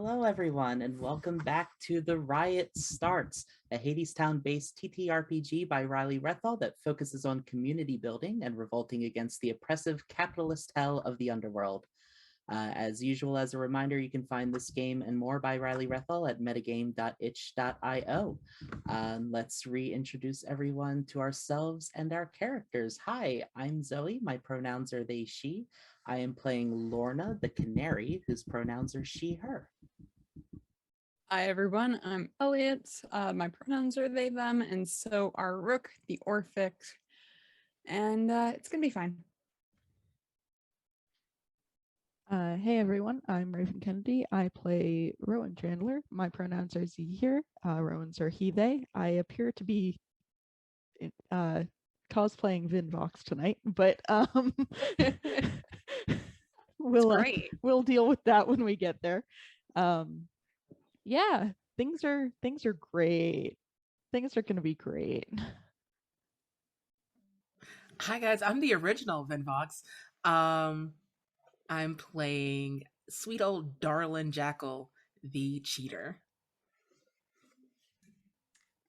Hello, everyone, and welcome back to the Riot Starts, a Hadestown-based TTRPG by Riley Rethal that focuses on community building and revolting against the oppressive capitalist hell of the underworld. As usual, as a reminder, you can find this game and more by Riley Rethal at metagame.itch.io. Let's reintroduce everyone to ourselves and our characters. Hi, I'm Zoe. My pronouns are they, she. I am playing Lorna, the canary, whose pronouns are she, her. Hi everyone, I'm Elliot. My pronouns are they, them, and so are Rook, the Orphic, and it's gonna be fine. Hey everyone, I'm Raven Kennedy. I play Rowan Chandler. My pronouns are ze, here. Rowan's are he, they. I appear to be cosplaying Vinvox tonight, but we'll deal with that when we get there. Yeah, things are great. Things are gonna be great. Hi guys, I'm the original Vinvox. I'm playing sweet old darling Jackal, the cheater.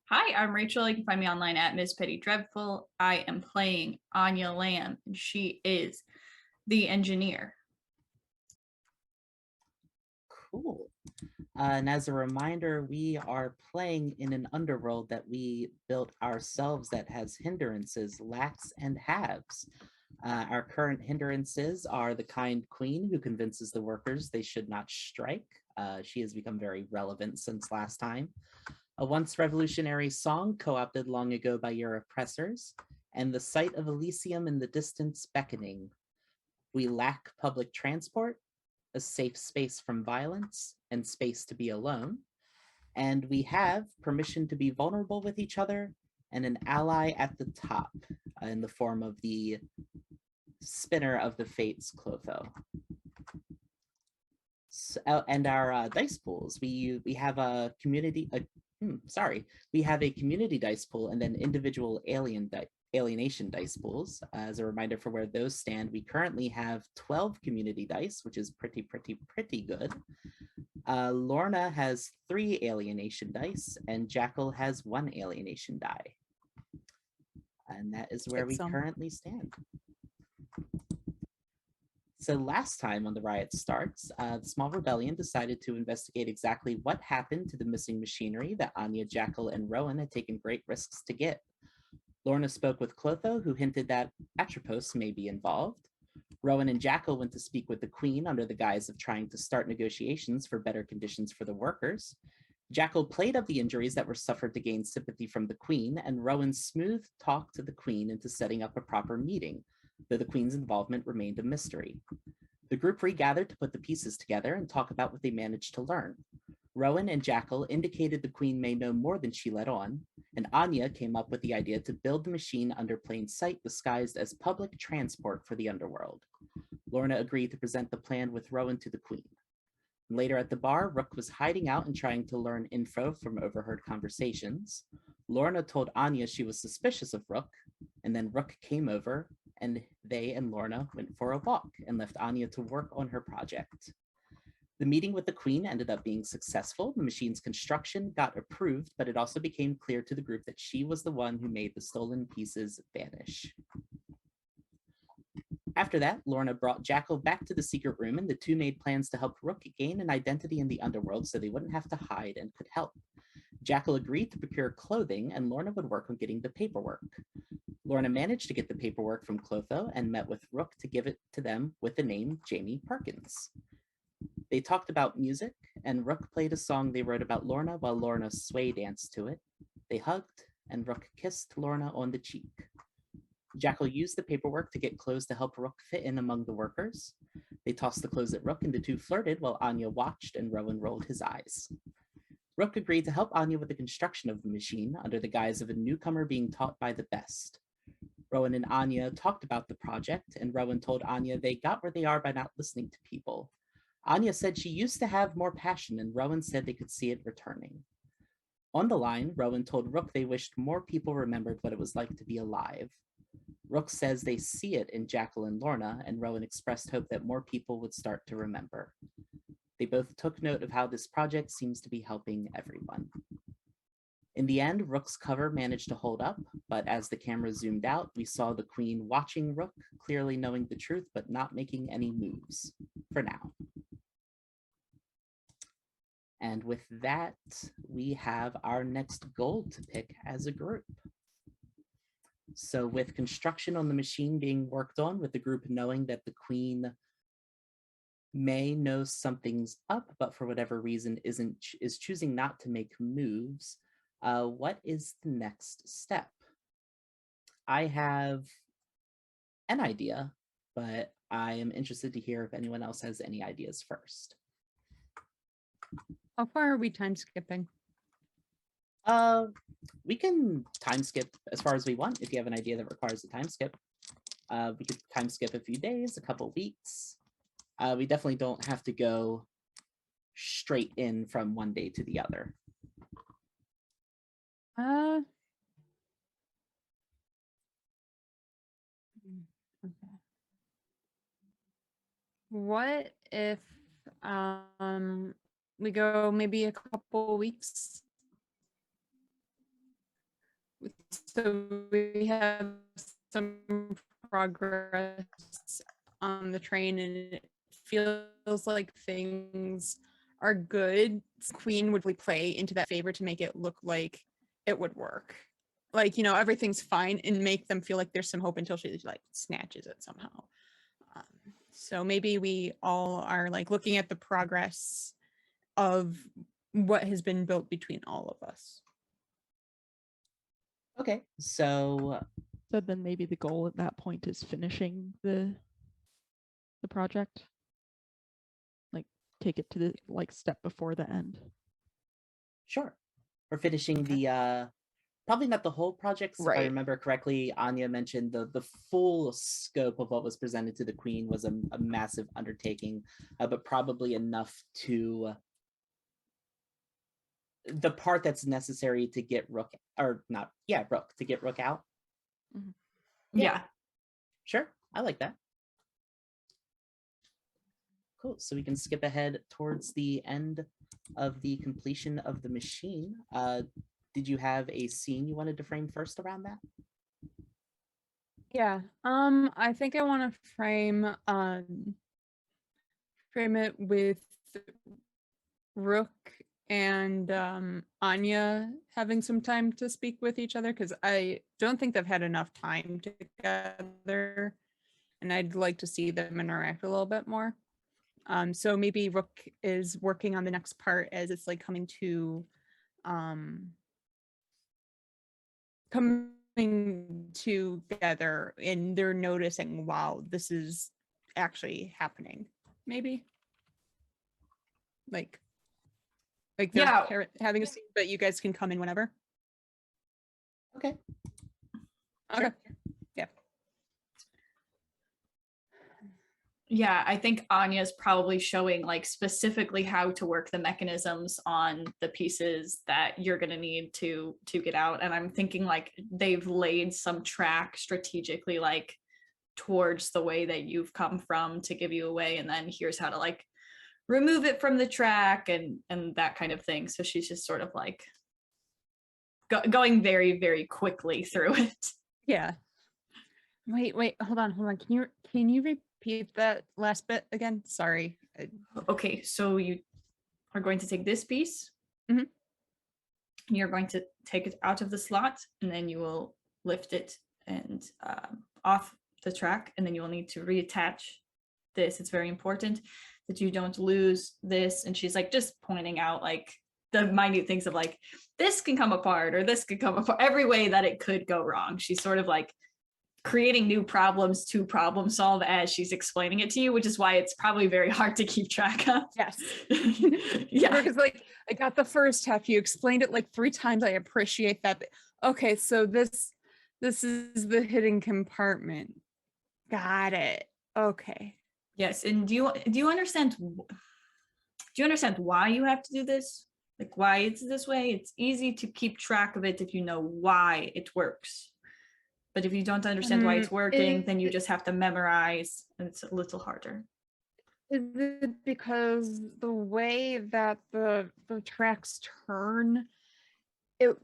Hi, I'm Rachel. You can find me online at Ms. Petty Dreadful. I am playing Anya Lamb, and she is the engineer. Cool. And as a reminder, we are playing in an underworld that we built ourselves that has hindrances, lacks, and haves. Our current hindrances are the kind queen who convinces the workers they should not strike. She has become very relevant since last time. A once revolutionary song co-opted long ago by your oppressors, and the sight of Elysium in the distance beckoning. We lack public transport, a safe space from violence, and space to be alone. And we have permission to be vulnerable with each other and an ally at the top in the form of the spinner of the fates, Clotho. So, and our dice pools, we have a community, we have a community dice pool and then individual alienation dice pools. As a reminder for where those stand, we currently have 12 community dice, which is pretty good. Lorna has 3 alienation dice, and Jackal has 1 alienation die. And that is where we currently stand. So last time on the Riot Starts, the Small Rebellion decided to investigate exactly what happened to the missing machinery that Anya, Jackal, and Rowan had taken great risks to get. Lorna spoke with Clotho, who hinted that Atropos may be involved. Rowan and Jackal went to speak with the Queen under the guise of trying to start negotiations for better conditions for the workers. Jackal played up the injuries that were suffered to gain sympathy from the Queen, and Rowan smooth talked the Queen into setting up a proper meeting, though the Queen's involvement remained a mystery. The group regathered to put the pieces together and talk about what they managed to learn. Rowan and Jackal indicated the Queen may know more than she let on, and Anya came up with the idea to build the machine under plain sight disguised as public transport for the underworld. Lorna agreed to present the plan with Rowan to the Queen. Later at the bar, Rook was hiding out and trying to learn info from overheard conversations. Lorna told Anya she was suspicious of Rook, and then Rook came over, and they and Lorna went for a walk and left Anya to work on her project. The meeting with the Queen ended up being successful. The machine's construction got approved, but it also became clear to the group that she was the one who made the stolen pieces vanish. After that, Lorna brought Jackal back to the secret room, and the two made plans to help Rook gain an identity in the underworld so they wouldn't have to hide and could help. Jackal agreed to procure clothing, and Lorna would work on getting the paperwork. Lorna managed to get the paperwork from Clotho and met with Rook to give it to them with the name Jamie Perkins. They talked about music, and Rook played a song they wrote about Lorna while Lorna sway danced to it. They hugged, and Rook kissed Lorna on the cheek. Jackal used the paperwork to get clothes to help Rook fit in among the workers. They tossed the clothes at Rook, and the two flirted while Anya watched and Rowan rolled his eyes. Rook agreed to help Anya with the construction of the machine under the guise of a newcomer being taught by the best. Rowan and Anya talked about the project, and Rowan told Anya they got where they are by not listening to people. Anya said she used to have more passion, and Rowan said they could see it returning. On the line, Rowan told Rook they wished more people remembered what it was like to be alive. Rook says they see it in Jackal and Lorna, and Rowan expressed hope that more people would start to remember. They both took note of how this project seems to be helping everyone. In the end, Rook's cover managed to hold up, but as the camera zoomed out, we saw the queen watching Rook, clearly knowing the truth, but not making any moves, for now. And with that, we have our next goal to pick as a group. So with construction on the machine being worked on, with the group knowing that the queen may know something's up, but for whatever reason is choosing not to make moves, what is the next step? I have an idea, but I am interested to hear if anyone else has any ideas first. How far are we time skipping? We can time skip as far as we want if you have an idea that requires a time skip. We could time skip a few days, a couple weeks. We definitely don't have to go straight in from one day to the other. Okay. What if we go maybe a couple weeks? So we have some progress on the train and it feels like things are good. Queen would play into that favor to make it look like it would work. Like, you know, everything's fine and make them feel like there's some hope until she like snatches it somehow. So maybe we all are like looking at the progress of what has been built between all of us. Okay, so then maybe the goal at that point is finishing the project. Like take it to the like step before the end. sure. We're finishing the probably not the whole project. If I Right. remember correctly, Anya mentioned the full scope of what was presented to the queen was a massive undertaking, but probably enough to the part that's necessary to get Rook, or not, yeah, Rook, to get Rook out. Mhm. Yeah. Sure, I like that. Cool, so we can skip ahead towards the end of the completion of the machine. Did you have a scene you wanted to frame first around that? Yeah. I think I want to frame it with Rook and Anya having some time to speak with each other, because I don't think they've had enough time together, and I'd like to see them interact a little bit more. So maybe Rook is working on the next part as it's like coming together, and they're noticing, wow, this is actually happening. Maybe like they're Yeah. having a scene, but you guys can come in whenever. Okay. Okay. Sure. Yeah. Yeah, I think Anya's probably showing like specifically how to work the mechanisms on the pieces that you're going to need to get out. And I'm thinking like they've laid some track strategically like towards the way that you've come from to give you away, and then here's how to like remove it from the track and that kind of thing. So she's just sort of like going very, very quickly through it. Yeah. Wait, hold on. Can you repeat that last bit again? Sorry. Okay, so you are going to take this piece. Mhm. You're going to take it out of the slot, and then you will lift it and off the track, and then you will need to reattach this. It's very important that you don't lose this. And she's like just pointing out like the minute things of like, this can come apart or this could come apart, every way that it could go wrong. She's sort of like creating new problems to problem solve as she's explaining it to you, which is why it's probably very hard to keep track of. Yes. Yeah. Because like I got the first half, you explained it like 3 times. I appreciate that. Okay, so this is the hidden compartment. Got it. Okay. Yes. And do you understand why you have to do this? Like why it's this way? It's easy to keep track of it if you know why it works. But if you don't understand why it's working, then you just have to memorize, and it's a little harder. Is it because the way that the tracks turn, it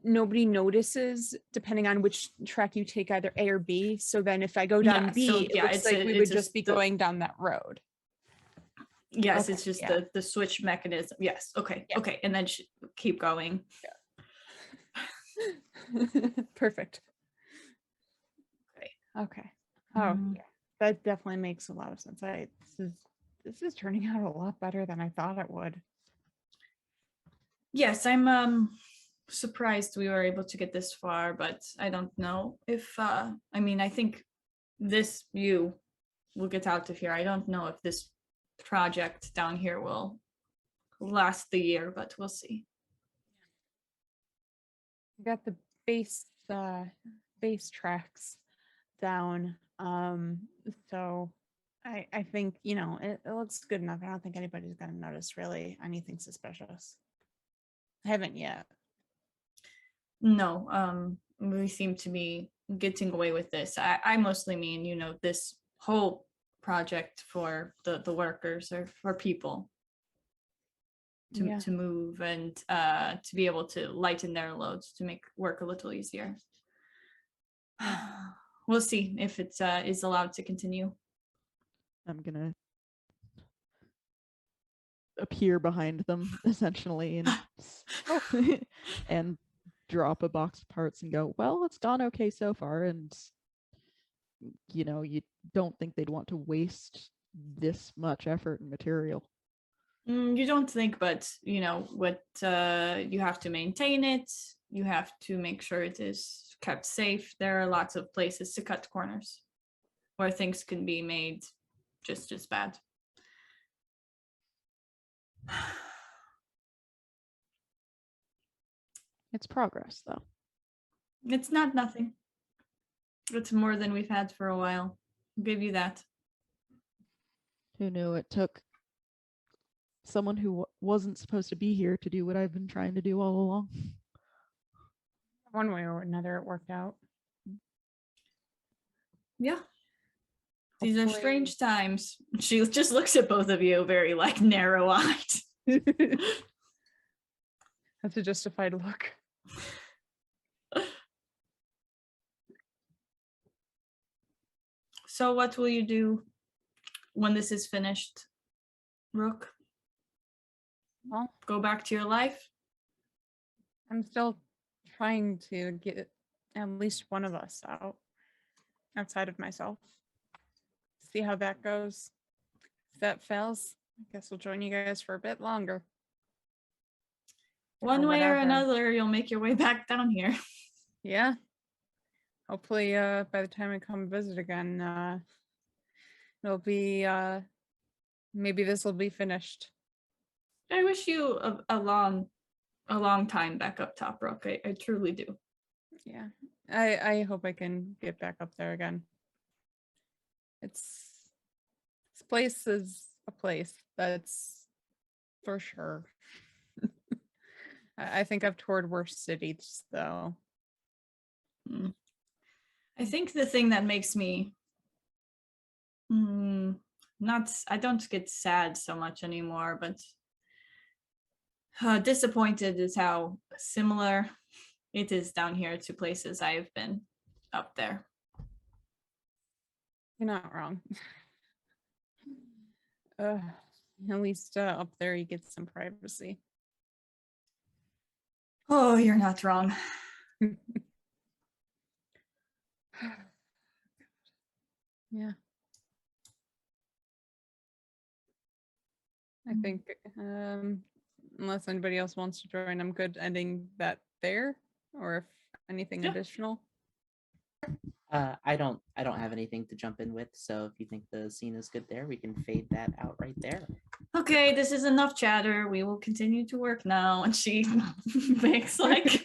nobody notices depending on which track you take, either A or B. So then if I go down Yeah, B, so it yeah, looks it's like a- we it's would just just be the- going down that road. Yes, Okay, it's just yeah. the switch mechanism. Yes. Okay. Yeah. Okay. And then keep going. Perfect. Okay. Okay. Oh, Mm. yeah. That definitely makes a lot of sense. This is turning out a lot better than I thought it would. Yes, I'm surprised we were able to get this far, but I don't know if I mean, I think this will get out of here. I don't know if this project down here will last the year, but we'll see. We got the base tracks down. So I think, you know, it looks good enough. I don't think anybody's gonna notice really anything suspicious. I haven't yet. No, we seem to be getting away with this. I mostly mean, you know, this whole project for the workers or for people to Yeah. to move and to be able to lighten their loads to make work a little easier. We'll see if it is allowed to continue. I'm gonna appear behind them essentially and and drop a box of parts and go, well, it's gone okay so far, and you know, you don't think they'd want to waste this much effort and material. You don't think, but you know what? You have to maintain it. You have to make sure it is kept safe. There are lots of places to cut corners where things can be made just as bad. It's progress though. It's not nothing. It's more than we've had for a while. I'll give you that. Who knew it took someone who wasn't supposed to be here to do what I've been trying to do all along? One way or another, it worked out. Yeah. These are Hopefully- strange times. She just looks at both of you very like narrow-eyed. That's a justified look. So what will you do when this is finished, Rook? Well, Go back to your life? I'm still trying to get at least one of us outside of myself. See how that goes. If that fails, I guess we'll join you guys for a bit longer. One way or whatever. another, you'll make your way back down here. Yeah. Hopefully, by the time I come visit again, it'll be maybe this will be finished. I wish you a long time back up top, Rook. I truly do. Yeah. I hope I can get back up there again. This place is a place, that's for sure. I think I've toured worse cities though. I think the thing that makes me I don't get sad so much anymore, but disappointed is how similar it is down here to places I've been up there. You're not wrong. At least up there you get some privacy. Oh, you're not wrong. Yeah. I think unless anybody else wants to join, I'm good ending that there, or if anything Yeah. additional. I don't have anything to jump in with, so if you think the scene is good there, we can fade that out right there. Okay, this is enough chatter. We will continue to work now. And she makes like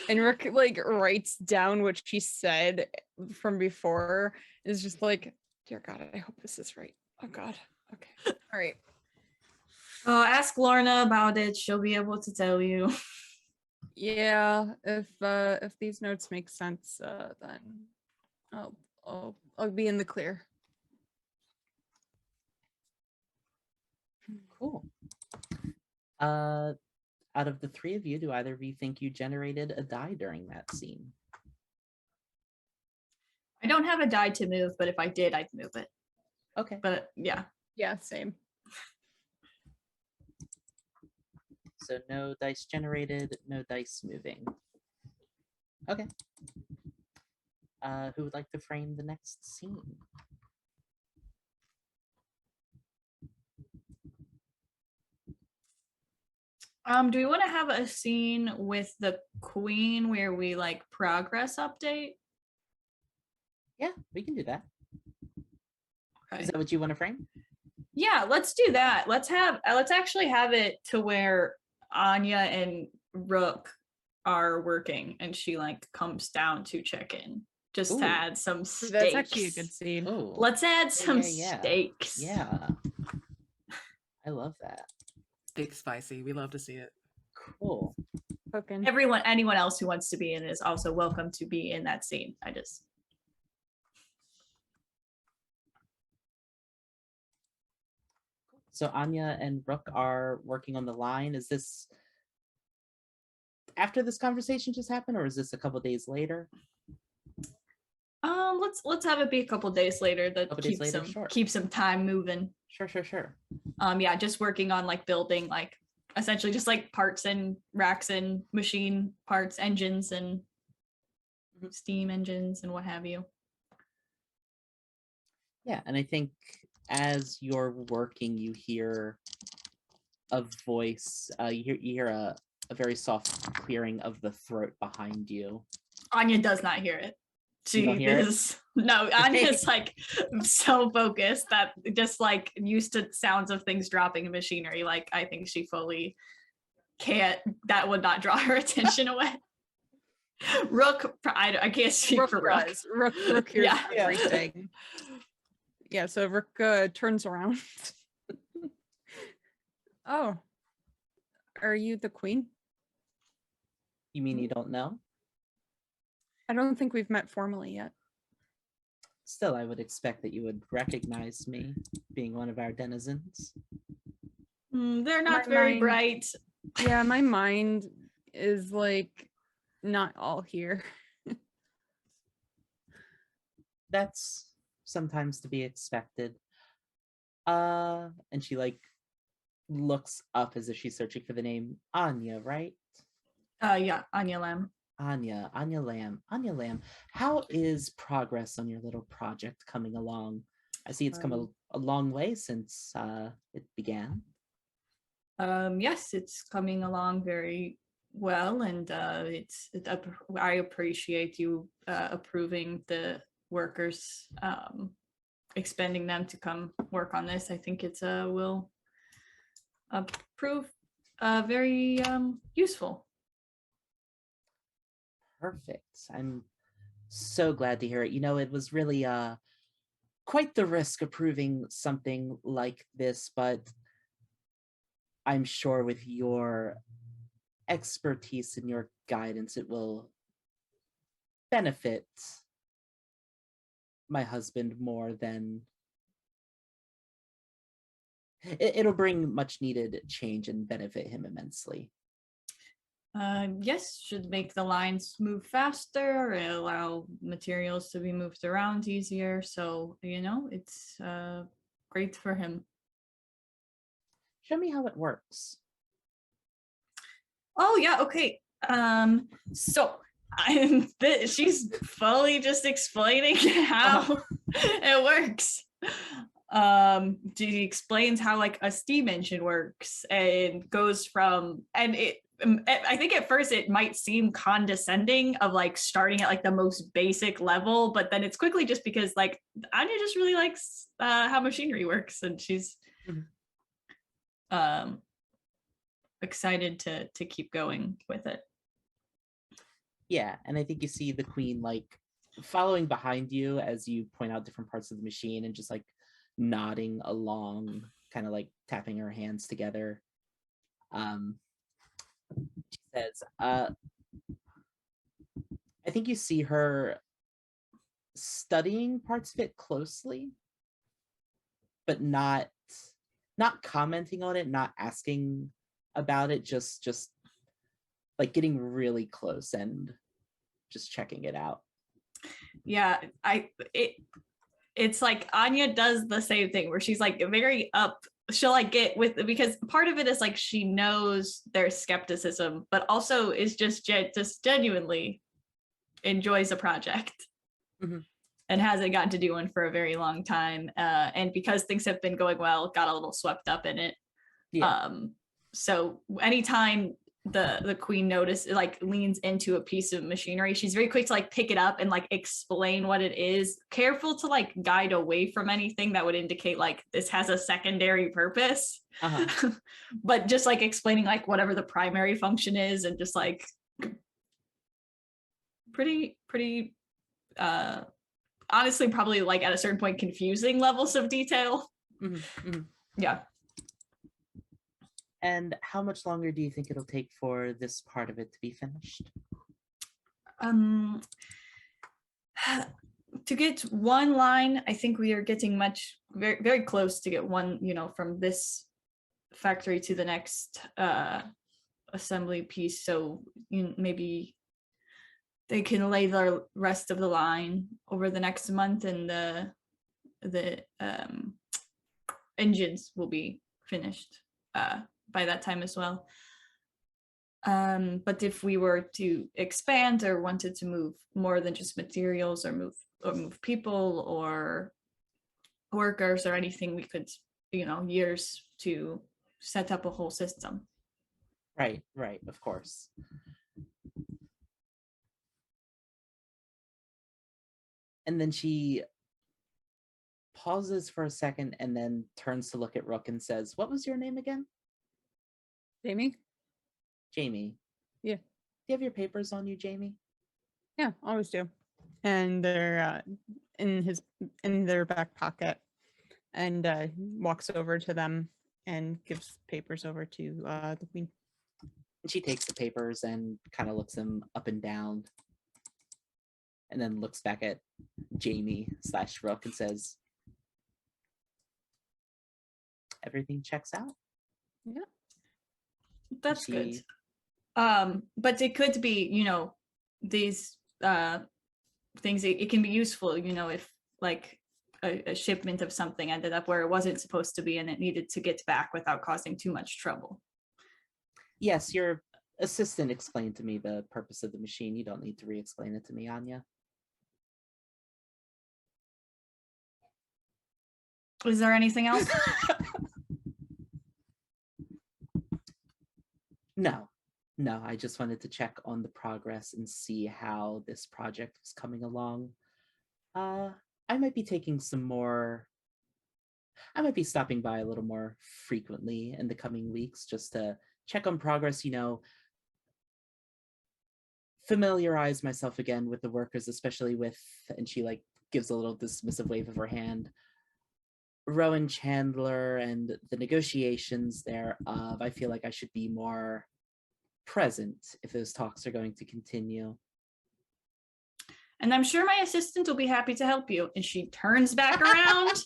And Rick like writes down what she said from before. Is just like, dear God, I hope this is right. Oh God. Okay. All right. ask Lorna about it. She'll be able to tell you. Yeah, if these notes make sense, then I'll be in the clear. Cool. Out of the three of you, do either of you think you generated a die during that scene? I don't have a die to move, but if I did, I'd move it. Okay. But yeah. Yeah, same. So no dice generated, no dice moving. Okay. Who would like to frame the next scene? Do we want to have a scene with the queen where we like progress update? Yeah, we can do that. Okay. Is that what you want to frame? Yeah, let's do that. Let's actually have it to where Anya and Rook are working and she like comes down to check in just to Ooh. add some stakes. That's actually a good scene. Oh, Let's add some yeah. stakes. Yeah. I love that. Big spicy. We love to see it. Cool. Cooking. Anyone else who wants to be in is also welcome to be in that scene. So Anya and Rook are working on the line. Is this after this conversation just happened, or is this a couple days later? Let's have it be a couple days later that Couple days later, sure. keep some time moving. Sure. Yeah, just working on like building like essentially just like parts and racks and machine parts, engines and steam engines and what have you. Yeah, and I think as you're working, you hear a voice. You hear a very soft clearing of the throat behind you. Anya does not hear it. You don't hear it? No, Anya's like so focused that just like used to sounds of things dropping in machinery. Like I think she fully can't. That would not draw her attention away. Rook, I can't speak for Rook. Rook hears Yeah. everything. Yeah, so Rook turns around. Oh, are you the queen? You mean you don't know? I don't think we've met formally yet. Still, I would expect that you would recognize me, being one of our denizens. They're not My very mind- bright. Yeah, my mind is like not all here. That's sometimes to be expected. And she like looks up as if she's searching for the name Anya, right? Yeah, Anya Lam. Anya Lamb. How is progress on your little project coming along? I see it's come a long way since it began. Yes, it's coming along very well, and I appreciate you approving the workers, expending them to come work on this. I think it's will prove very useful. Perfect. I'm so glad to hear it. You know, it was really quite the risk approving something like this, but I'm sure with your expertise and your guidance, it will benefit my husband more than it'll bring much needed change and benefit him immensely. Yes, should make the lines move faster, allow materials to be moved around easier. So, you know, it's great for him. Show me how it works. Oh yeah, okay. So she's fully just explaining how it works. She explains how like a steam engine works and goes from, and I think at first it might seem condescending of like starting at like the most basic level, but then it's quickly just because like Anya just really likes how machinery works, and she's excited to keep going with it. Yeah, and I think you see the queen like following behind you as you point out different parts of the machine and just like nodding along, kind of like tapping her hands together. She says, I think you see her studying parts of it closely, but not not commenting on it, not asking about it, just like getting really close and just checking it out. Yeah, it's like Anya does the same thing where she's like very up. She'll like get with, because part of it is like she knows there's skepticism, but also is just genuinely enjoys the project. Mhm. And hasn't gotten to do one for a very long time. And because things have been going well, got a little swept up in it. Yeah. So anytime the queen leans into a piece of machinery, she's very quick to like pick it up and like explain what it is, careful to like guide away from anything that would indicate like this has a secondary purpose. But just like explaining like whatever the primary function is, and just like pretty honestly probably like at a certain point confusing levels of detail. Yeah. And how much longer do you think it'll take for this part of it to be finished? To get one line, I think we are getting very, very close to get one, from this factory to the next assembly piece. So maybe they can lay the rest of the line over the next month, and the engines will be finished by that time as well. But if we were to expand or wanted to move more than just materials, or move people or workers or anything, we could, years to set up a whole system. Right, of course. And then she pauses for a second and then turns to look at Rook and says, "What was your name again?" Jamie? Jamie. Yeah. Do you have your papers on you, Jamie? Yeah, always do. And they're in their back pocket, and walks over to them and gives papers over to the queen. And she takes the papers and kind of looks them up and down, and then looks back at Jamie/Rook and says, "Everything checks out." Yeah. That's good. But it could be, these things, it can be useful, if like a shipment of something ended up where it wasn't supposed to be and it needed to get back without causing too much trouble. Yes, your assistant explained to me the purpose of the machine. You don't need to re-explain it to me, Anya. Is there anything else? No, I just wanted to check on the progress and see how this project was coming along. I might be stopping by a little more frequently in the coming weeks just to check on progress, familiarize myself again with the workers, especially with, and she like gives a little dismissive wave of her hand, Rowan Chandler and the negotiations thereof. I feel like I should be more present if those talks are going to continue. And I'm sure my assistant will be happy to help you. And she turns back around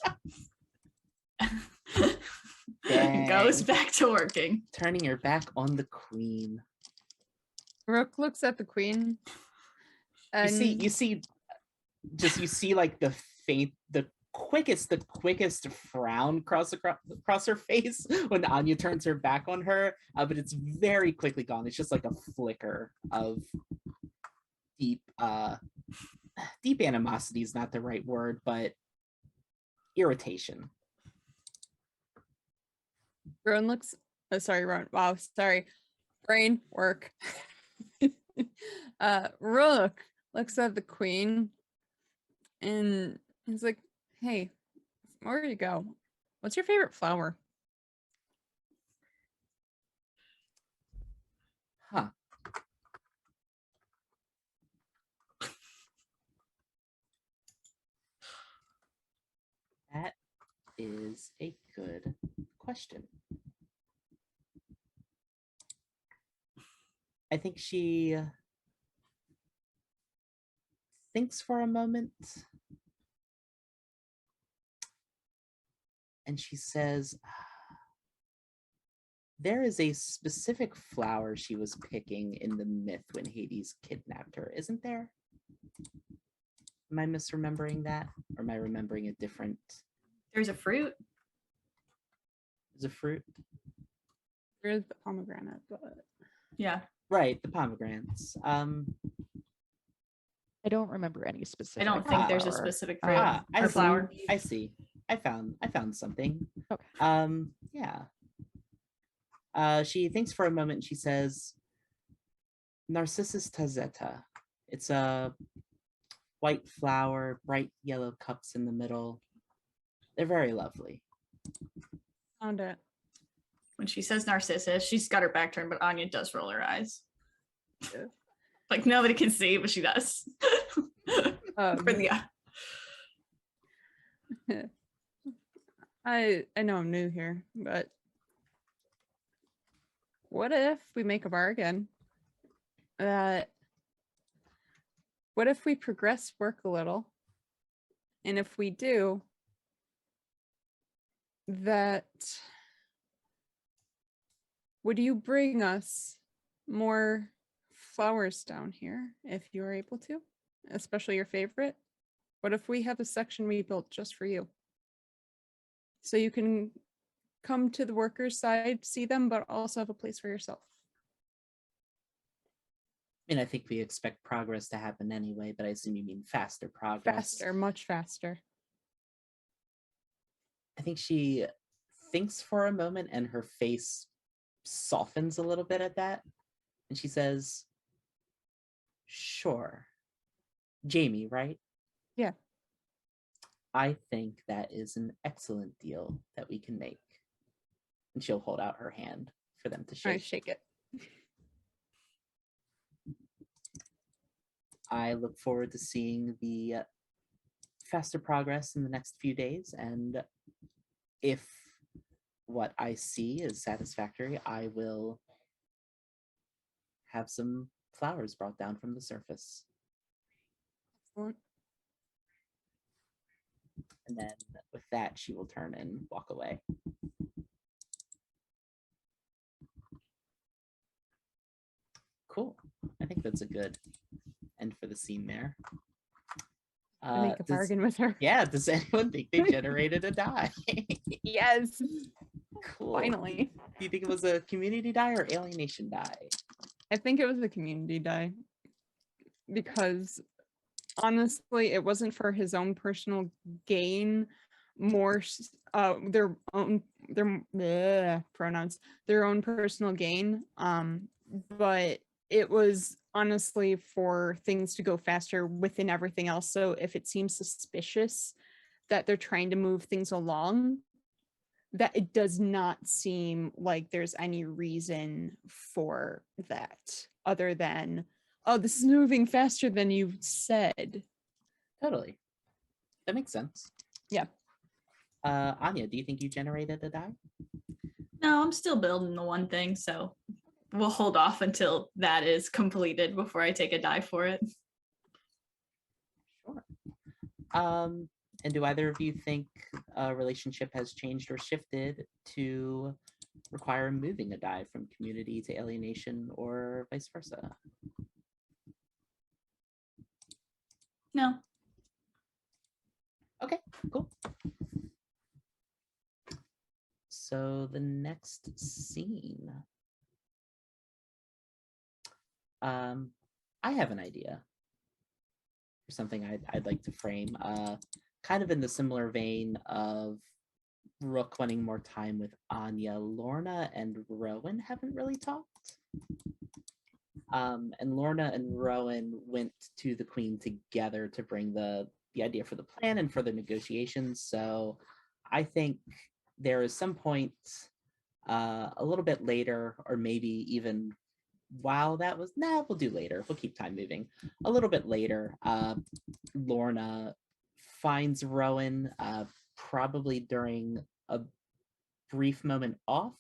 and goes back to working. Turning your back on the queen. Rook looks at the queen. And You see like the quickest frown across her face when Anya turns her back on her, but it's very quickly gone. It's just like a flicker of deep animosity is not the right word, but irritation. Rowan looks, Rowan, wow, sorry, brain work. Rook looks at the queen and he's like, "Hey, where do you go? What's your favorite flower?" Huh. That is a good question. I think she thinks for a moment and she says, there is a specific flower she was picking in the myth when Hades kidnapped her, isn't there? Am I misremembering that? Or am I remembering a different... There's a fruit. There's a fruit? There's the pomegranate, but Yeah. Right, the pomegranates. I don't remember any I specific. don't think there's a flower. specific fruit I or see. flower. I see. I found something. Okay. Yeah. She thinks for a moment and she says, Narcissus tazeta. It's a white flower, bright yellow cups in the middle. They're very lovely. found it. When she says Narcissus, she's got her back turned, but Anya does roll her eyes. Yeah. Like nobody can see, but she does. For the I know I'm new here, but what if we make a bargain? What if we progress work a little? And if we do, that would you bring us more flowers down here if you are able to, especially your favorite? What if we have a section we built just for you? So you can come to the workers' side, see them, but also have a place for yourself. And I think we expect progress to happen anyway, but I assume you mean faster progress. Faster, much faster. I think she thinks for a moment and her face softens a little bit at that. And she says, sure. Jamie, right? Yeah. I think that is an excellent deal that we can make. And she'll hold out her hand for them to I shake. shake it. I look forward to seeing the faster progress in the next few days. And if what I see is satisfactory, I will have some flowers brought down from the surface. Excellent. And then with that, she will turn and walk away. Cool. I think that's a good end for the scene there. Make a bargain with her. Yeah, does anyone think they generated a die? Yes. Cool. Finally. Do you think it was a community die or alienation die? I think it was a community die. Because honestly, it wasn't for his own personal gain, more their own pronouns, their own personal gain. But it was honestly for things to go faster within everything else. So if it seems suspicious that they're trying to move things along, that it does not seem like there's any reason for that other than, oh, this is moving faster than you said. Totally. That makes sense. Yeah. Anya, do you think you generated a die? No, I'm still building the one thing, so we'll hold off until that is completed before I take a die for it. Sure. And do either of you think a relationship has changed or shifted to require moving a die from community to alienation or vice versa? No. Okay, cool. So the next scene. I have an idea for something I'd like to frame. Kind of in the similar vein of Rook wanting more time with Anya. Lorna and Rowan haven't really talked. And Lorna and Rowan went to the Queen together to bring the idea for the plan and for the negotiations. So I think there is some point a little bit later, or maybe even while that was, we'll do later. We'll keep time moving. A little bit later, Lorna finds Rowan probably during a brief moment off,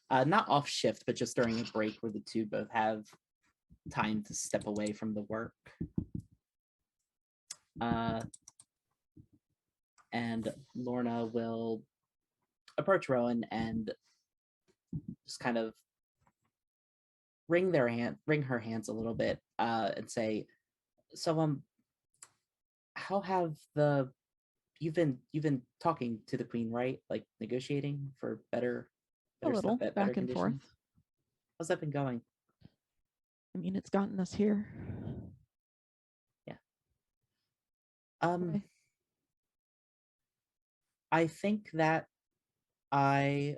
not off shift, but just during a break where the two both have time to step away from the work. And Lorna will approach Rowan and just kind of wring her hands a little bit, and say, so how have you've been talking to the queen, right? Like negotiating for better A little stuff, back and forth. conditions? How's that been going? I mean, it's gotten us here. Yeah. Why? I think that I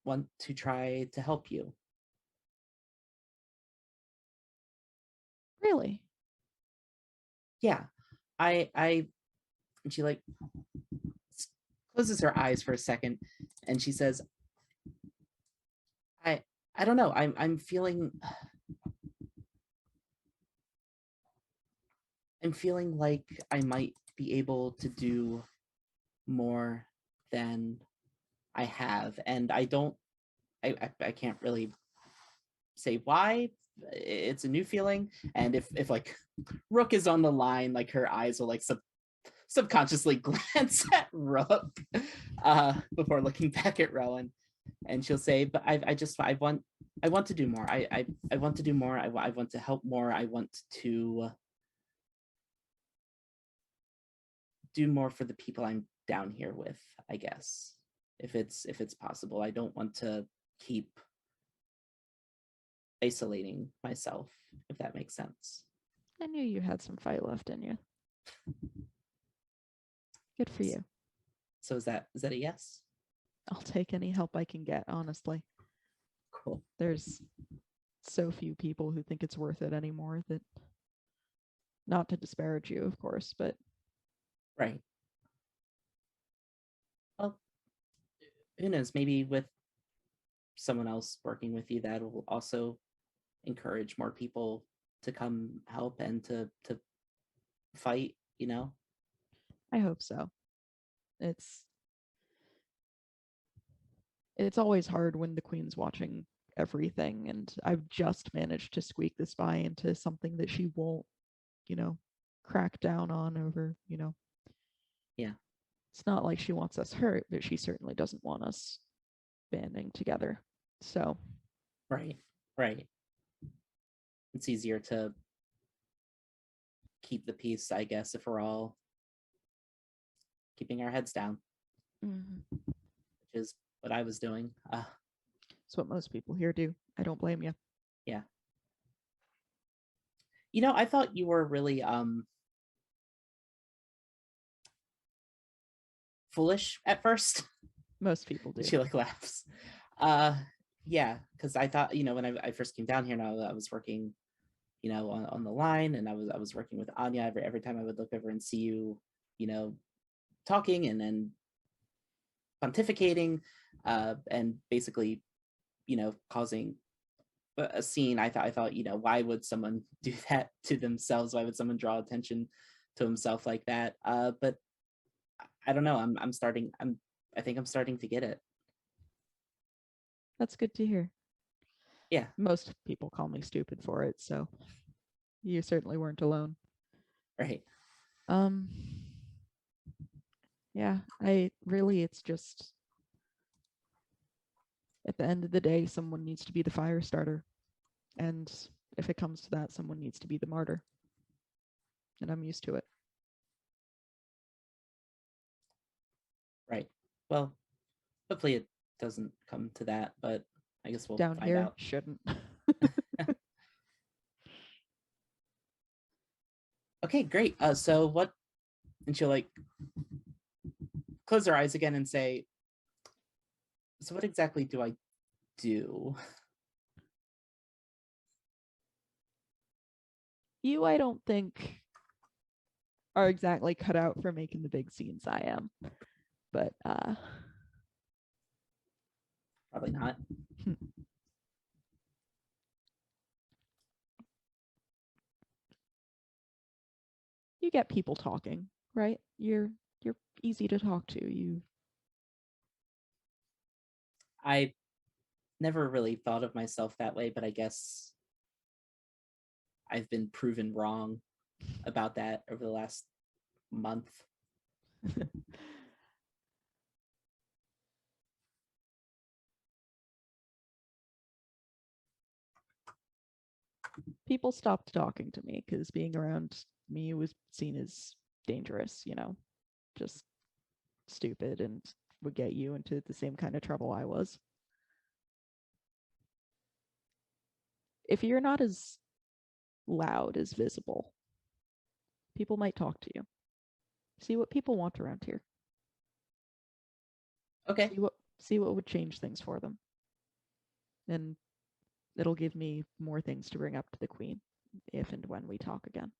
want to try to help you. Really? Yeah. I and she like closes her eyes for a second and she says, I don't know. I'm feeling like I might be able to do more than I have, and I can't really say why. It's a new feeling, and if like Rook is on the line, like her eyes will like subconsciously glance at Rook before looking back at Rowan, and she'll say, "But I want to do more. I want to do more. I want to help more. I want to do more for the people I'm down here with, I guess, if it's possible. I don't want to keep isolating myself, if that makes sense." I knew you had some fight left in you. Good for you. So is that a yes? I'll take any help I can get, honestly. Cool. There's so few people who think it's worth it anymore that, not to disparage you, of course, but Right. Well, who knows? Maybe with someone else working with you, that will also encourage more people to come help and to fight, you know? I hope so. It's always hard when the queen's watching everything, and I've just managed to squeak this by into something that she won't, crack down on over, Yeah. It's not like she wants us hurt, but she certainly doesn't want us banding together. So, Right. It's easier to keep the peace, I guess, if we're all keeping our heads down, which is what I was doing. It's what most people here do. I don't blame you. Yeah. I thought you were really foolish at first. Most people do. She like laughs. Yeah, because I thought, when I first came down here, now I was working, on the line, and I was working with Anya. Every time I would look over and see you, talking and then pontificating, and basically, causing a scene. I thought, why would someone do that to themselves? Why would someone draw attention to himself like that? But I don't know. I think I'm starting to get it. That's good to hear. Yeah. Most people call me stupid for it, so you certainly weren't alone. Right. Yeah, it's just, at the end of the day, someone needs to be the fire starter. And if it comes to that, someone needs to be the martyr. And I'm used to it. Right. Well, hopefully it doesn't come to that, but I guess we'll Down find here, out. shouldn't. Okay, great. So what? And she'll like close her eyes again and say, "So what exactly do I do?" You, I don't think, are exactly cut out for making the big scenes I am. But Probably not. you get people talking, right? You're easy to talk to. I never really thought of myself that way, but I guess I've been proven wrong about that over the last month. people stopped talking to me because being around me was seen as dangerous, just stupid and would get you into the same kind of trouble I was. If you're not as loud as visible, people might talk to you. See what people want around here. Okay. See what would change things for them. And it'll give me more things to bring up to the queen if and when we talk again.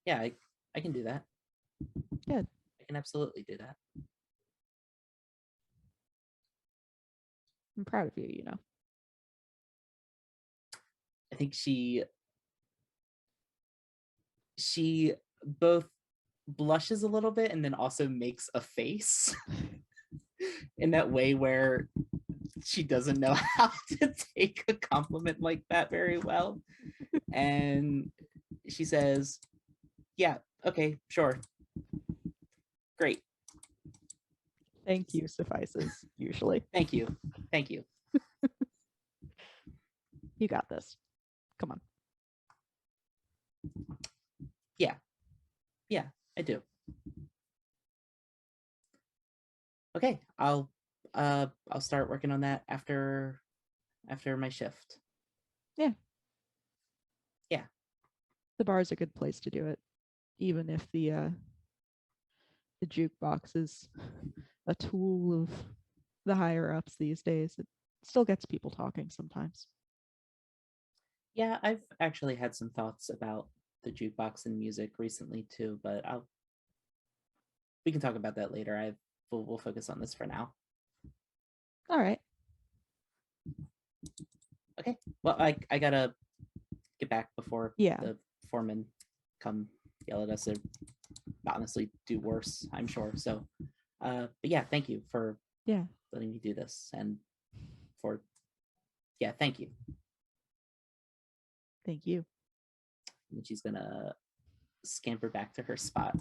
Yeah, I can do that. Good. I can absolutely do that. I'm proud of you, I think she both blushes a little bit and then also makes a face in that way where she doesn't know how to take a compliment like that very well. And she says, yeah, okay, sure. Great. Thank you suffices, usually. Thank you. Thank you. You got this. Come on. Yeah, I do. Okay, I'll start working on that after my shift. Yeah. The bar's a good place to do it, even if the jukebox is a tool of the higher ups these days. It still gets people talking sometimes. Yeah, I've actually had some thoughts about the jukebox and music recently too, but we can talk about that later. We'll focus on this for now. All right. Okay. Well, I gotta get back before the foreman come yell at us or honestly do worse, I'm sure. So but yeah, thank you for letting me do this and for thank you. Thank you. And she's gonna scamper back to her spot.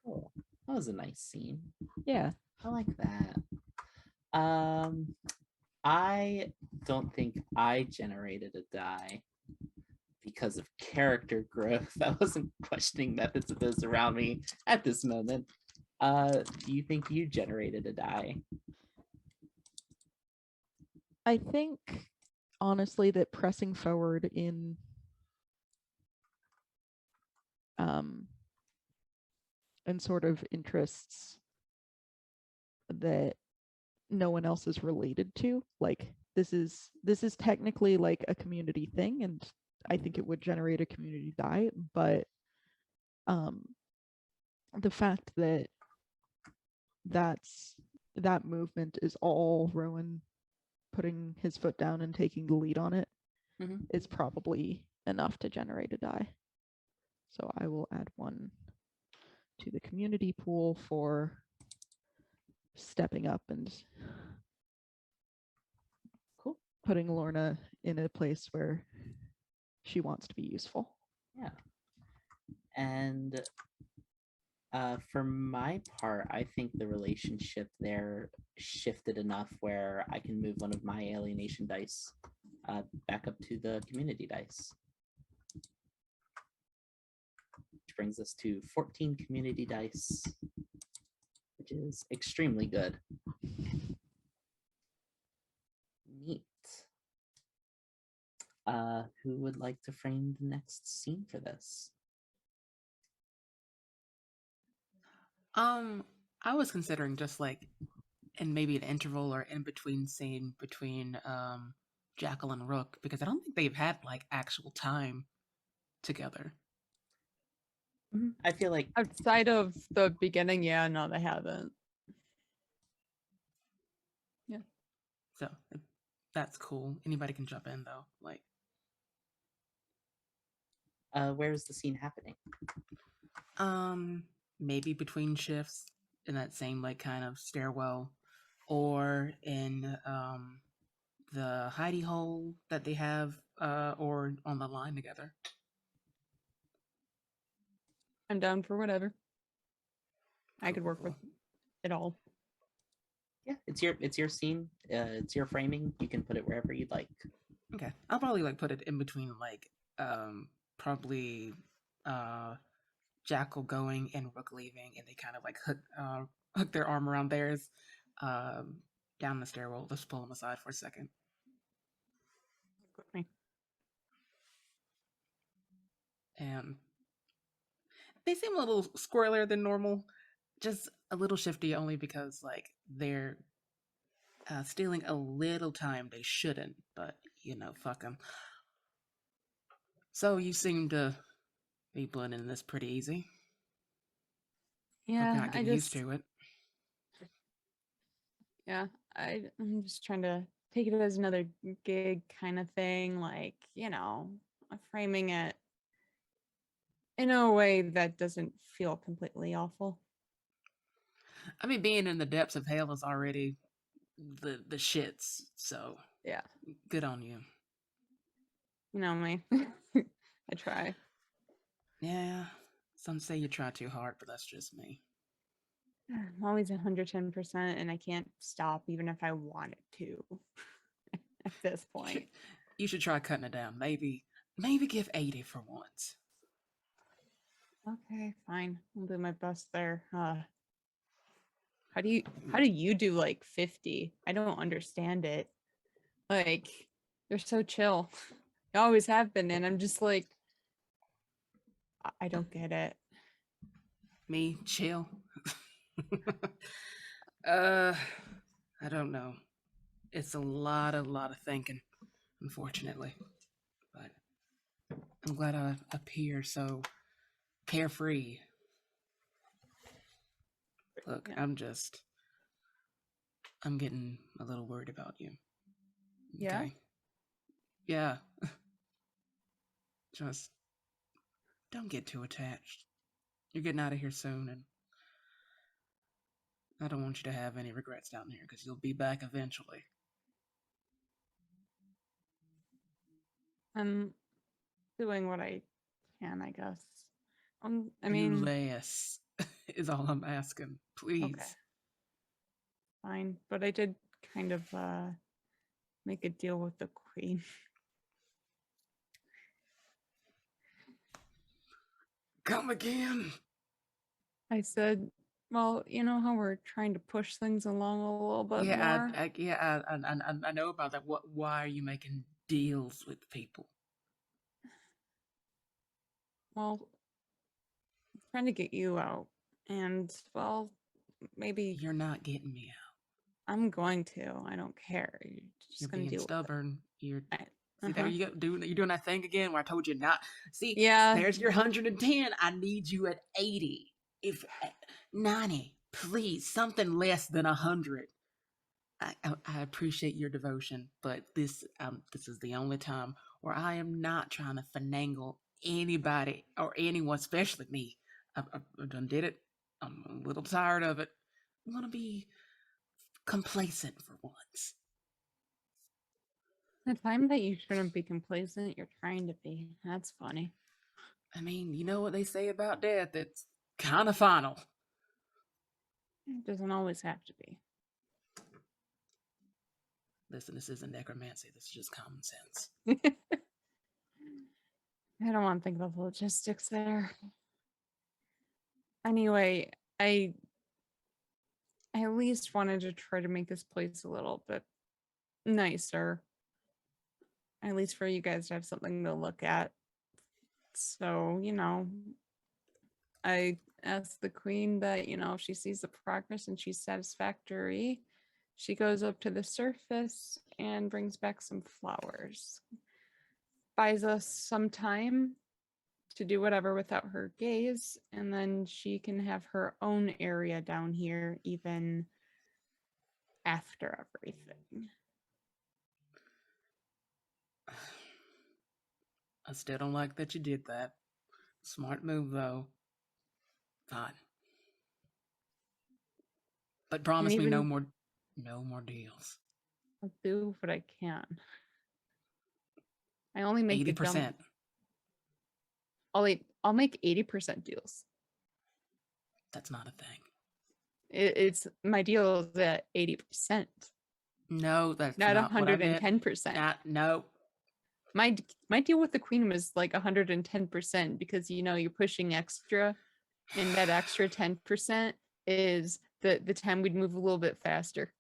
Cool. That was a nice scene. Yeah. I like that. I don't think I generated a die because of character growth. I wasn't questioning methods of those around me at this moment. Do you think you generated a die? I think honestly that pressing forward in sort of interests that no one else is related to, like this is technically like a community thing, and I think it would generate a community die, but the fact that that movement is all Rowan putting his foot down and taking the lead on it is probably enough to generate a die. So I will add 1 to the community pool for stepping up and putting Lorna in a place where she wants to be useful. Yeah. And for my part, I think the relationship there shifted enough where I can move one of my alienation dice back up to the community dice. Which brings us to 14 community dice, which is extremely good. Neat. Who would like to frame the next scene for this? I was considering just like in maybe an interval or in between scene between Jackal and Rook, because I don't think they've had like actual time together. I feel like outside of the beginning, no, they haven't. Yeah. So that's cool. Anybody can jump in though. Like where is the scene happening? Maybe between shifts in that same like kind of stairwell, or in the hidey hole that they have, or on the line together. I'm down for whatever. I could work with it all. Yeah, it's your scene. It's your framing. You can put it wherever you'd like. Okay, I'll probably like put it in between like probably Jackal going and Rook leaving, and they kind of like hook their arm around theirs down the stairwell. Let's pull them aside for a second. Okay. And they seem a little squirrelier than normal, just a little shifty, only because like they're stealing a little time they shouldn't, but you know, fuck them. So you seem to be blending this pretty easy. Hope you're Yeah, not getting used to it. Yeah, I'm just trying to take it as another gig kind of thing, like, framing it in a way that doesn't feel completely awful. I mean, being in the depths of hell is already the shits, so Yeah, good on you. you know me. I try. Yeah, some say you try too hard, but that's just me. I'm always 110%, and I can't stop even if I wanted to at this point. You should try cutting it down. Maybe give 80 for once. Okay, fine. I'll do my best there. How do you do like 50? I don't understand it. Like, you're so chill. You always have been, and I'm just like, I don't get it. Me, chill. I don't know. It's a lot of thinking, unfortunately. But I'm glad I appear so carefree. Look, Yeah. I'm getting a little worried about you. Yeah? Okay? Yeah. Just don't get too attached. You're getting out of here soon, and I don't want you to have any regrets down here, because you'll be back eventually. I'm doing what I can, I guess. I Do mean, less is all I'm asking. Please. okay, fine. But I did kind of make a deal with the queen. Come again. I said, well, you know how we're trying to push things along a little bit more? I know about that. Why are you making deals with people? Well, I'm trying to get you out. And, well, maybe You're not getting me out. I'm going to. I don't care. You're just You're going to being deal stubborn. You're with it. see there you go. You're doing that thing again where I told you not. See, Yeah. there's your 110. I need you at 80. If 90, please, something less than 100. I appreciate your devotion, but this is the only time where I am not trying to finagle anybody or anyone, especially me. I've done did it. I'm a little tired of it. I want to be complacent for once. The time that you shouldn't be complacent, you're trying to be. That's funny. I mean, you know what they say about death? It's kind of final. It doesn't always have to be. Listen, this isn't necromancy. This is just common sense. I don't want to think about the logistics there. Anyway, I at least wanted to try to make this place a little bit nicer. At least for you guys to have something to look at. So, I asked the queen that, if she sees the progress and she's satisfactory, she goes up to the surface and brings back some flowers. Buys us some time to do whatever without her gaze, and then she can have her own area down here even after everything. I still don't like that you did that. Smart move, though. Fine. But promise me no more deals. I'll do what I can. I only make 80%. I'll make 80% deals. That's not a thing. It's my deal is at 80%, No, that's not not what I meant. 110%. No. My deal with the queen was like 110% because you're pushing extra, and that extra 10% is the time we'd move a little bit faster.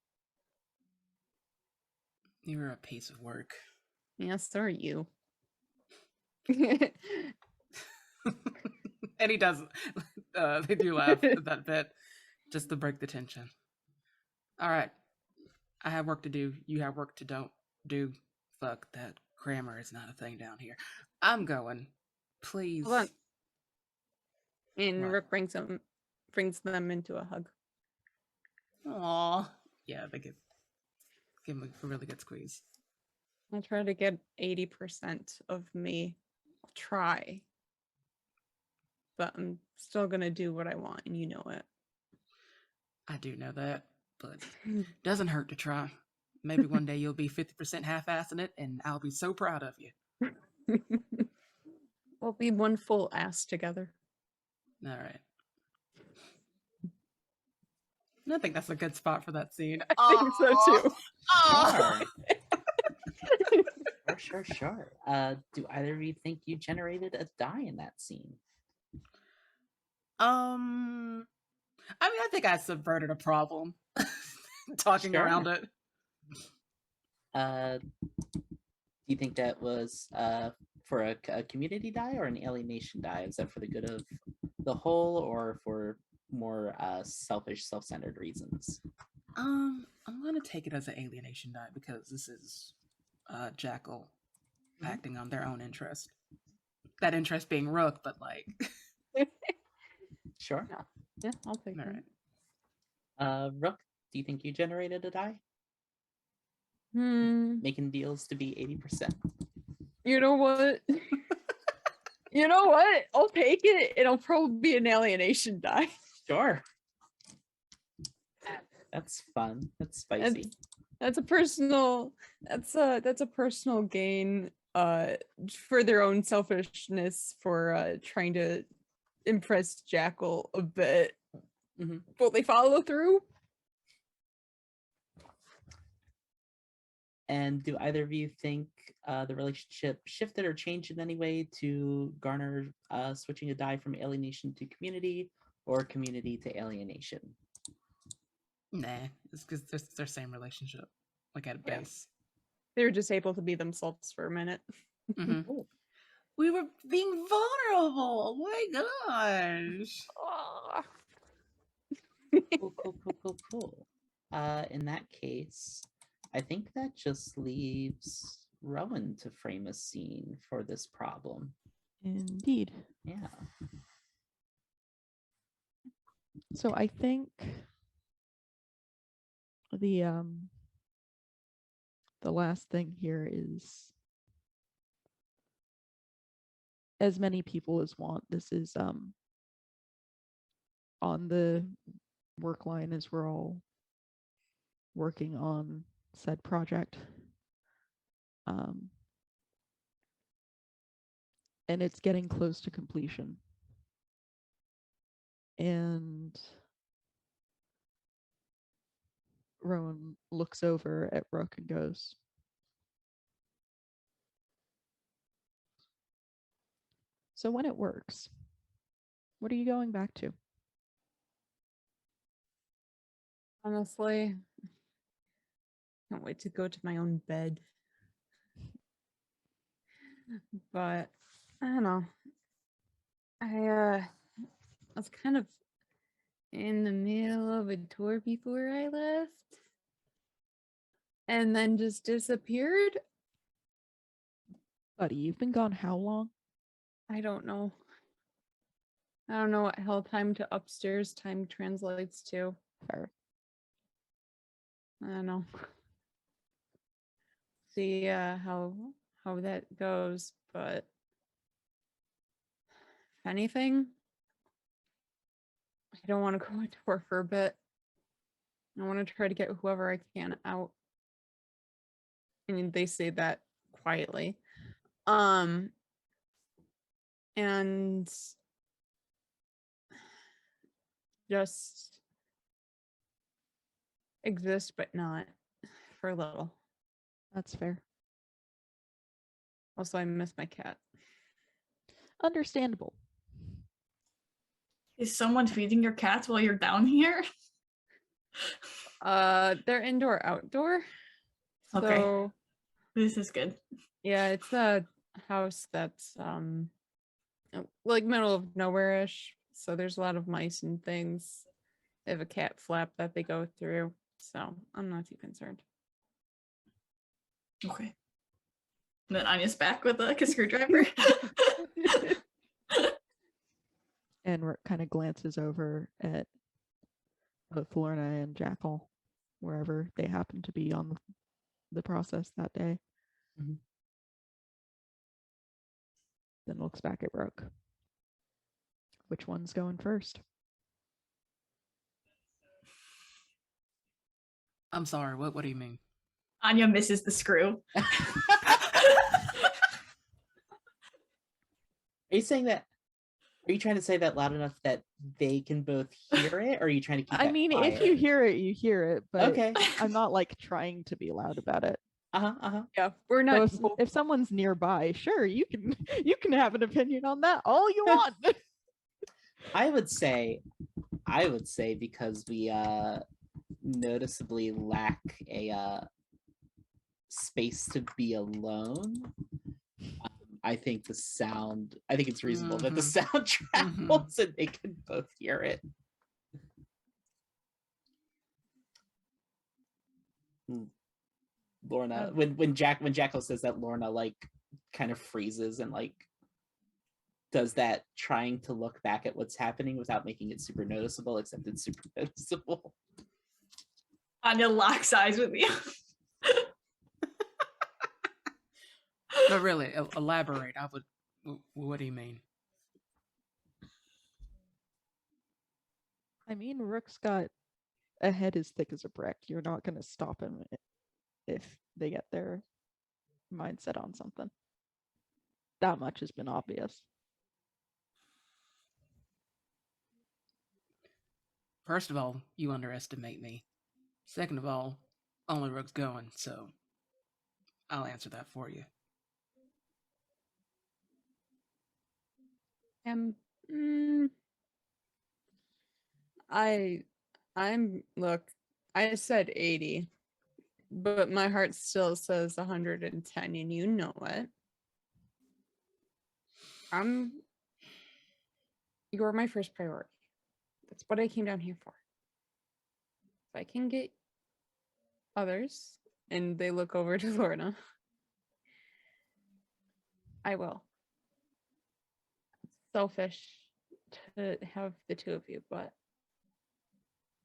You're a piece of work. Yes, so are you. And he does. They do laugh at that bit just to break the tension. All right. I have work to do. You have work to don't do. Fuck, that grammar is not a thing down here. I'm going. Please. Hold on. And What? Rook brings them into a hug. Aw. Yeah, they give him a really good squeeze. I'll try to get 80% of me. I'll try. But I'm still gonna do what I want, and you know it. I do know that, but doesn't hurt to try. Maybe one day you'll be 50% half-assing it, and I'll be so proud of you. We'll be one full ass together. All right. I think that's a good spot for that scene. I think so too. Oh. Sure. Do either of you think you generated a die in that scene? I mean, I think I subverted a problem. Talking Sure. around it. Do you think that was for a community die or an alienation die? Is that for the good of the whole or for more selfish, self-centered reasons? I'm gonna take it as an alienation die because this is Jackal acting on their own interest. That interest being Rook, but like. Sure. Yeah, I'll take All that. right. Rook, do you think you generated a die? Hmm. Making deals to be 80%. You know what? You know what? I'll take it. It'll probably be an alienation die. Sure. That's fun. That's spicy. That's a personal. That's a personal gain. For their own selfishness, for trying to impress Jackal a bit. Mm-hmm. Will they follow through? And do either of you think the relationship shifted or changed in any way to garner switching a die from alienation to community or community to alienation? Nah, it's because they're their same relationship, like at a Yeah. base. They were just able to be themselves for a minute. Mm-hmm. Cool. We were being vulnerable. Oh my gosh. Cool. In that case, I think that just leaves Rowan to frame a scene for this problem. Indeed. Yeah. So I think the last thing here is, as many people as want, this is on the work line as we're all working on said project. And it's getting close to completion. And Rowan looks over at Rook and goes, "So when it works, what are you going back to?" Honestly, can't wait to go to my own bed. But I don't know. I was kind of in the middle of a tour before I left, and then just disappeared. Buddy, you've been gone how long? I don't know. I don't know what hell time to upstairs time translates to. Fair. I don't know. See how that goes, but if anything, I don't want to go into work for a bit. I want to try to get whoever I can out. I mean, they say that quietly. And just exist, but not for a little. That's fair. Also, I miss my cat. Understandable. Is someone feeding your cats while you're down here? They're indoor, outdoor. Okay. So This is good. yeah, it's a house that's like middle of nowhere-ish. So there's a lot of mice and things. They have a cat flap that they go through. So I'm not too concerned. Okay. And then Anya's back with like a screwdriver. And Rook kind of glances over at both Lorna and Jackal, wherever they happen to be on the process that day. Mhm. Then looks back at Rook. Which one's going first? I'm sorry. What do you mean? Anya misses the screw. Are you saying that? Are you trying to say that loud enough that they can both hear it, or are you trying to keep I that mean, if quiet? you hear it, you hear it, but Okay. I'm not like trying to be loud about it. Yeah, we're So not. if someone's nearby, sure, you can have an opinion on that all you want. I would say because we noticeably lack a space to be alone. I think it's reasonable that the sound travels and they can both hear it. Lorna, when Jackal says that, Lorna like kind of freezes and like does that, trying to look back at what's happening without making it super noticeable, except it's super noticeable. Anya locks eyes with you. But really, elaborate. What do you mean? I mean, Rook's got a head as thick as a brick. You're not going to stop him if they get their mindset on something. That much has been obvious. First of all, you underestimate me. Second of all, only Rook's going, so I'll answer that for you. Look, I said 80, but my heart still says 110, and you know it. You're my first priority. That's what I came down here for. If I can get others, and they look over to Lorna, I will. It's selfish to have the two of you, but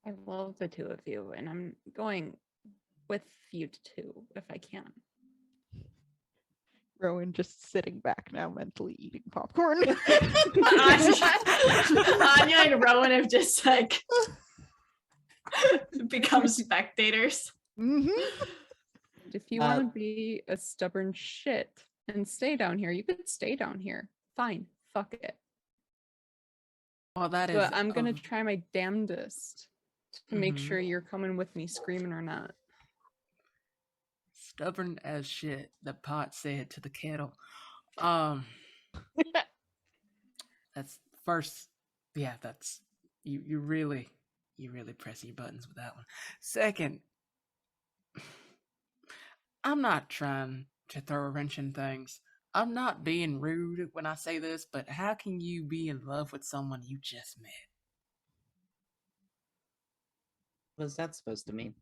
I love the two of you, and I'm going with you two if I can. Rowan just sitting back now, mentally eating popcorn. Anya and Rowan have just like become spectators. If you want to be a stubborn shit and stay down here, you could stay down here. Fine, fuck it. Well, that is. But I'm gonna try my damnedest to make sure you're coming with me, screaming or not. Stubborn as shit, the pot said to the kettle. That's first. Yeah, that's you really press your buttons with that one. Second, I'm not trying to throw a wrench in things. I'm not being rude when I say this, but how can you be in love with someone you just met? What is that supposed to mean?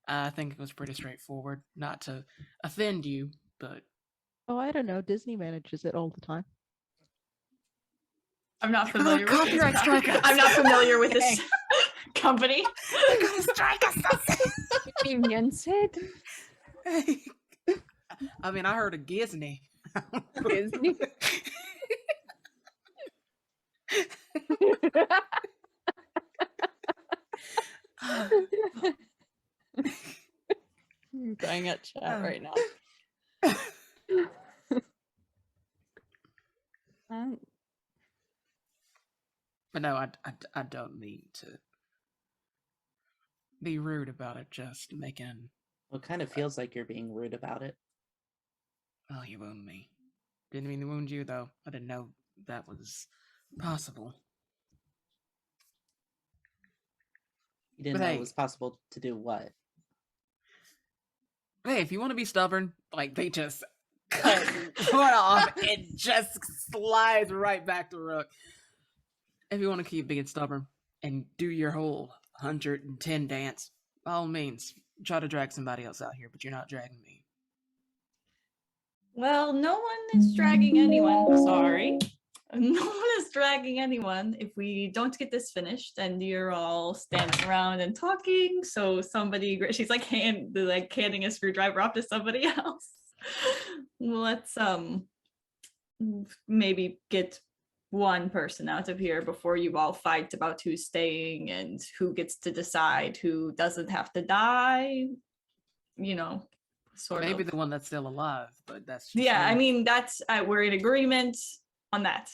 I think it was pretty straightforward. Not to offend you, but Oh, I don't know. Disney manages it all the time. I'm not familiar with copyright this. strike us. I'm not familiar with this company. they're gonna strike us. You mean Yensid? I mean, I heard of Disney. Disney? I'm dying at chat right now. But no, I don't mean to be rude about it, just making. Well, it kind of feels like you're being rude about it. Oh, you wound me. Didn't mean to wound you, though. I didn't know that was possible. You didn't But know hey. it was possible to do what? Hey, if you want to be stubborn, like, they just cut one off and just slides right back to Rook. If you want to keep being stubborn and do your whole 110 dance, by all means, try to drag somebody else out here, but you're not dragging me. Well, no one is dragging anyone. Sorry. No one is dragging anyone if we don't get this finished and you're all standing around and talking. So somebody, she's like handing a screwdriver off to somebody else. Let's maybe get one person out of here before you all fight about who's staying and who gets to decide who doesn't have to die. You know, sort Maybe of. the one that's still alive, but that's just Yeah, me. I mean, that's we're in agreement on that.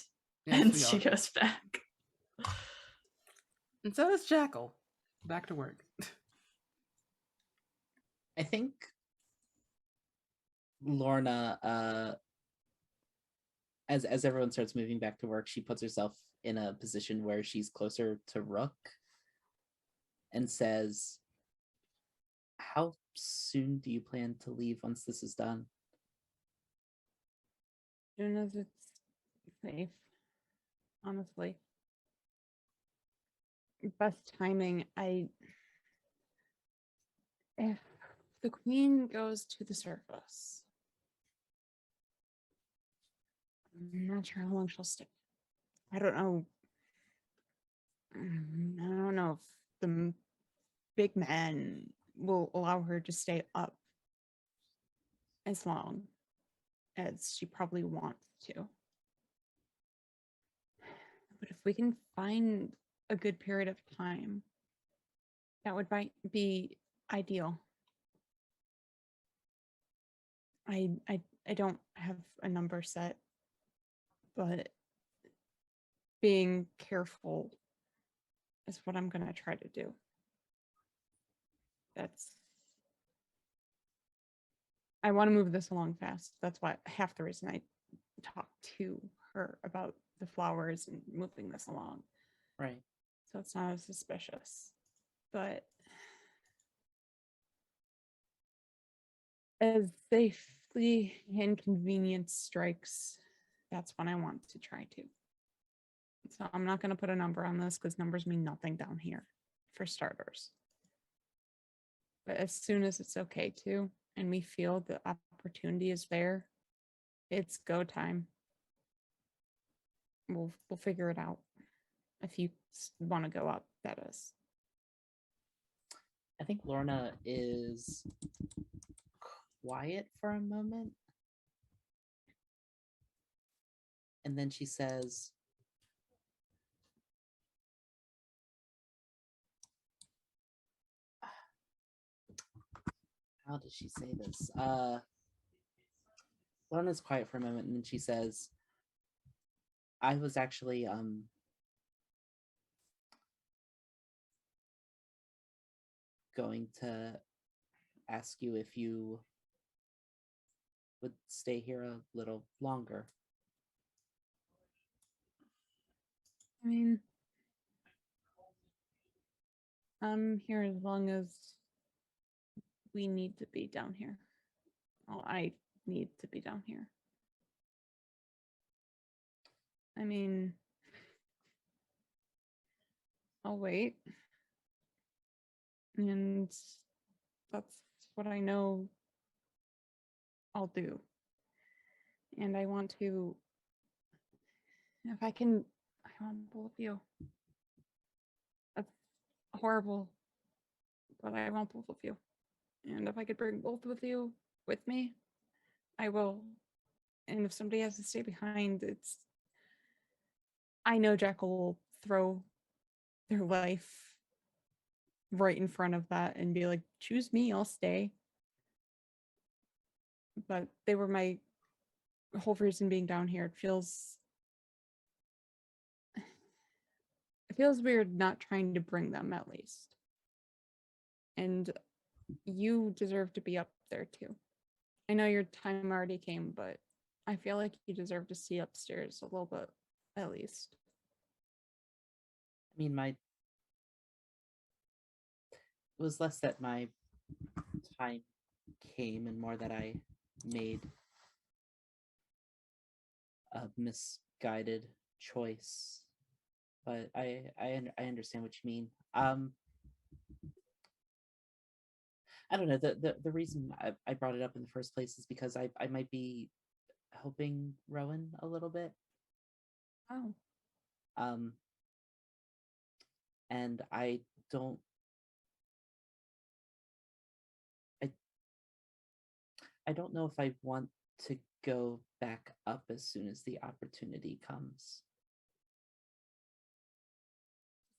Yes, and we she are. goes back. And so is Jackal. Back to work. I think Lorna, as everyone starts moving back to work, she puts herself in a position where she's closer to Rook and says, "How soon do you plan to leave once this is done?" As soon as it's safe, honestly. Best timing, if the queen goes to the surface, I'm not sure how long she'll stay. I don't know. I don't know if the big man will allow her to stay up as long as she probably wants to. But if we can find a good period of time, that would be ideal. I don't have a number set, but being careful is what I'm going to try to do. I want to move this along fast. That's why half the reason I talked to her about the flowers and moving this along. Right. So it's not as suspicious. But as safely and convenience strikes, that's when I want to try to. So I'm not going to put a number on this because numbers mean nothing down here, for starters. But as soon as it's okay to, and we feel the opportunity is there, it's go time. We'll figure it out. If you want to go up, that is. I think Lorna is quiet for a moment. And then she says, how does she say this? Lorna's quiet for a moment, and then she says, I was actually going to ask you if you would stay here a little longer. I mean, I'm here as long as we need to be down here. Well, I need to be down here. I mean, I'll wait. And that's what I know I'll do. And I want to, if I can, I want both of you. That's horrible, but I want both of you. And if I could bring both of you with me, I will. And if somebody has to stay behind, I know Jackal will throw their life right in front of that and be like, choose me, I'll stay. But they were my whole reason being down here. It feels weird not trying to bring them, at least. And you deserve to be up there too. I know your time already came, but I feel like you deserve to see upstairs a little bit, at least. I mean, it was less that my time came and more that I made a misguided choice. But I understand what you mean. I don't know. The reason I brought it up in the first place is because I might be helping Rowan a little bit. Oh. And I don't. I don't know if I want to go back up as soon as the opportunity comes.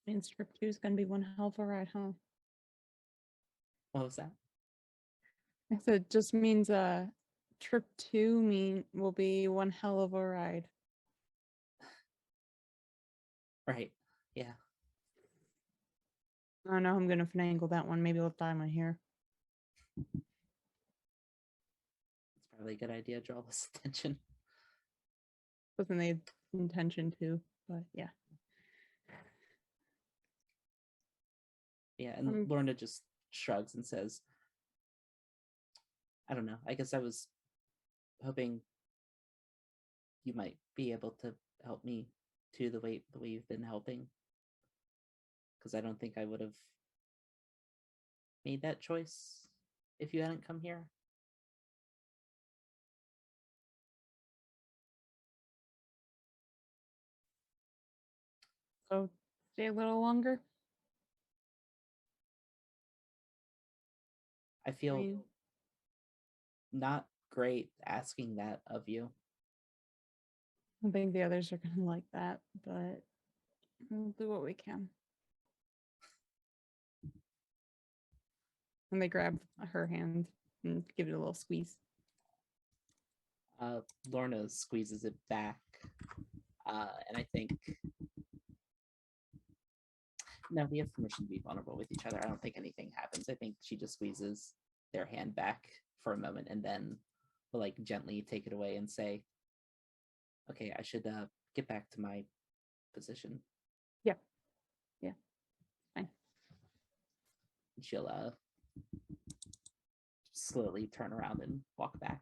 Means trip 2 is gonna be one hell of a ride, huh? What was that? I said just means trip 2 will be one hell of a ride. Right. Yeah. I don't know how I'm gonna finagle that one. Maybe I'll dye my hair. It's probably a good idea. Draw less attention. Wasn't the intention to, but yeah. Yeah, and Lorna just shrugs and says, I don't know. I guess I was hoping you might be able to help me too, the way you've been helping. Because I don't think I would have made that choice if you hadn't come here. So stay a little longer. I feel not great asking that of you. I think the others are gonna like that, but we'll do what we can. And they grab her hand and give it a little squeeze. Lorna squeezes it back, and I think no, we have permission to be vulnerable with each other. I don't think anything happens. I think she just squeezes their hand back for a moment and then will like gently take it away and say, okay, I should get back to my position. Yeah. Fine. She'll slowly turn around and walk back.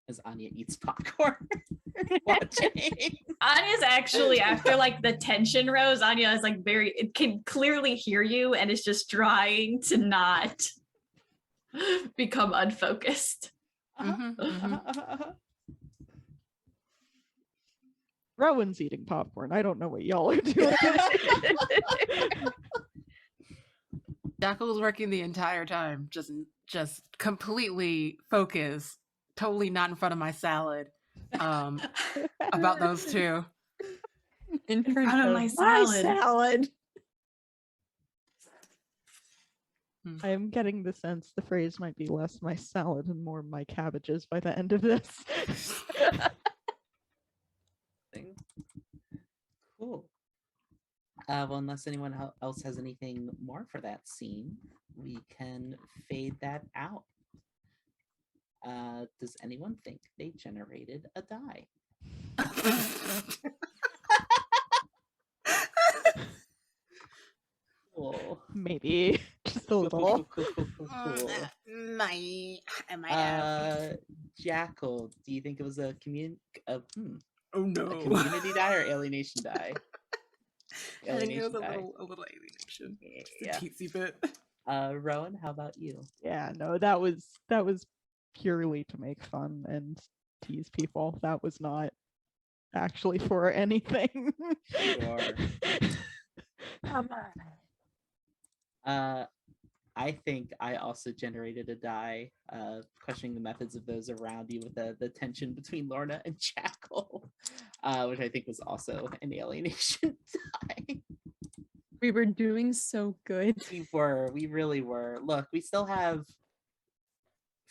As Anya eats popcorn. Watching. Anya's actually, after like the tension rose, Anya is like it can clearly hear you and is just trying to not become unfocused. Rowan's eating popcorn. I don't know what y'all are doing. Jackal was working the entire time, just completely focused, totally not in front of my salad. About those two. In front of my salad. I am getting the sense the phrase might be less my salad and more my cabbages by the end of this. Cool. Well, unless anyone else has anything more for that scene, we can fade that out. Does anyone think they generated a die? Cool. Maybe just a little. Cool. I might have. Jackal, do you think it was a community die or alienation die? I think it was a little alienation. Yeah. Just a teensy bit. Rowan, how about you? Yeah, no, that was purely to make fun and tease people. That was not actually for anything. Sure. Come on. I think I also generated a die, questioning the methods of those around you with the tension between Lorna and Jackal, which I think was also an alienation die. We were doing so good. We really were. Look, we still have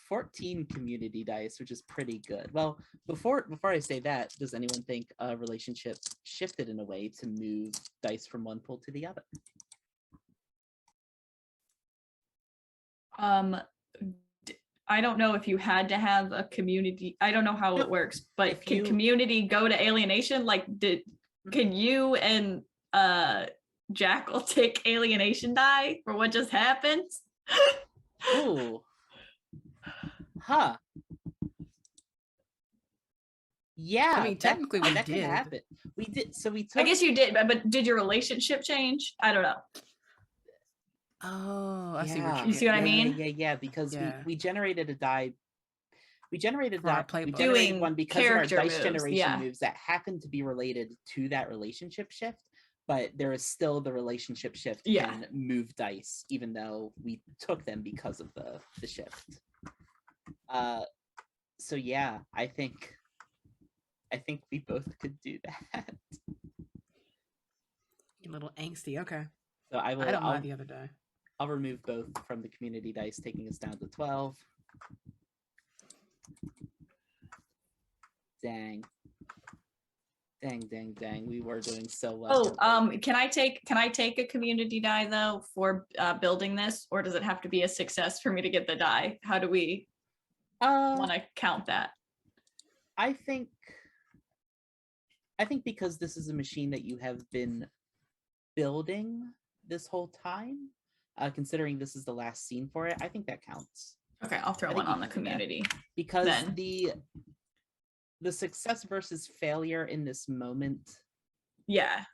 14 community dice, which is pretty good. Well, before I say that, does anyone think a relationship shifted in a way to move dice from one pool to the other? I don't know if you had to have a community. I don't know how No, it works, but if can you- community go to alienation? Like, can you and Jackal take alienation die for what just happened? Ooh. Huh. Yeah, I mean, technically we that could did. happen. We did. So we took. I guess you did, but did your relationship change? I don't know. Oh, I see what Yeah, You see what I yeah, mean? Yeah. Because Yeah. we generated a die. We generated For our that. We playbook. generated Doing one because of our character dice moves, generation yeah. moves that happened to be related to that relationship shift. But there is still the relationship shift Yeah. can move dice, even though we took them because of the shift. So yeah, I think we both could do that. A little angsty. Okay. So I will. I don't mind the other die. I'll remove both from the community dice, taking us down to 12. Dang. We were doing so well. Can I take a community die though for building this, or does it have to be a success for me to get the die? How do we want to count that? I think because this is a machine that you have been building this whole time, considering this is the last scene for it, I think that counts. Okay, I'll throw I one think you on the can do that. community. Because Then. the success versus failure in this moment, Yeah.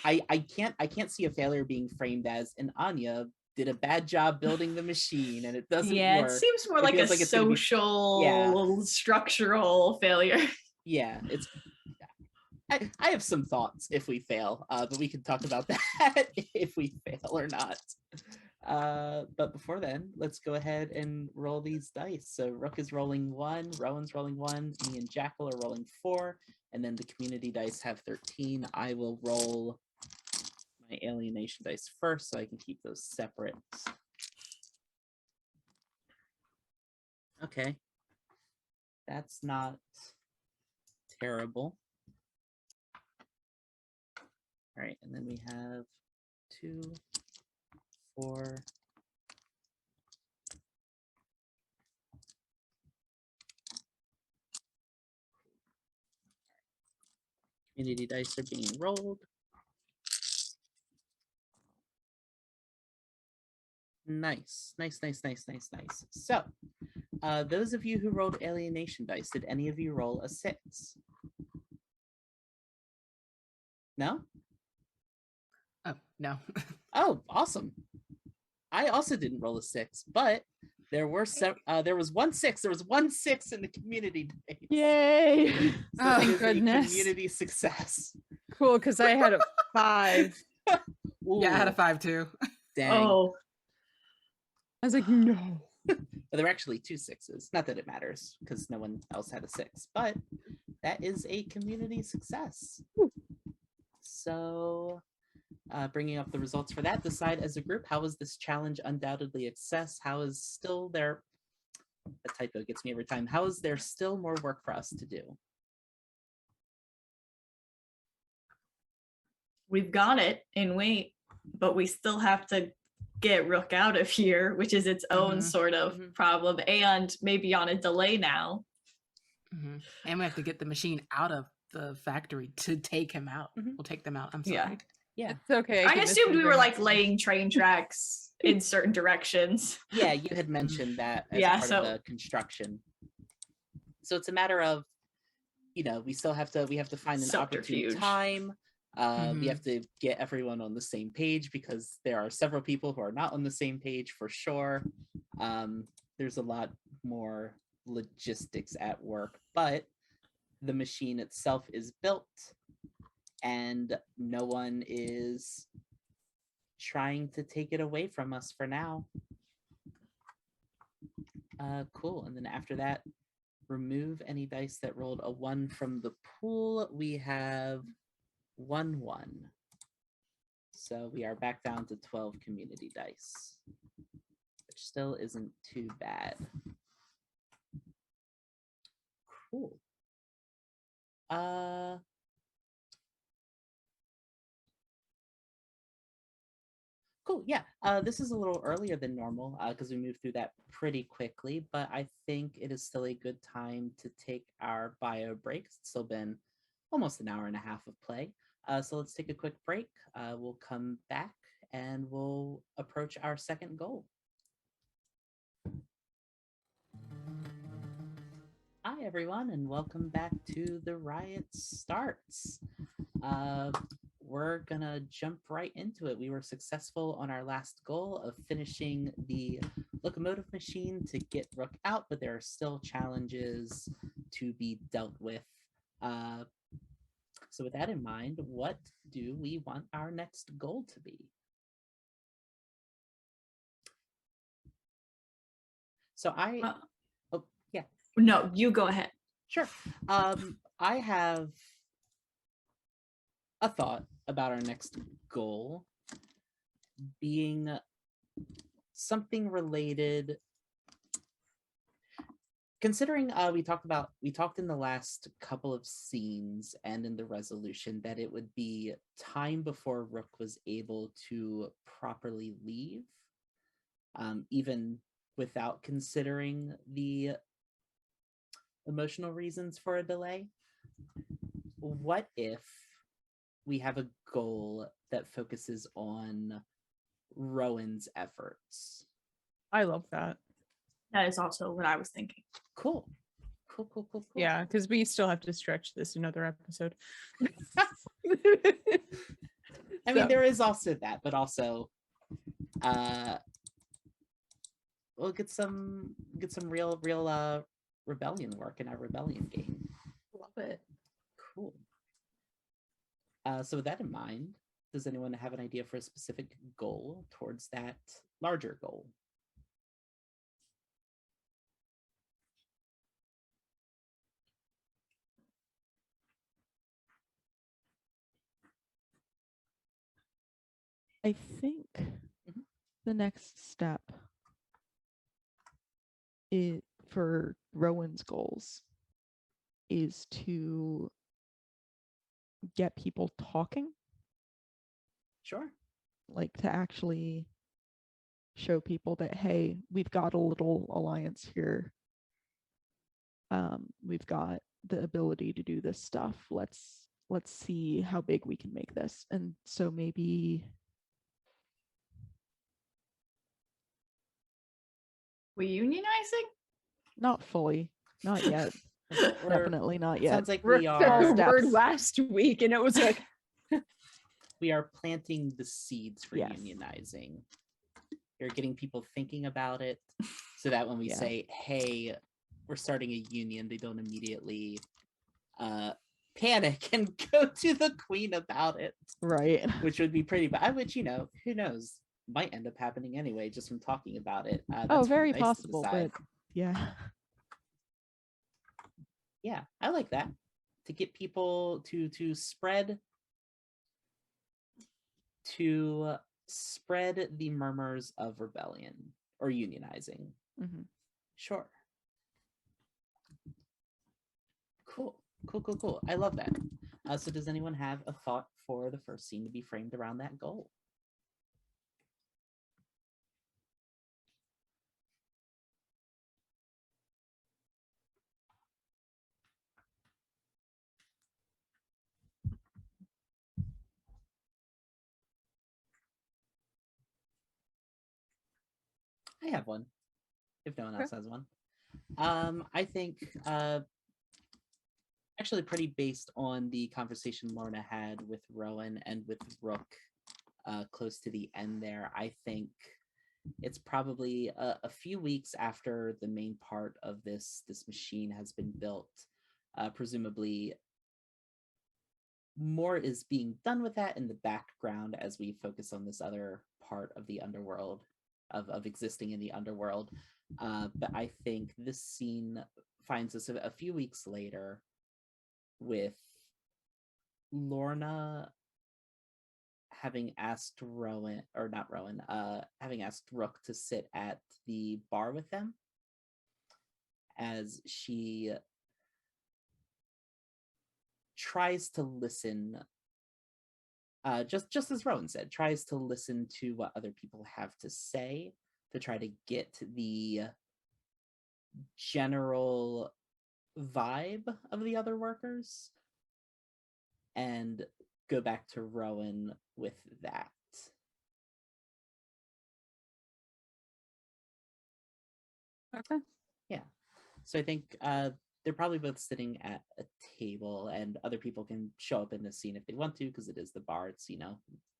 I can't see a failure being framed as an Anya did a bad job building the machine and it doesn't work. It seems more It like a feels like it's gonna be- social, structural failure. Yeah, it's. I have some thoughts if we fail, but we can talk about that if we fail or not. But before then, let's go ahead and roll these dice. So Rook is rolling 1, Rowan's rolling 1, me and Jackal are rolling 4, and then the community dice have 13. I will roll my alienation dice first so I can keep those separate. Okay. That's not terrible. All right, and then we have 2, 4. Community dice are being rolled. Nice. So, those of you who rolled alienation dice, did any of you roll a 6? No? Oh, no. Oh, awesome. I also didn't roll a 6, but there were there was 1 6. There was 1 6 in the community dice. Yay! So Oh, that is a goodness. community success. Cool, because I had a 5. Yeah, I had a Ooh, 5 too. dang. Oh, I was like, no. But there were actually 2 6s. Not that it matters, because no one else had a 6, but that is a community success. So, bringing up the results for that, decide as a group, how is this challenge undoubtedly a success? How is still there, a typo gets me every time, how is there still more work for us to do? we've got it in weight, but we still have to get Rook out of here, which is its own Mhm, sort of problem, and maybe on a delay now. Mhm. And we have to get the machine out of the factory to take him out. Mhm. We'll take them out. I'm Yeah. sorry. Yeah. It's okay. I can assumed we were bring like it. laying train tracks in certain directions. Yeah, you had mentioned that as Yeah, part so- of the construction. So it's a matter of, we have to find an opportune Subterfuge. time. We Mhm. have to get everyone on the same page because there are several people who are not on the same page for sure. There's a lot more logistics at work, but the machine itself is built and no one is trying to take it away from us for now. Cool. And then after that, remove any dice that rolled a 1 from the pool. We have 1 1. So we are back down to 12 community dice, which still isn't too bad. Cool. Uh, cool. Yeah. This is a little earlier than normal because we moved through that pretty quickly, but I think it is still a good time to take our bio breaks. It's still been almost an hour and a half of play. So let's take a quick break. We'll come back and we'll approach our second goal. Hi, everyone, and welcome back to the Riot Starts. We're gonna jump right into it. We were successful on our last goal of finishing the locomotive machine to get Rook out, but there are still challenges to be dealt with. So with that in mind, what do we want our next goal to be? So oh, yeah. No, you go ahead. Sure. I have a thought about our next goal being something related. Considering we talked in the last couple of scenes and in the resolution that it would be time before Rook was able to properly leave, even without considering the emotional reasons for a delay. What if we have a goal that focuses on Rowan's efforts? I love that. That is also what I was thinking. Cool. Yeah, because we still have to stretch this another episode. I mean, there is also that, but also we'll get some real rebellion work in our rebellion game. Love it. Cool. So with that in mind, does anyone have an idea for a specific goal towards that larger goal? I think the next step for Rowan's goals is to get people talking. Sure. Like to actually show people that, hey, we've got a little alliance here. We've got the ability to do this stuff. Let's see how big we can make this. And so maybe We unionizing? not fully, not yet. Definitely not yet. Sounds like Rick we said are the word steps. last week, and it was like, we are planting the seeds for Yes. unionizing. You're getting people thinking about it so that when we Yeah. say, hey, we're starting a union, they don't immediately panic and go to the queen about it. Right. Which would be pretty bad, which, who knows, might end up happening anyway, just from talking about it. That's Very nice to possible, decide. but yeah. Yeah, I like that. To get people to spread the murmurs of rebellion or unionizing. Mm-hmm. Sure. Cool. I love that. So does anyone have a thought for the first scene to be framed around that goal? I have one, if no one else has one. I think actually pretty based on the conversation Lorna had with Rowan and with Rook close to the end there. I think it's probably a few weeks after the main part of this machine has been built. Presumably more is being done with that in the background as we focus on this other part of the underworld, of existing in the underworld. But I think this scene finds us a few weeks later with Lorna having asked having asked Rook to sit at the bar with them, as she tries to listen, just as Rowan said, tries to listen to what other people have to say to try to get the general vibe of the other workers and go back to Rowan with that. Okay. Yeah. So I think they're probably both sitting at a table, and other people can show up in the scene if they want to, because it is the bar. It's,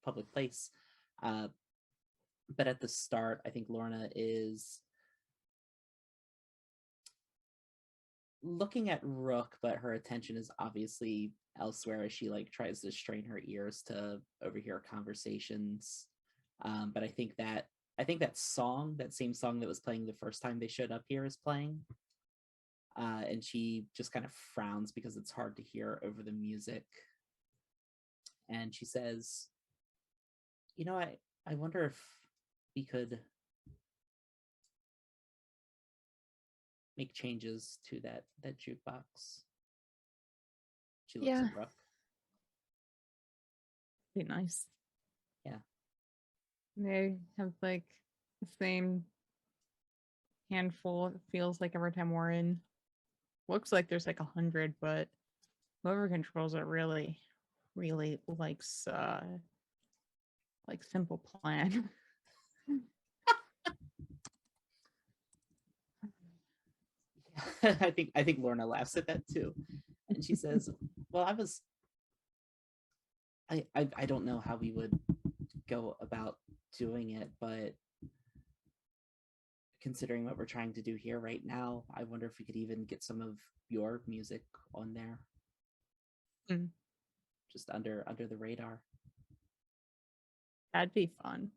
public place. But at the start, I think Lorna is looking at Rook, but her attention is obviously elsewhere as she tries to strain her ears to overhear conversations. But I think that song, that same song that was playing the first time they showed up here, is playing. And she just kind of frowns because it's hard to hear over the music. And she says, I wonder if we could make changes to that jukebox. She looks Yeah. at Rook. Be nice. Yeah. They have the same handful, it feels like, every time we're in. Looks like there's 100, but whoever controls it really, really likes Simple Plan. I think Lorna laughs at that too. And she says, well, I don't know how we would go about doing it, but considering what we're trying to do here right now, I wonder if we could even get some of your music on there. Just under the radar. That'd be fun.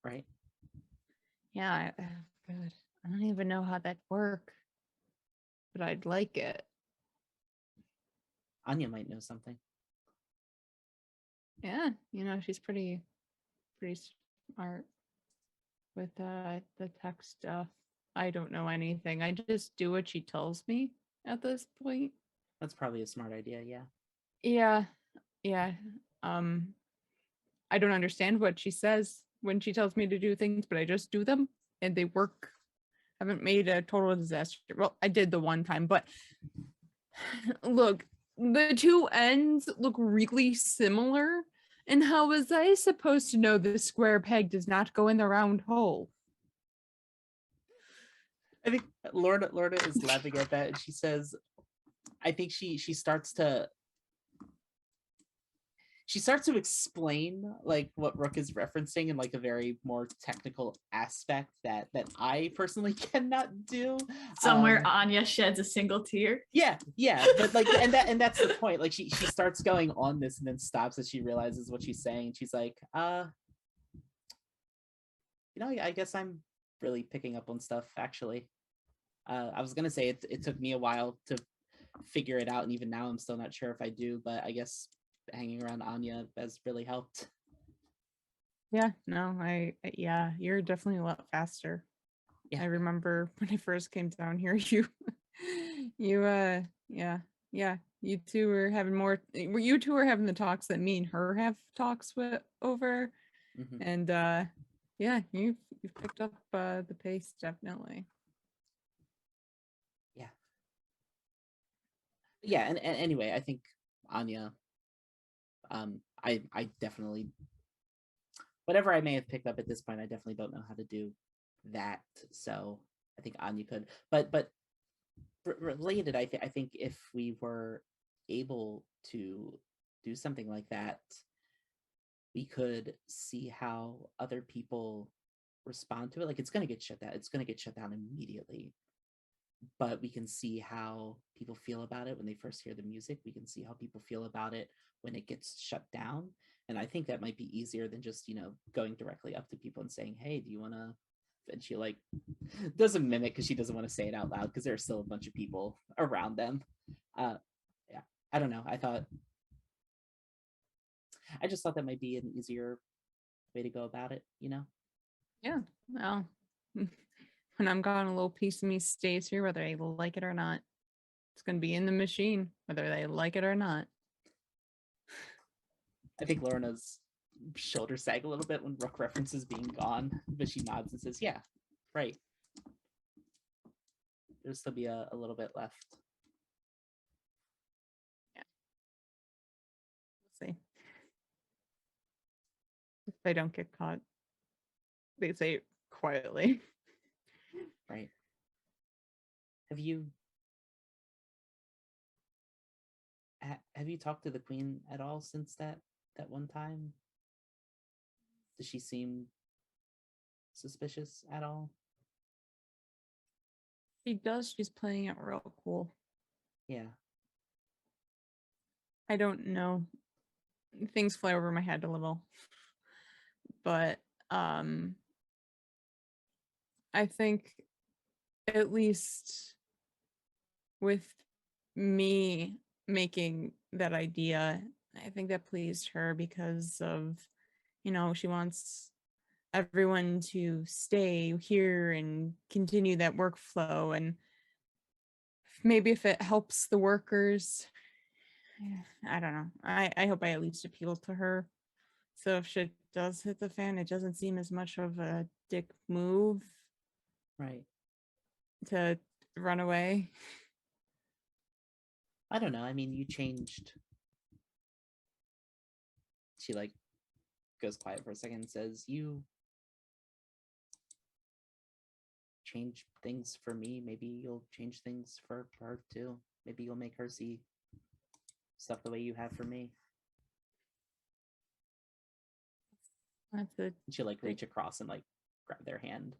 Right? Yeah, God, I don't even know how that'd work, but I'd like it. Anya might know something. Yeah, she's pretty smart with the tech stuff. I don't know anything. I just do what she tells me at this point. That's probably a smart idea, yeah. Yeah. I don't understand what she says when she tells me to do things, but I just do them and they work. I haven't made a total disaster. Well, I did the one time, but look, the two ends look really similar. And how was I supposed to know the square peg does not go in the round hole? I think Lorna is laughing at that, and she says, I think she starts to explain what Rook is referencing in a very more technical aspect that I personally cannot do. Somewhere Anya sheds a single tear. Yeah, but and that's the point. She starts going on this and then stops as she realizes what she's saying. And she's like, I guess I'm really picking up on stuff, actually. I was gonna say it took me a while to figure it out, and even now I'm still not sure if I do, but I guess hanging around Anya has really helped. Yeah, no, you're definitely a lot faster. Yeah. I remember when I first came down here, you two were having the talks that me and her have talks with over. Mm-hmm. And you've picked up the pace, definitely. Yeah, and anyway, I think Anya, I definitely, whatever I may have picked up at this point, I definitely don't know how to do that. So I think Anya could, but related, I think if we were able to do something like that, we could see how other people respond to it. It's going to get shut down. It's going to get shut down immediately. But we can see how people feel about it when they first hear the music. We can see how people feel about it when it gets shut down. And I think that might be easier than just, going directly up to people and saying, hey, do you want to? And she doesn't mimic because she doesn't want to say it out loud because there's still a bunch of people around them. Yeah, I don't know. I just thought that might be an easier way to go about it, Yeah, well, when I'm gone, a little piece of me stays here, whether I like it or not. It's going to be in the machine, whether they like it or not. I think Lorna's shoulders sag a little bit when Rook references being gone, but she nods and says, yeah, right. There'll still be a little bit left. We'll see. If they don't get caught, they say it quietly. Right. Have you talked to the queen at all since that one time? Does she seem suspicious at all? She does. She's playing it real cool. Yeah. I don't know. Things fly over my head a little. But I think at least with me making that idea, I think that pleased her because of, she wants everyone to stay here and continue that workflow. And maybe if it helps the workers, I don't know. I hope I at least appeal to her. So if shit does hit the fan, it doesn't seem as much of a dick move. Right. To run away. I don't know. I mean, you changed. She goes quiet for a second and says, you change things for me. Maybe you'll change things for her too. Maybe you'll make her see stuff the way you have for me. That's it. She reach across and grab their hand.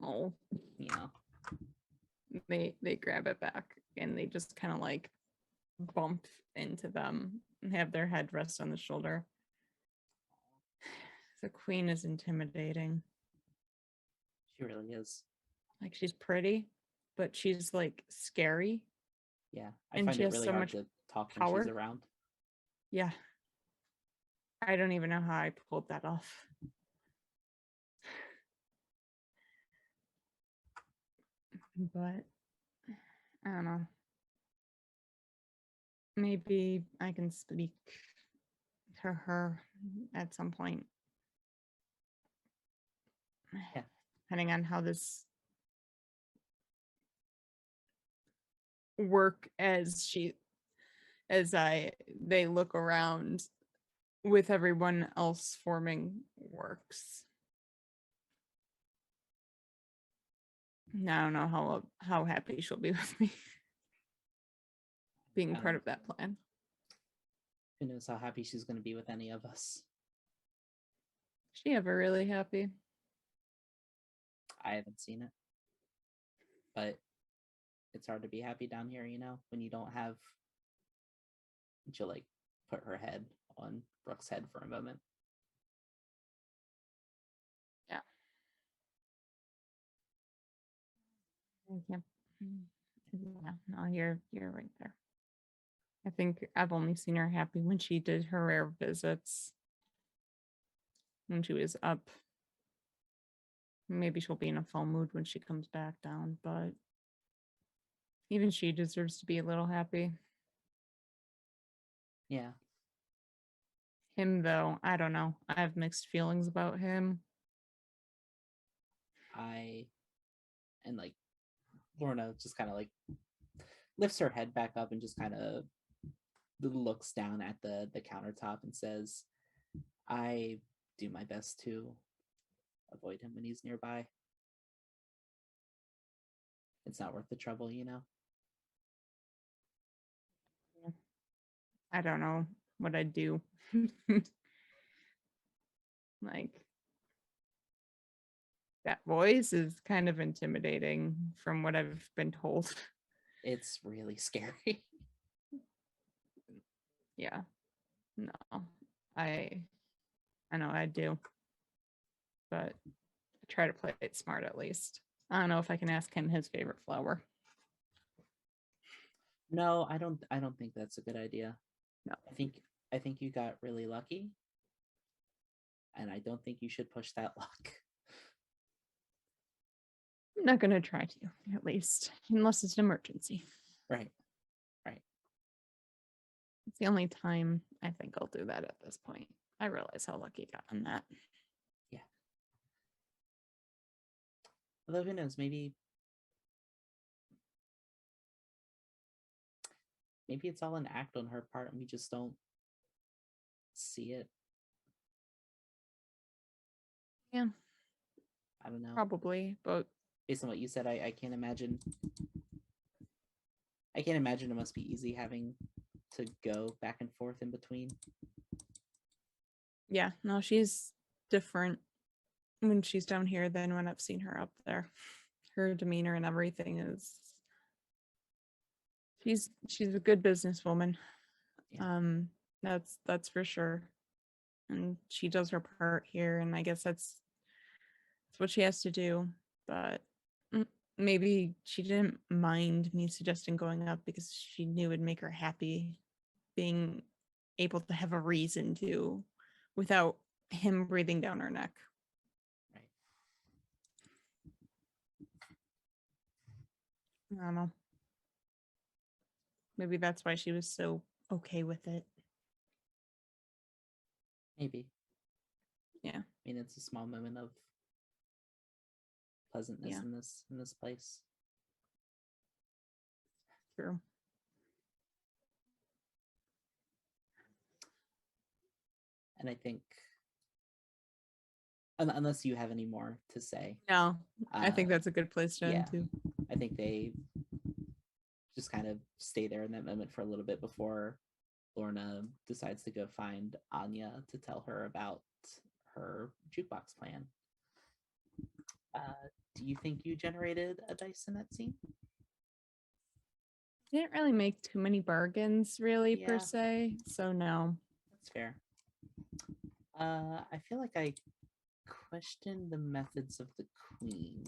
Oh. They grab it back and they just kind of bump into them and have their head rest on the shoulder. The queen is intimidating. She really is. She's pretty, but she's scary. Yeah, I and find she it has really so hard much to talk power. when she's around. Yeah. I don't even know how I pulled that off. But I don't know. Maybe I can speak to her at some point. Yeah. Depending on how this work they look around with everyone else forming works. I don't know how happy she'll be with me being part of that plan. Who knows how happy she's going to be with any of us. She ever really happy? I haven't seen it. But it's hard to be happy down here, when you don't have... She'll put her head on Brooke's head for a moment. Yeah. No, you're right there. I think I've only seen her happy when she did her rare visits. When she was up. Maybe she'll be in a full mood when she comes back down, but even she deserves to be a little happy. Yeah. Him, though, I don't know. I have mixed feelings about him. Lorna just kind of lifts her head back up and just kind of looks down at the countertop and says, I do my best to avoid him when he's nearby. It's not worth the trouble, I don't know what I'd do. That voice is kind of intimidating from what I've been told. It's really scary. Yeah. No. I know I do. But I try to play it smart at least. I don't know if I can ask him his favorite flower. No, I don't think that's a good idea. No. I think you got really lucky. And I don't think you should push that luck. I'm not going to try to, at least, unless it's an emergency. Right. the only time I think I'll do that at this point. I realize how lucky I got on that. Although who knows, maybe it's all an act on her part and we just don't see it. Yeah, I don't know. probably, but Based on what you said, I can't imagine. I can't imagine it must be easy having to go back and forth in between. yeah, no, she's different when she's down here than when I've seen her up there. Her demeanor and everything is she's a good businesswoman. Yeah. That's for sure. And she does her part here, and I guess that's what she has to do. But maybe she didn't mind me suggesting going up because she knew it'd make her happy being able to have a reason to without him breathing down her neck. Right. I don't know. Maybe that's why she was so okay with it. Maybe. Yeah. I mean, it's a small moment of pleasantness Yeah. in this place. True. And I think, unless you have any more to say, No, I think that's a good place to yeah. end too. I think they just kind of stay there in that moment for a little bit before Lorna decides to go find Anya to tell her about her jukebox plan. Do you think you generated a dice in that scene? Didn't really make too many bargains, really, Yeah. per se. So no. That's fair. I feel like I questioned the methods of the queen.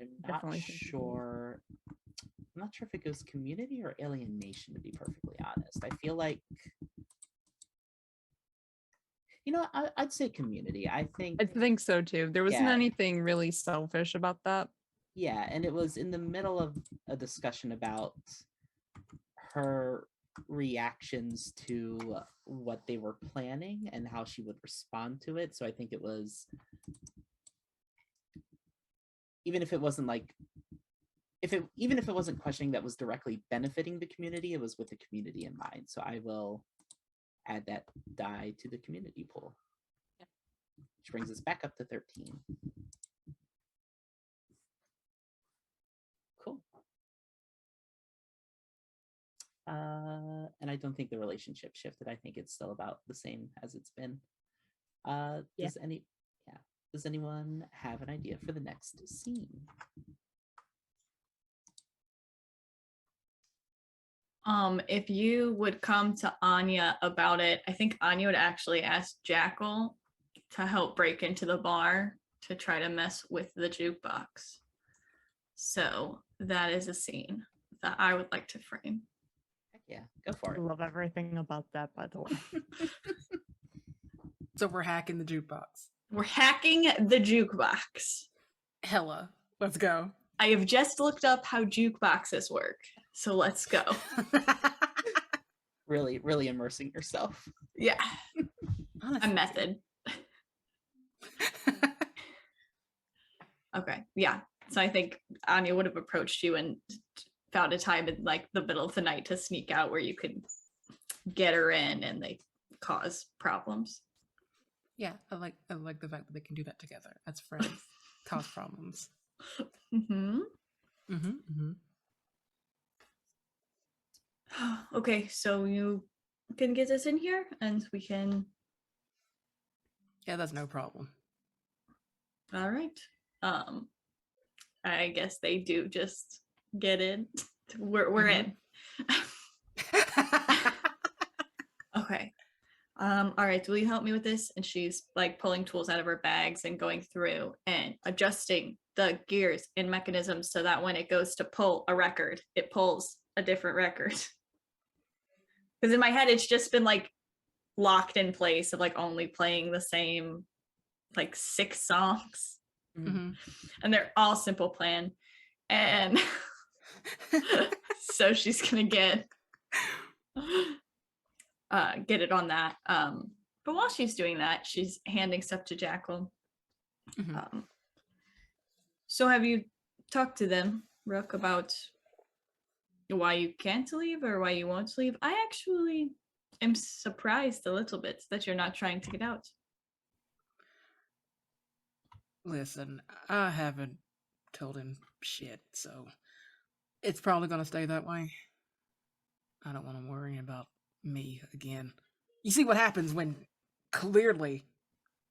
I'm not Definitely think you did. sure. I'm not sure if it goes community or alienation, to be perfectly honest. I feel like, I'd say community. I think so too. There wasn't Yeah. anything really selfish about that. Yeah, and it was in the middle of a discussion about her reactions to what they were planning and how she would respond to it. So I think it was, even if it wasn't like, even if it wasn't questioning that was directly benefiting the community, it was with the community in mind. So I will add that die to the community pool. Yeah. Which brings us back up to 13. Cool. And I don't think the relationship shifted. I think it's still about the same as it's been. Yeah. Does anyone have an idea for the next scene? If you would come to Anya about it, I think Anya would actually ask Jackal to help break into the bar to try to mess with the jukebox. So that is a scene that I would like to frame. Heck yeah, go for I it. love everything about that, by the way. So we're hacking the jukebox. We're hacking the jukebox. Hella. Let's go. I have just looked up how jukeboxes work. So let's go. Really, really immersing yourself. Yeah. Honestly. A method. Okay. Yeah. So I think Anya would have approached you and found a time in like the middle of the night to sneak out where you could get her in and they cause problems. Yeah, I like the fact that they can do that together as friends. Cause problems. Mm-hmm. Mm-hmm. Mm-hmm. Okay, so you can get us in here and we can. Yeah, that's no problem. All right. I guess they do just get in. We're in. Okay. All right, will you help me with this? And she's like pulling tools out of her bags and going through and adjusting the gears and mechanisms so that when it goes to pull a record, it pulls a different record. Because in my head, it's just been like locked in place of like only playing the same like 6 songs. Mm-hmm. And they're all Simple Plan. And so she's gonna get get it on that. But while she's doing that, she's handing stuff to Jackal. Mhm. So have you talked to them, Rook, about why you can't leave or why you won't leave? I actually am surprised a little bit that you're not trying to get out. Listen, I haven't told him shit, so it's probably gonna stay that way. I don't want to worry about me again. You see what happens when clearly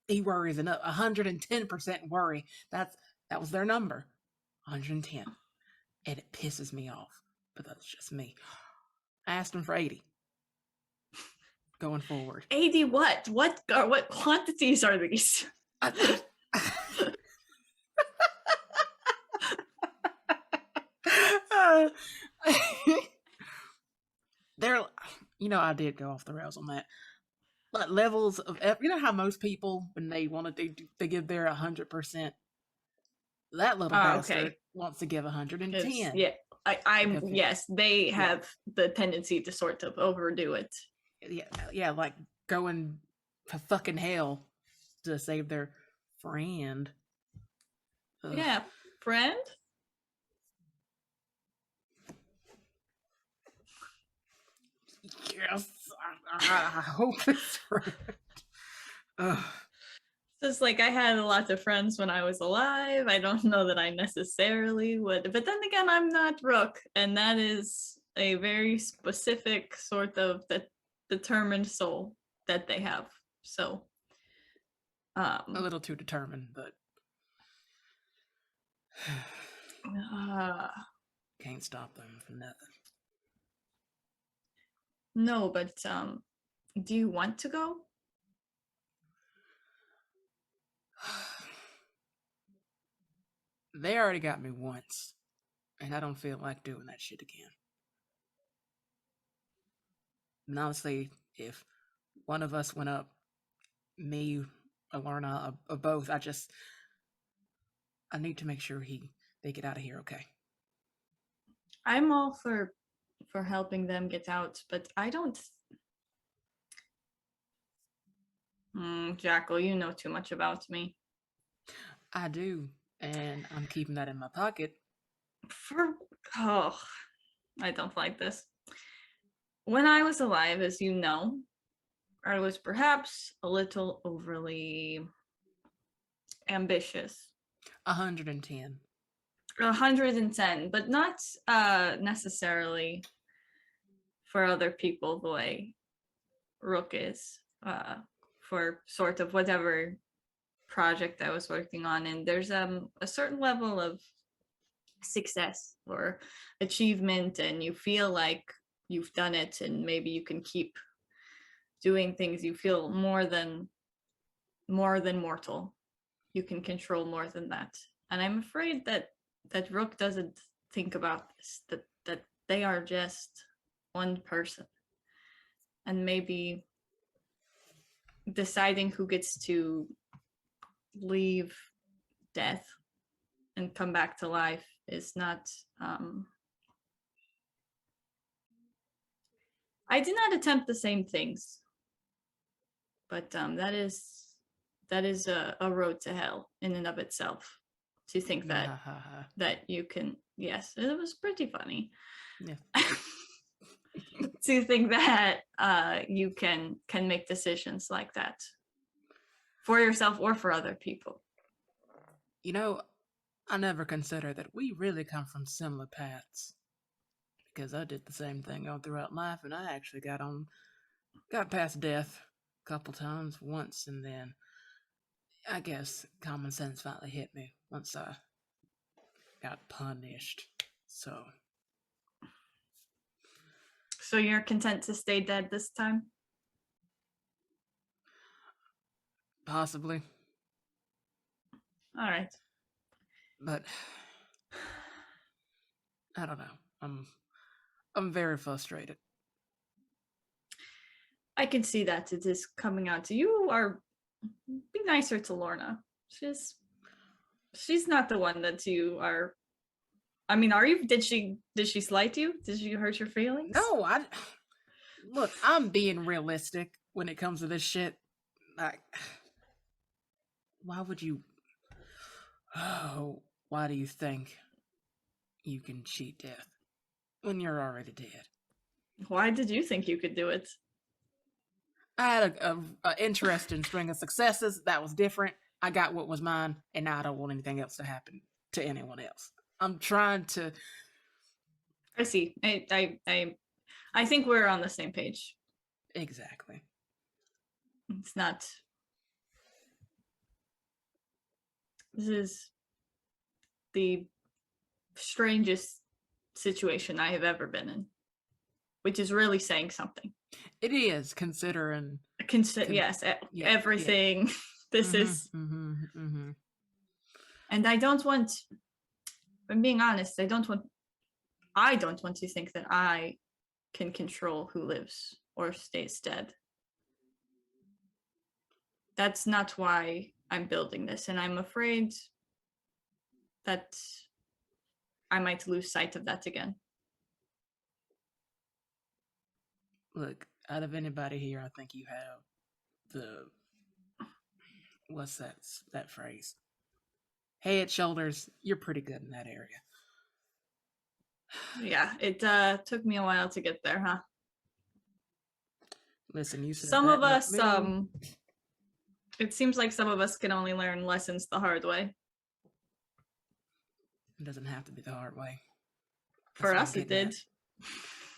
he worries enough. 110% worry. That was their number. 110. And it pisses me off. But that's just me. I asked him for 80. Going forward. 80 what? What quantities are these? They're, I did go off the rails on that. But levels of, how most people, when they want to, they give their 100%. That little bastard wants to give 110. Yeah, yes, they have the tendency to sort of overdo it. Yeah, like going to fucking hell to save their friend. Ugh. Yeah, friend? Yes, I hope it's right. Just like I had a lot of friends when I was alive. I don't know that I necessarily would. But then again, I'm not Rook. And that is a very specific sort of determined soul that they have. So. A little too determined, but. Can't stop them from nothing. No, but do you want to go? They already got me once, and I don't feel like doing that shit again. And honestly, if one of us went up, me or Lorna or both, I need to make sure they get out of here okay. I'm all for helping them get out, but I don't. Jackal, you know too much about me. I do, and I'm keeping that in my pocket. I don't like this. When I was alive, as you know, I was perhaps a little overly ambitious. 110. 110, but not necessarily for other people the way Rook is. For sort of whatever project I was working on, and there's a certain level of success or achievement, and you feel like you've done it, and maybe you can keep doing things. You feel more than mortal. You can control more than that, and I'm afraid that Rook doesn't think about this. That they are just one person, and maybe deciding who gets to leave death and come back to life is not. I did not attempt the same things, but that is a road to hell in and of itself. To think that you can, yes, it was pretty funny. Yeah. To think that you can make decisions like that for yourself or for other people. I never considered that we really come from similar paths. Because I did the same thing all throughout life, and I actually got past death a couple times, once, and then I guess common sense finally hit me once I got punished. So you're content to stay dead this time? Possibly. All right. But I don't know. I'm very frustrated. I can see that it is coming out to you. Be nicer to Lorna. She's not the one that you are. I mean, are you? Did she slight you? Did she hurt your feelings? No, Look, I'm being realistic when it comes to this shit. Like, why would you? Oh, why do you think you can cheat death when you're already dead? Why did you think you could do it? I had a interesting string of successes. That was different. I got what was mine, and now I don't want anything else to happen to anyone else. I'm trying to. I see. I think we're on the same page. Exactly. It's not. This is the strangest situation I have ever been in, which is really saying something. It is, considering. Yes, yeah, everything. This is. And I don't want. I'm being honest. I don't want to think that I can control who lives or stays dead. That's not why I'm building this, and I'm afraid that I might lose sight of that again. Look, out of anybody here, I think you have the what's that phrase? Head, shoulders. You're pretty good in that area. Yeah, it took me a while to get there, huh? Listen, you said Some that, of us, me. it seems like some of us can only learn lessons the hard way. It doesn't have to be the hard way. For That's what us, I'm it getting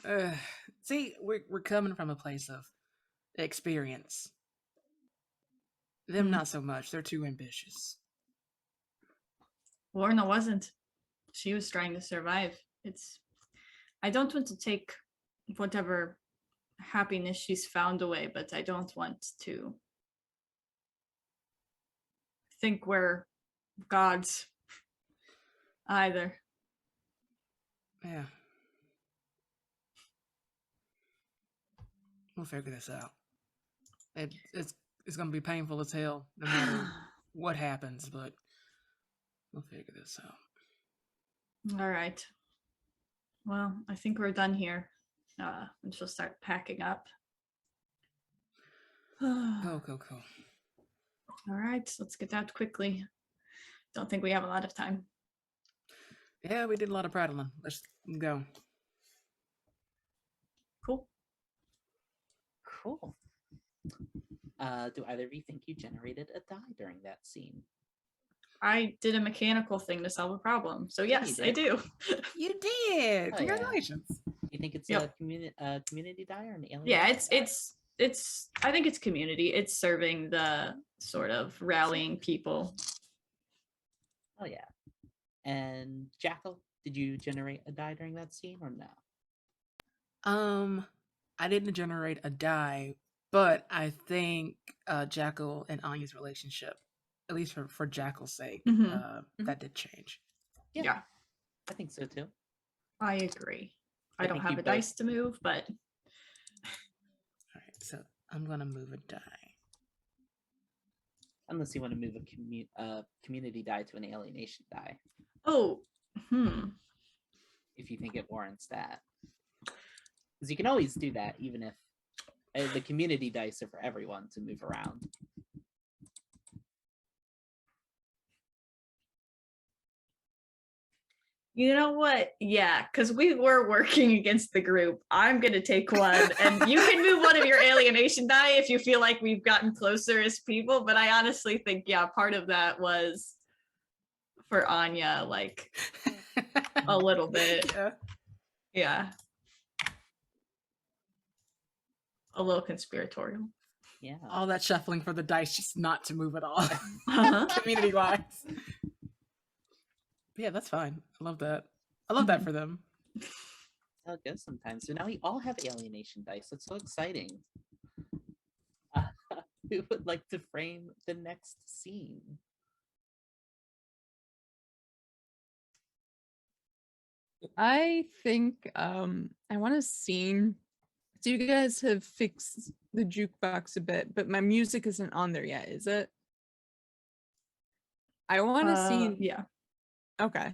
did. at. See, we're coming from a place of experience. Them not so much. They're too ambitious. Lorna wasn't. She was trying to survive. I don't want to take whatever happiness she's found away, but I don't want to think we're gods either. Yeah. We'll figure this out. It's gonna be painful as hell, no matter what happens, but we'll figure this out. All right. Well, I think we're done here. And she'll start packing up. Cool. All right, let's get out quickly. Don't think we have a lot of time. Yeah, we did a lot of prattling. Let's go. Cool. Cool. Do either of you think you generated a die during that scene? I did a mechanical thing to solve a problem. So yes, I do. You did. Oh, Congratulations. You think it's Yep. a community die or an alien? Yeah, die? it's I think it's community. It's serving the sort of rallying people. Oh yeah. And Jackal, did you generate a die during that scene or no? I didn't generate a die, but I think Jackal and Anya's relationship, at least for Jackal's sake, that did change. Yeah. I think so too. I agree. I don't think have you a both- dice to move, but All right, so I'm gonna move a die. Unless you want to move a community die to an alienation die, if you think it warrants that. Because you can always do that, even if the community dice are for everyone to move around. You know what? Yeah, because we were working against the group. I'm going to take one, and you can move one of your alienation die if you feel like we've gotten closer as people. But I honestly think, yeah, part of that was for Anya, like a little bit. Yeah. A little conspiratorial. Yeah. All that shuffling for the dice just not to move at all. Uh-huh. Community wise. Yeah, that's fine. I love that. I love that for them. That's how it goes sometimes. So now we all have alienation dice. That's so exciting. Who would like to frame the next scene? I think I want a scene. So you guys have fixed the jukebox a bit, but my music isn't on there yet, is it? I want a scene. Yeah. Okay.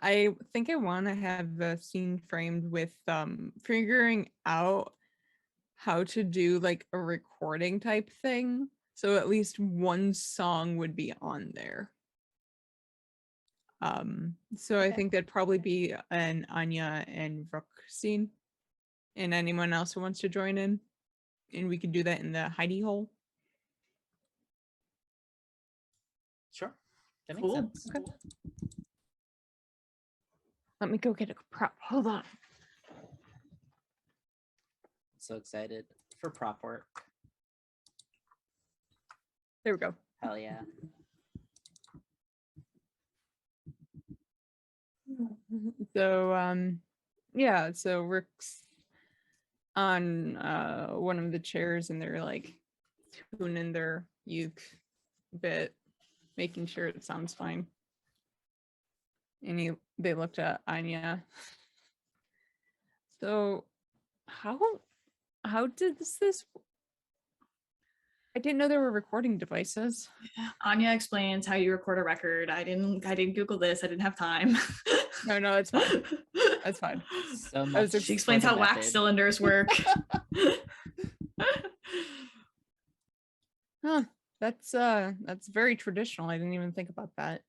I think I want to have a scene framed with figuring out how to do like a recording type thing. So at least one song would be on there. So I Okay. think that'd probably be an Anya and Rook scene. And anyone else who wants to join in. And we could do that in the hidey hole. Sure. That makes Cool. sense. Okay. Let me go get a prop. Hold on. So excited for prop work. There we go. Hell yeah. So yeah, so Rick's on one of the chairs and they're like tuning their uke bit, making sure it sounds fine. And they looked at Anya. So how did this I didn't know there were recording devices. Anya explains how you record a record. I didn't Google this. I didn't have time. No, it's fine. That's fine. So I was much. She explains for how the wax method. cylinders work. Huh. That's very traditional. I didn't even think about that.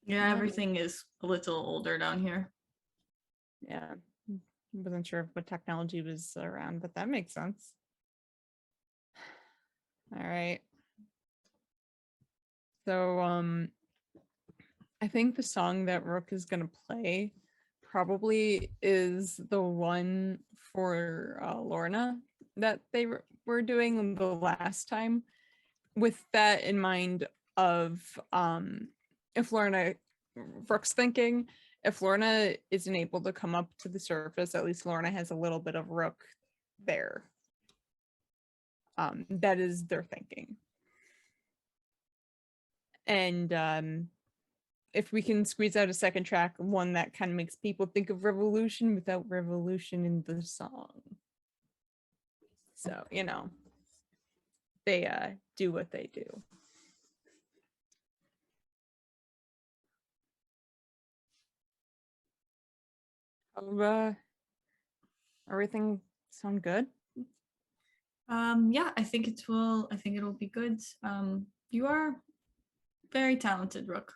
Yeah, Yeah. everything is a little older down here. Yeah. Wasn't sure what technology was around, but that makes sense. All right. So I think the song that Rook is gonna play probably is the one for Lorna that they were doing the last time, with that in mind of if Lorna, Rook's thinking if Lorna isn't able to come up to the surface, at least Lorna has a little bit of Rook there. That is their thinking. And if we can squeeze out a second track, one that kind of makes people think of revolution without revolution in the song. So, you know, they do what they do. Everything sound good? Yeah, I think it'll be good. You are very talented, Rook.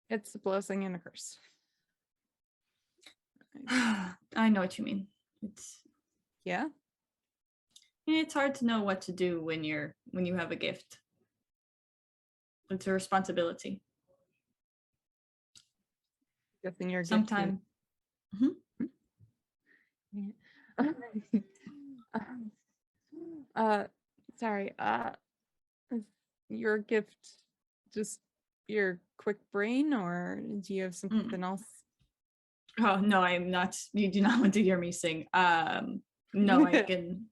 It's a blessing and a curse. I know what you mean. Yeah? It's hard to know what to do when you have a gift. It's a responsibility. Guessing your gift is- Sometimes. Sorry, is your gift just your quick brain, or do you have something else? Oh no, I'm not. You do not want to hear me sing. No, I can.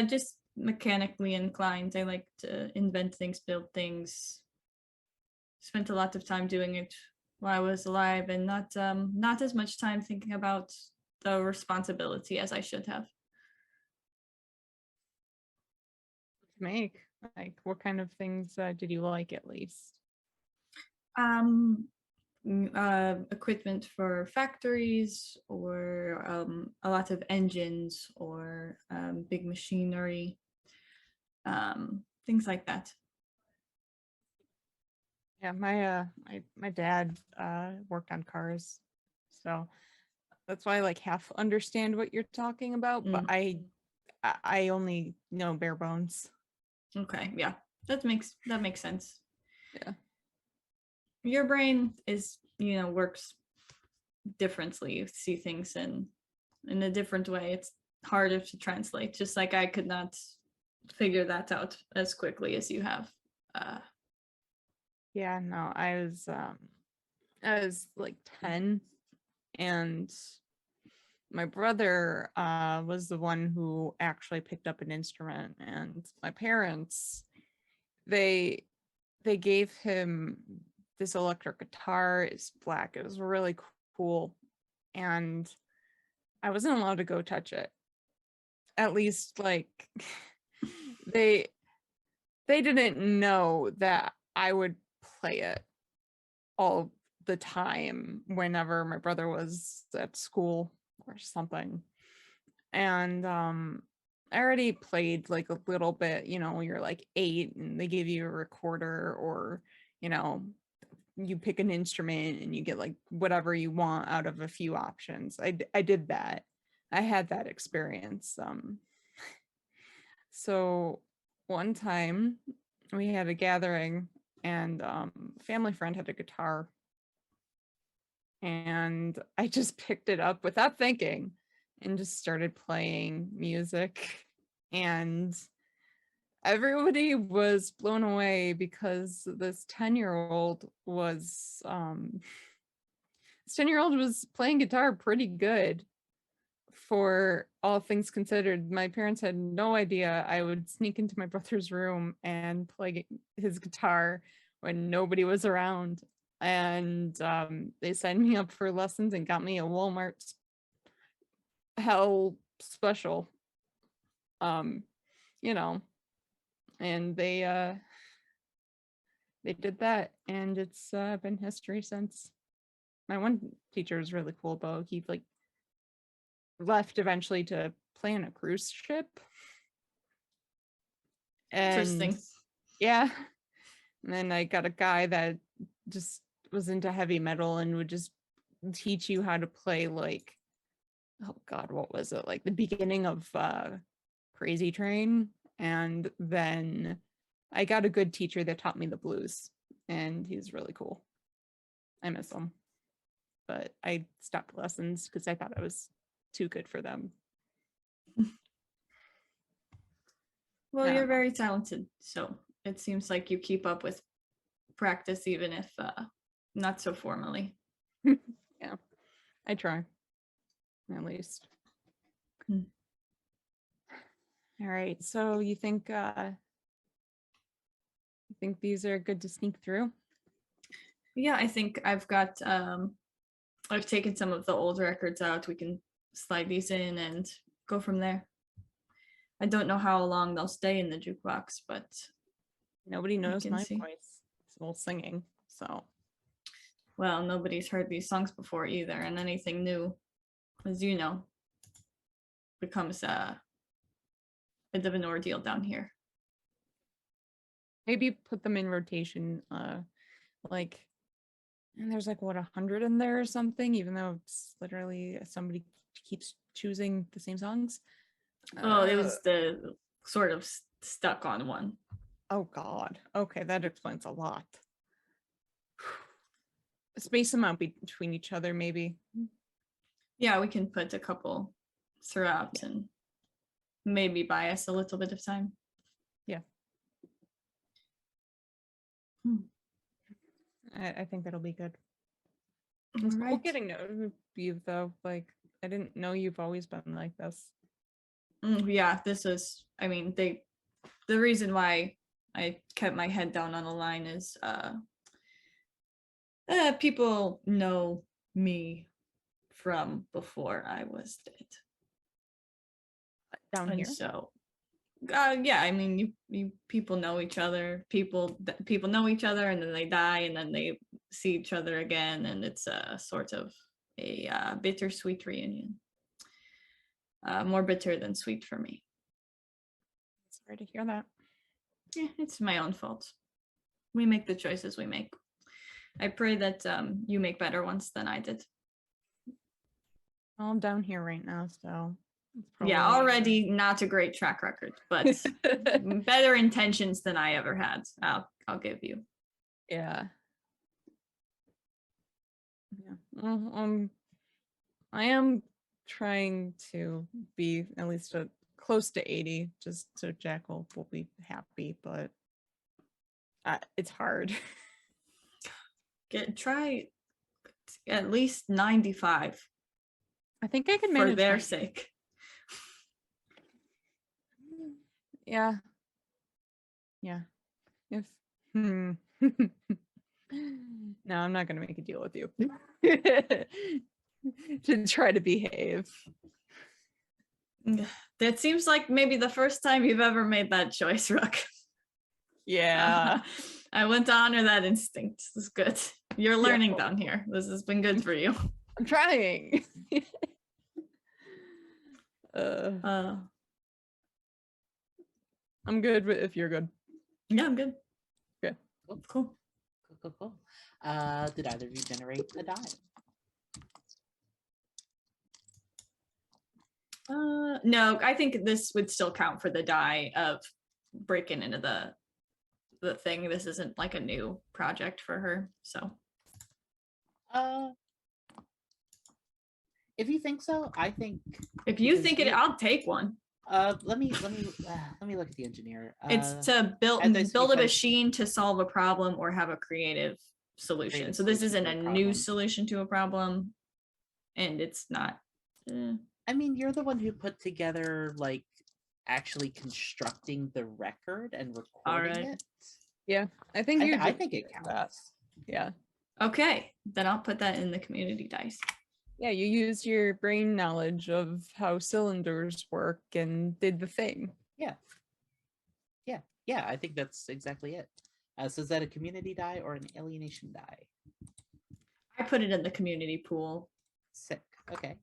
Just mechanically inclined. I like to invent things, build things. Spent a lot of time doing it while I was alive, and not as much time thinking about the responsibility as I should have. Make like what kind of things did you like at least? Equipment for factories, or a lot of engines, or big machinery, things like that. Yeah, my dad worked on cars, so that's why I like half understand what you're talking about, but I only know bare bones. Okay, yeah, that makes sense. Yeah. Your brain is, works differently. You see things in a different way. It's harder to translate, just like I could not figure that out as quickly as you have. Yeah, no, I was like 10, and my brother was the one who actually picked up an instrument, and my parents, they gave him this electric guitar. It's black. It was really cool, and I wasn't allowed to go touch it. At least, like, they didn't know that I would play it all the time whenever my brother was at school or something. And I already played like a little bit, you know, when you're like 8 and they give you a recorder, or, you know, you pick an instrument and you get like whatever you want out of a few options. I did that. I had that experience. So one time we had a gathering, and family friend had a guitar, and I just picked it up without thinking and just started playing music, and everybody was blown away because this 10-year-old was playing guitar pretty good for all things considered. My parents had no idea I would sneak into my brother's room and play his guitar when nobody was around. And they signed me up for lessons and got me a Walmart Hell special. You know, and they did that, and it's been history since. My one teacher was really cool though. He like left eventually to play on a cruise ship. And Interesting. yeah. And then I got a guy that just was into heavy metal and would just teach you how to play like, oh God, what was it? Like the beginning of Crazy Train. And then I got a good teacher that taught me the blues, and he's really cool. I miss him. But I stopped lessons because I thought I was too good for them. Well, Yeah. you're very talented, so it seems like you keep up with practice, even if not so formally. Yeah, I try, at least. Hmm. All right, so you think these are good to sneak through? Yeah, I think I've got I've taken some of the old records out. We can slide these in and go from there. I don't know how long they'll stay in the jukebox, but Nobody knows can my see. voice. It's all singing, so. well, nobody's heard these songs before either, and anything new, as you know, becomes a bit of an ordeal down here. Maybe put them in rotation, like, and there's like what 100 in there or something, even though it's literally somebody keeps choosing the same songs. Oh, it was the sort of stuck on one. Oh God. Okay, that explains a lot. Space them out between each other, maybe. Yeah, we can put a couple throughout and maybe buy us a little bit of time. Yeah. I think that'll be good. It's cool Right. getting to know you though. Like, I didn't know you've always been like this. Yeah, this was, I mean, the reason why I kept my head down on the line is people know me from before I was dead. Down And here. so yeah, I mean, you people know each other. People know each other, and then they die, and then they see each other again, and it's a sort of a bittersweet reunion. More bitter than sweet for me. Sorry to hear that. Yeah, it's my own fault. We make the choices we make. I pray that you make better ones than I did. Well, I'm down here right now, so it's Yeah, probably- already not a great track record, but better intentions than I ever had. I'll give you. Yeah. Yeah. Well, I am trying to be at least close to 80, just so Jackal will be happy, but it's hard. Try at least 95 I think I can for manage their 90. sake. Yeah. Yeah. If No, I'm not gonna make a deal with you. To try to behave. That seems like maybe the first time you've ever made that choice, Rook. Yeah. I want to honor that instinct. This is good. You're learning Yeah. down here. This has been good for you. I'm trying. Uh, I'm good if you're good. yeah, I'm good. Cool. Cool. Cool. Did either of you generate a die? No, I think this would still count for the die of breaking into the thing. This isn't like a new project for her, so Uh, if you think so, I think. if you because think it, I'll take one. Let me look at the engineer. It's to build add dice build a because- machine to solve a problem or have a creative solution. Creative So this solution isn't to a a new problem. solution to a problem, and it's not. I mean, you're the one who put together like actually constructing the record and recording Alright. it. Yeah, I think you. I did think it that. counts. Yeah. Okay, then I'll put that in the community dice. Yeah, you used your brain knowledge of how cylinders work and did the thing. Yeah, I think that's exactly it. So is that a community die or an alienation die? I put it in the community pool. Sick. Okay.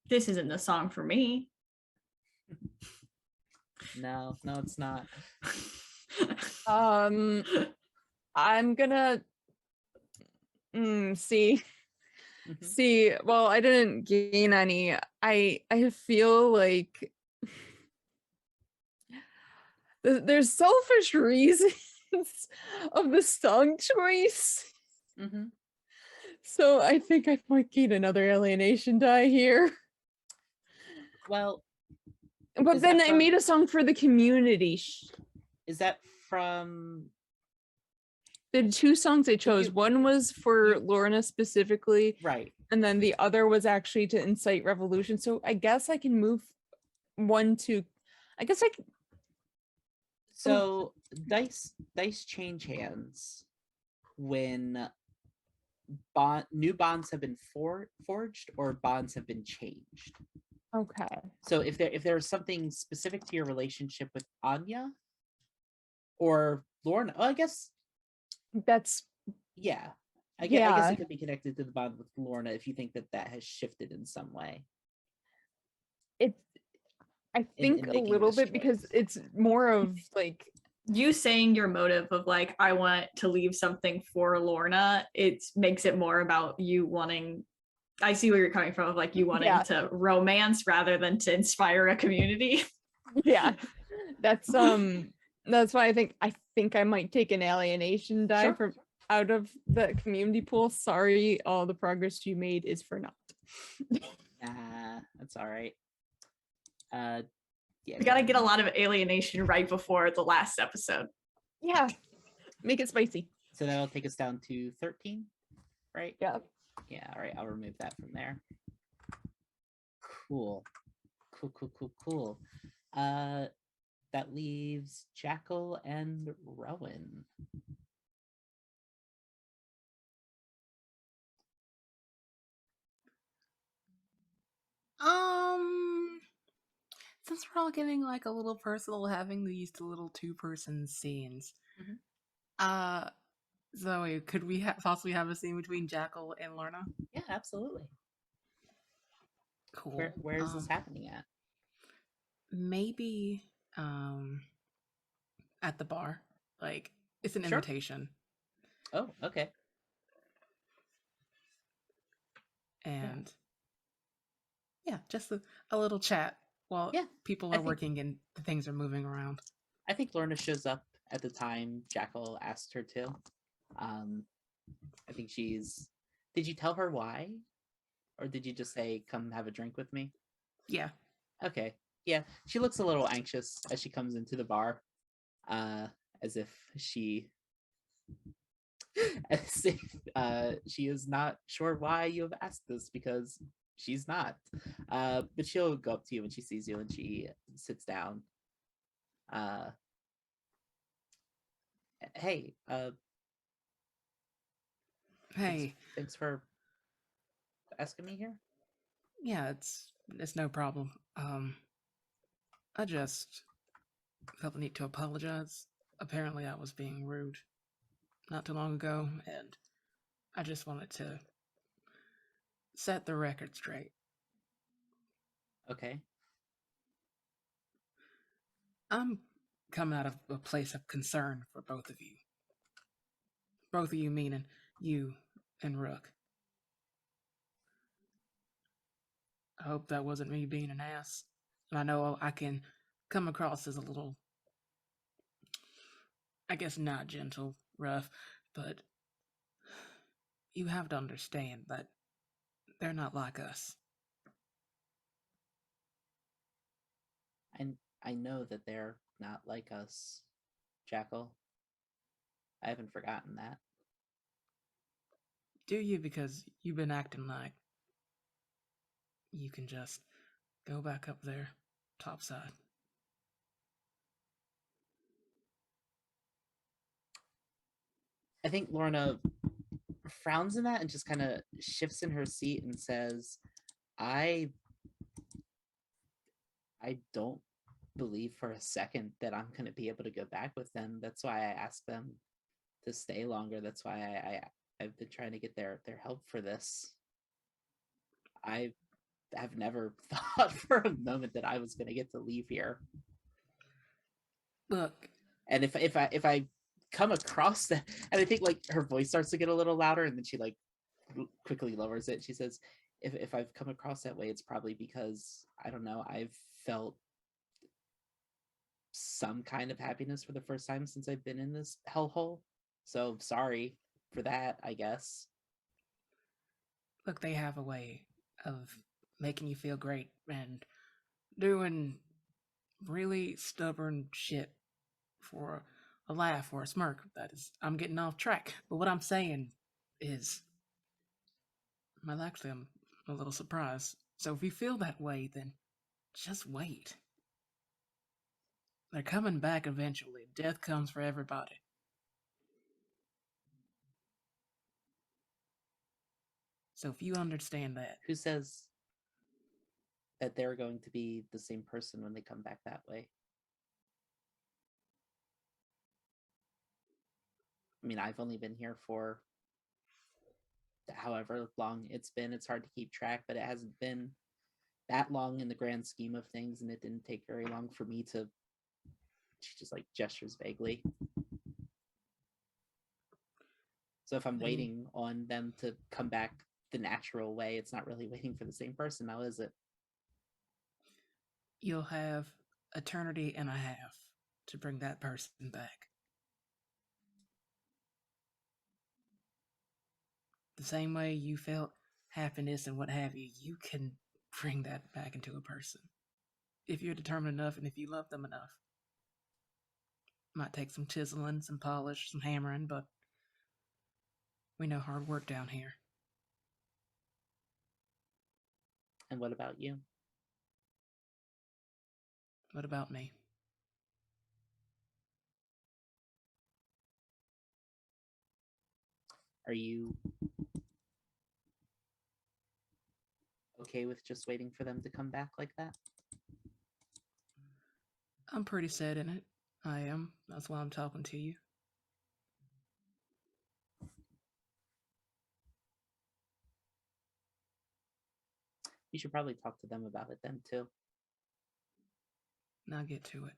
This isn't the song for me. No, it's not. I'm gonna see. Mhm. See, well, I didn't gain any. I feel like there's selfish reasons of the song choice. Mhm. So I think I might gain another alienation die here. Well, But Is then that I from- made a song for the community. is that from? The two songs I chose, you- one was for Lorna specifically, Right. and then the other was actually to incite revolution. So I guess I can move one to, I guess I can, So dice change hands when new bonds have been forged or bonds have been changed. okay. So if there's something specific to your relationship with Anya or Lorna, I guess That's, yeah. I guess Yeah. it could be connected to the bond with Lorna if you think that has shifted in some way. it, I think a making little this bit because choice. it's more of like, You saying your motive of like, I want to leave something for Lorna, it makes it more about you wanting. I see where you're coming from, of like you wanting Yeah. to romance rather than to inspire a community. yeah, that's why I think I might take an alienation die Sure. from out of the community pool. Sorry, all the progress you made is for naught. That's all right. Yeah, We gotta get a lot of alienation right before the last episode. Yeah, make it spicy. So that'll take us down to 13, right? Yeah. Yeah, all right, I'll remove that from there. Cool. That leaves Jackal and Rowan. Since we're all getting like a little personal, having these little two-person scenes, Mhm. Zoe, could we possibly have a scene between Jackal and Lorna? Yeah, absolutely. Cool. Where is this happening at? Maybe at the bar. Like it's an Sure. invitation. Oh, okay. And yeah, just a little chat while Yeah, people I are think- working and the things are moving around. I think Lorna shows up at the time Jackal asked her to. I think she's. Did you tell her why? Or did you just say, come have a drink with me? Yeah. Okay. Yeah. She looks a little anxious as she comes into the bar. As if she she is not sure why you have asked this because she's not. But she'll go up to you when she sees you and she sits down. Hey, Hey. thanks for asking me here. Yeah, it's no problem. I just felt the need to apologize. Apparently I was being rude not too long ago, and I just wanted to set the record straight. Okay. I'm coming out of a place of concern for both of you. Both of you meaning you and Rook. I hope that wasn't me being an ass. And I know I can come across as a little, I guess not gentle, rough, but you have to understand that they're not like us. And I know that they're not like us, Jackal. I haven't forgotten that. Do you? Because you've been acting like you can just go back up there, topside. I think Lorna frowns in that and just kind of shifts in her seat and says, I don't believe for a second that I'm going to be able to go back with them. That's why I asked them to stay longer. That's why I've been trying to get their help for this. I have never thought for a moment that I was going to get to leave here. Look, And if I come across that, and I think like her voice starts to get a little louder, and then she like quickly lowers it. She says, if I've come across that way, it's probably because I don't know, I've felt some kind of happiness for the first time since I've been in this hellhole. So sorry for that, I guess. look, they have a way of making you feel great and doing really stubborn shit for a laugh or a smirk. That is, I'm getting off track. But what I'm saying is, well, actually, I'm a little surprised. So if you feel that way, then just wait. They're coming back eventually. Death comes for everybody. So if you understand that, Who says that they're going to be the same person when they come back that way? I mean, I've only been here for however long it's been. It's hard to keep track, but it hasn't been that long in the grand scheme of things, and it didn't take very long for me to. She just like gestures vaguely. So if I'm waiting on them to come back the natural way, it's not really waiting for the same person now, is it? you'll have eternity and a half to bring that person back. The same way you felt happiness and what have you, you can bring that back into a person. If you're determined enough and if you love them enough. Might take some chiseling, some polish, some hammering, but we know hard work down here. And what about you? What about me? Are you okay with just waiting for them to come back like that? I'm pretty set in it. I am. That's why I'm talking to you. You should probably talk to them about it then too. Now get to it.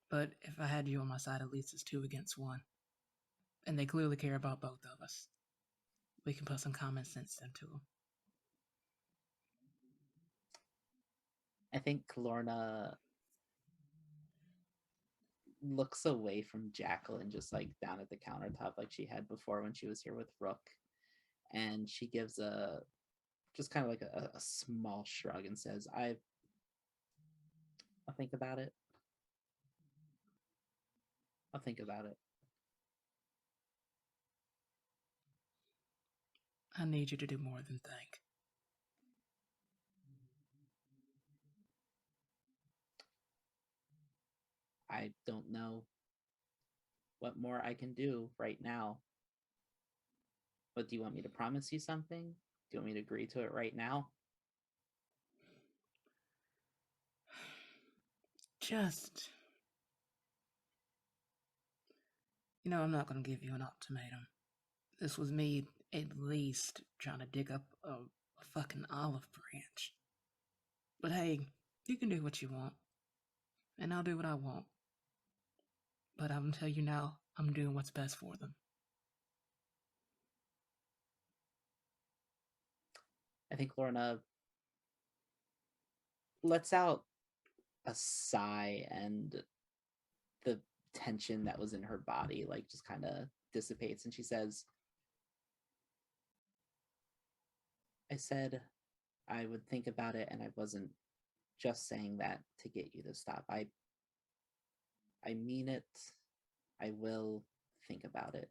But if I had you on my side, at least it's 2 against 1. And they clearly care about both of us. We can put some common sense into them. I think Lorna looks away from Jackal and just like down at the countertop like she had before when she was here with Rook. And she gives a just kind of like a small shrug and says, I'll think about it. I'll think about it. I need you to do more than think. I don't know what more I can do right now. But do you want me to promise you something? Do you want me to agree to it right now? Just... You know, I'm not going to give you an ultimatum. This was me at least trying to dig up a fucking olive branch. But hey, you can do what you want, and I'll do what I want. But I'm gonna tell you now, I'm doing what's best for them. I think Lorna lets out a sigh, and the tension that was in her body like just kind of dissipates, and she says, I said I would think about it, and I wasn't just saying that to get you to stop. I mean it. I will think about it.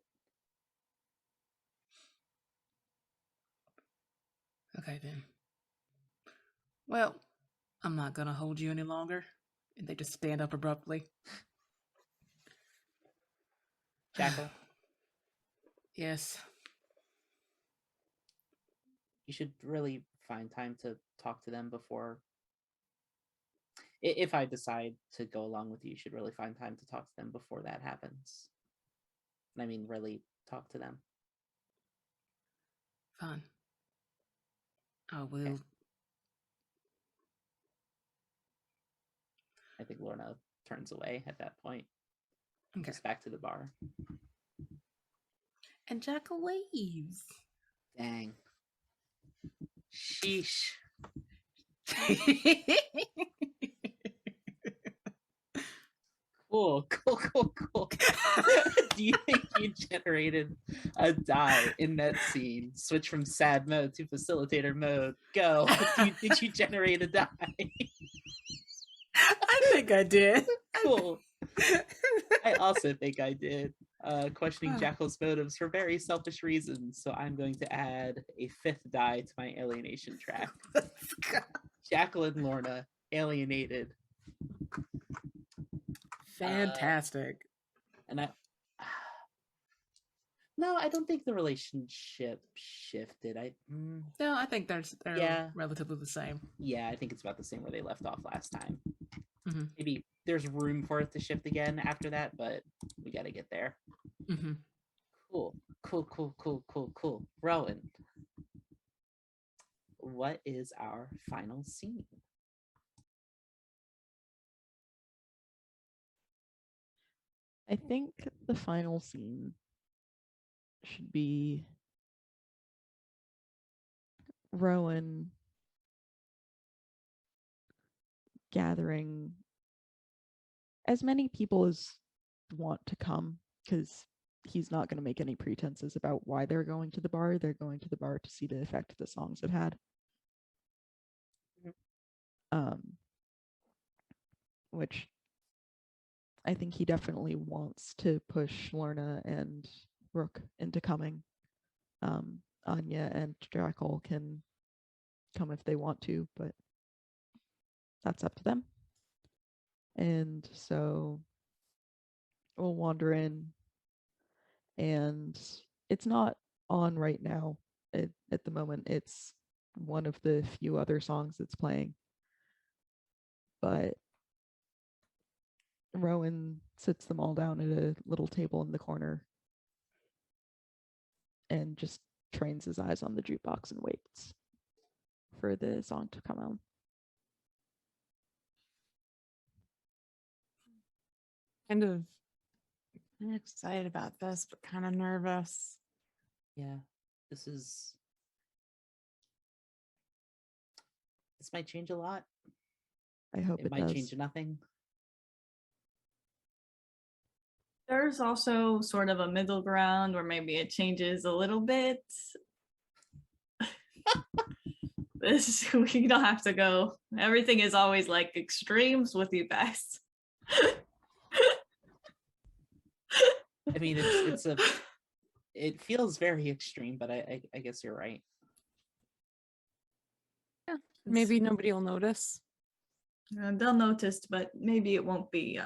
Okay then. Well, I'm not gonna hold you any longer. And they just stand up abruptly. Jackal, Yes. you should really find time to talk to them before. If I decide to go along with you, you should really find time to talk to them before that happens. I mean, really talk to them. Fine. I will. Okay. I think Lorna turns away at that point. Okay. Just back to the bar. And Jackal leaves. Dang. Sheesh. Cool. Do you think you generated a die in that scene? Switch from sad mode to facilitator mode. Go. Did you generate a die? I think I did. Cool. I also think I did. Questioning Jackal's motives for very selfish reasons, so I'm going to add a 5th die to my alienation track. Jackal and Lorna alienated. Fantastic. And no, I don't think the relationship shifted. No, I think they're Yeah. relatively the same. Yeah, I think it's about the same where they left off last time. Mhm. Maybe there's room for it to shift again after that, but we got to get there. Mm-hmm. Cool. Rowan, what is our final scene? I think the final scene should be Rowan gathering as many people as want to come, because he's not going to make any pretenses about why they're going to the bar. They're going to the bar to see the effect the songs have had. Which I think he definitely wants to push Lorna and Rook into coming. Anya and Jackal can come if they want to, but that's up to them. And so we'll wander in, and it's not on right now. At the moment, it's one of the few other songs that's playing. But Rowan sits them all down at a little table in the corner and just trains his eyes on the jukebox and waits for the song to come out. I'm excited about this, but kind of nervous. Yeah, this might change a lot. I hope it might does. change nothing. There's also sort of a middle ground where maybe it changes a little bit. We don't have to go. Everything is always like extremes with you guys. I mean, it feels very extreme, but I guess you're right. Yeah, maybe nobody will notice. They'll notice, but maybe it won't be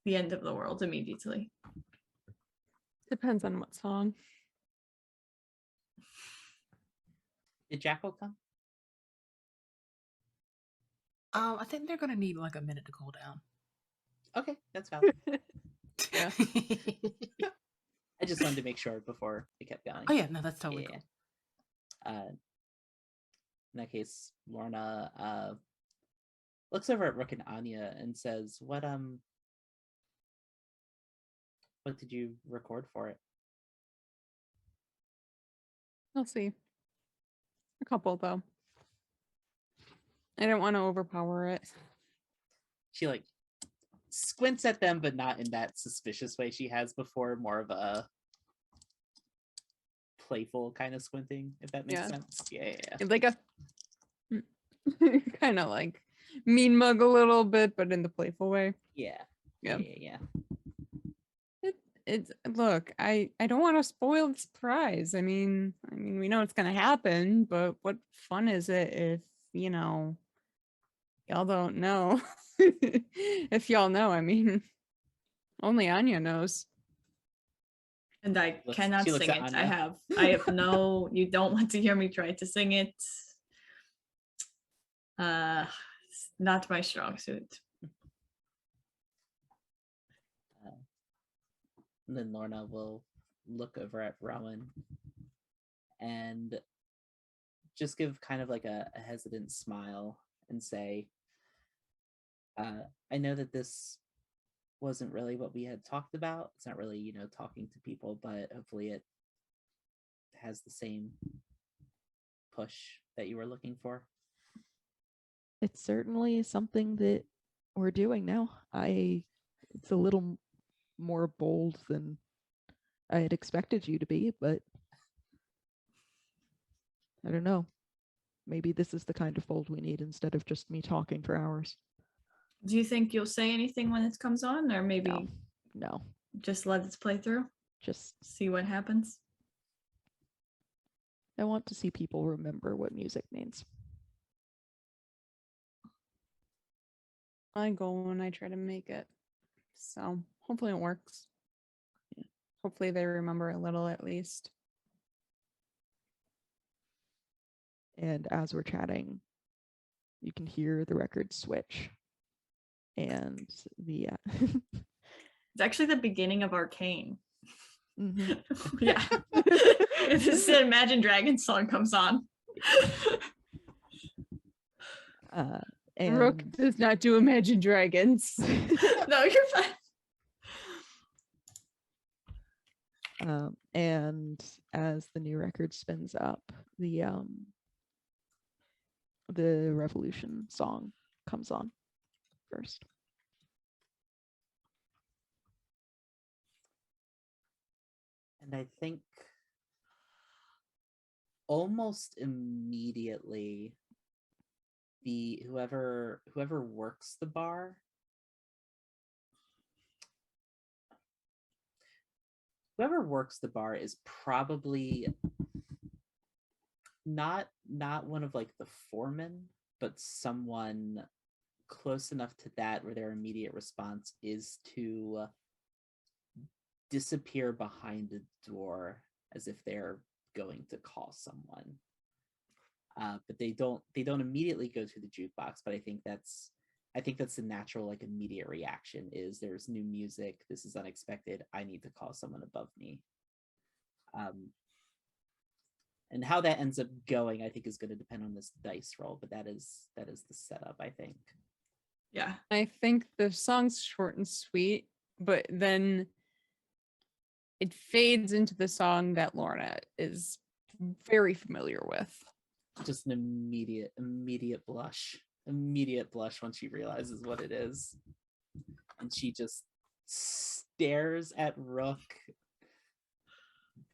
the end of the world immediately. Depends on what song. Did Jackal come? I think they're gonna need like a minute to cool down. Okay, that's valid. Yeah. I just wanted to make sure before we kept going. Oh yeah, no, that's totally cool. In that case, Lorna looks over at Rook and Anya and says, what did you record for it? I'll see. A couple though. I didn't want to overpower it. She like squints at them, but not in that suspicious way she has before, more of a playful kind of squinting, if that makes sense. Yeah. Like a kind of like mean mug a little bit, but in the playful way. Yeah. It's look, I don't want to spoil the surprise. I mean we know it's gonna happen, but what fun is it if y'all don't know? If y'all know, I mean, only Anya knows. And I cannot she looks sing at it. Anya. I have no. You don't want to hear me try to sing it. It's not my strong suit. And then Lorna will look over at Rowan and just give kind of like a hesitant smile and say, I know that this wasn't really what we had talked about. It's not really, talking to people, but hopefully it has the same push that you were looking for. It's certainly something that we're doing now. It's a little more bold than I had expected you to be, but I don't know. Maybe this is the kind of bold we need instead of just me talking for hours. Do you think you'll say anything when it comes on, or maybe No. just let it play through? Just See what happens. I want to see people remember what music means. I go and I try to make it. So hopefully it works. Yeah. Hopefully they remember a little at least. And as we're chatting, you can hear the record switch. And the It's actually the beginning of Arcane. mhm. Yeah. It's the Imagine Dragons song comes on. And Rook does not do Imagine Dragons. No, you're fine. And as the new record spins up, the Revolution song comes on first. And I think almost immediately whoever works the bar is probably not one of like the foremen, but someone close enough to that where their immediate response is to disappear behind a door as if they're going to call someone. But they don't immediately go to the jukebox, but I think that's the natural like immediate reaction is there's new music, this is unexpected, I need to call someone above me. And how that ends up going, I think, is going to depend on this dice roll, but that is the setup, I think. Yeah. I think the song's short and sweet, but then it fades into the song that Lorna is very familiar with. Just an immediate blush when she realizes what it is. And she just stares at Rook,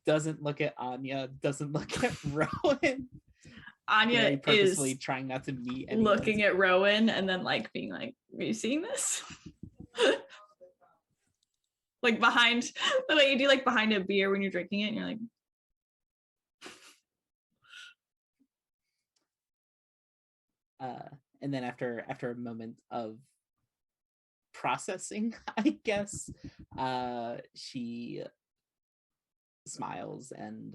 doesn't look at Anya, doesn't look at Rowan. Anya very purposely is trying not to meet anyone. looking at Rowan and then like being like, are you seeing this? Like behind the way you do like behind a beer when you're drinking it and you're like, and then after a moment of processing, I guess, she smiles and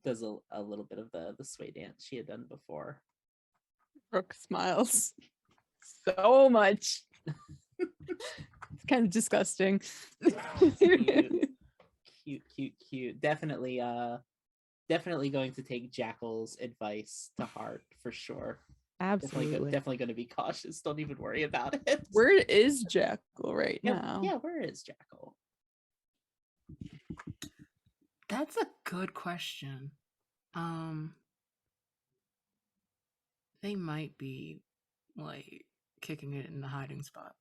does a little bit of the sway dance she had done before. Brooke smiles so much. It's kind of disgusting. Cute. Definitely definitely going to take Jackal's advice to heart for sure. Absolutely. Definitely going to be cautious. Don't even worry about it. Where is Jackal right yeah, now? yeah, where is Jackal? That's a good question. They might be like kicking it in the hiding spot.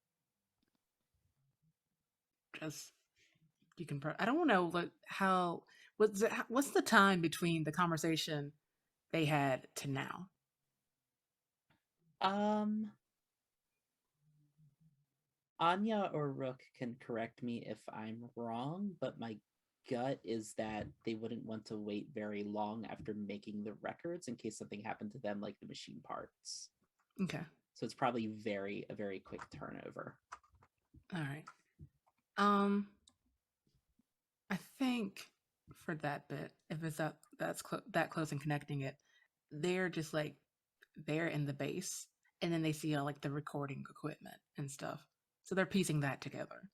Just you can. I don't know like how. What's the time between the conversation they had to now? Anya or Rook can correct me if I'm wrong, but my gut is that they wouldn't want to wait very long after making the records in case something happened to them, like the machine parts. Okay. So it's probably a very quick turnover. All right. I think for that bit, if it's that close and connecting it, they're just like they're in the base, and then they see all like the recording equipment and stuff. So they're piecing that together.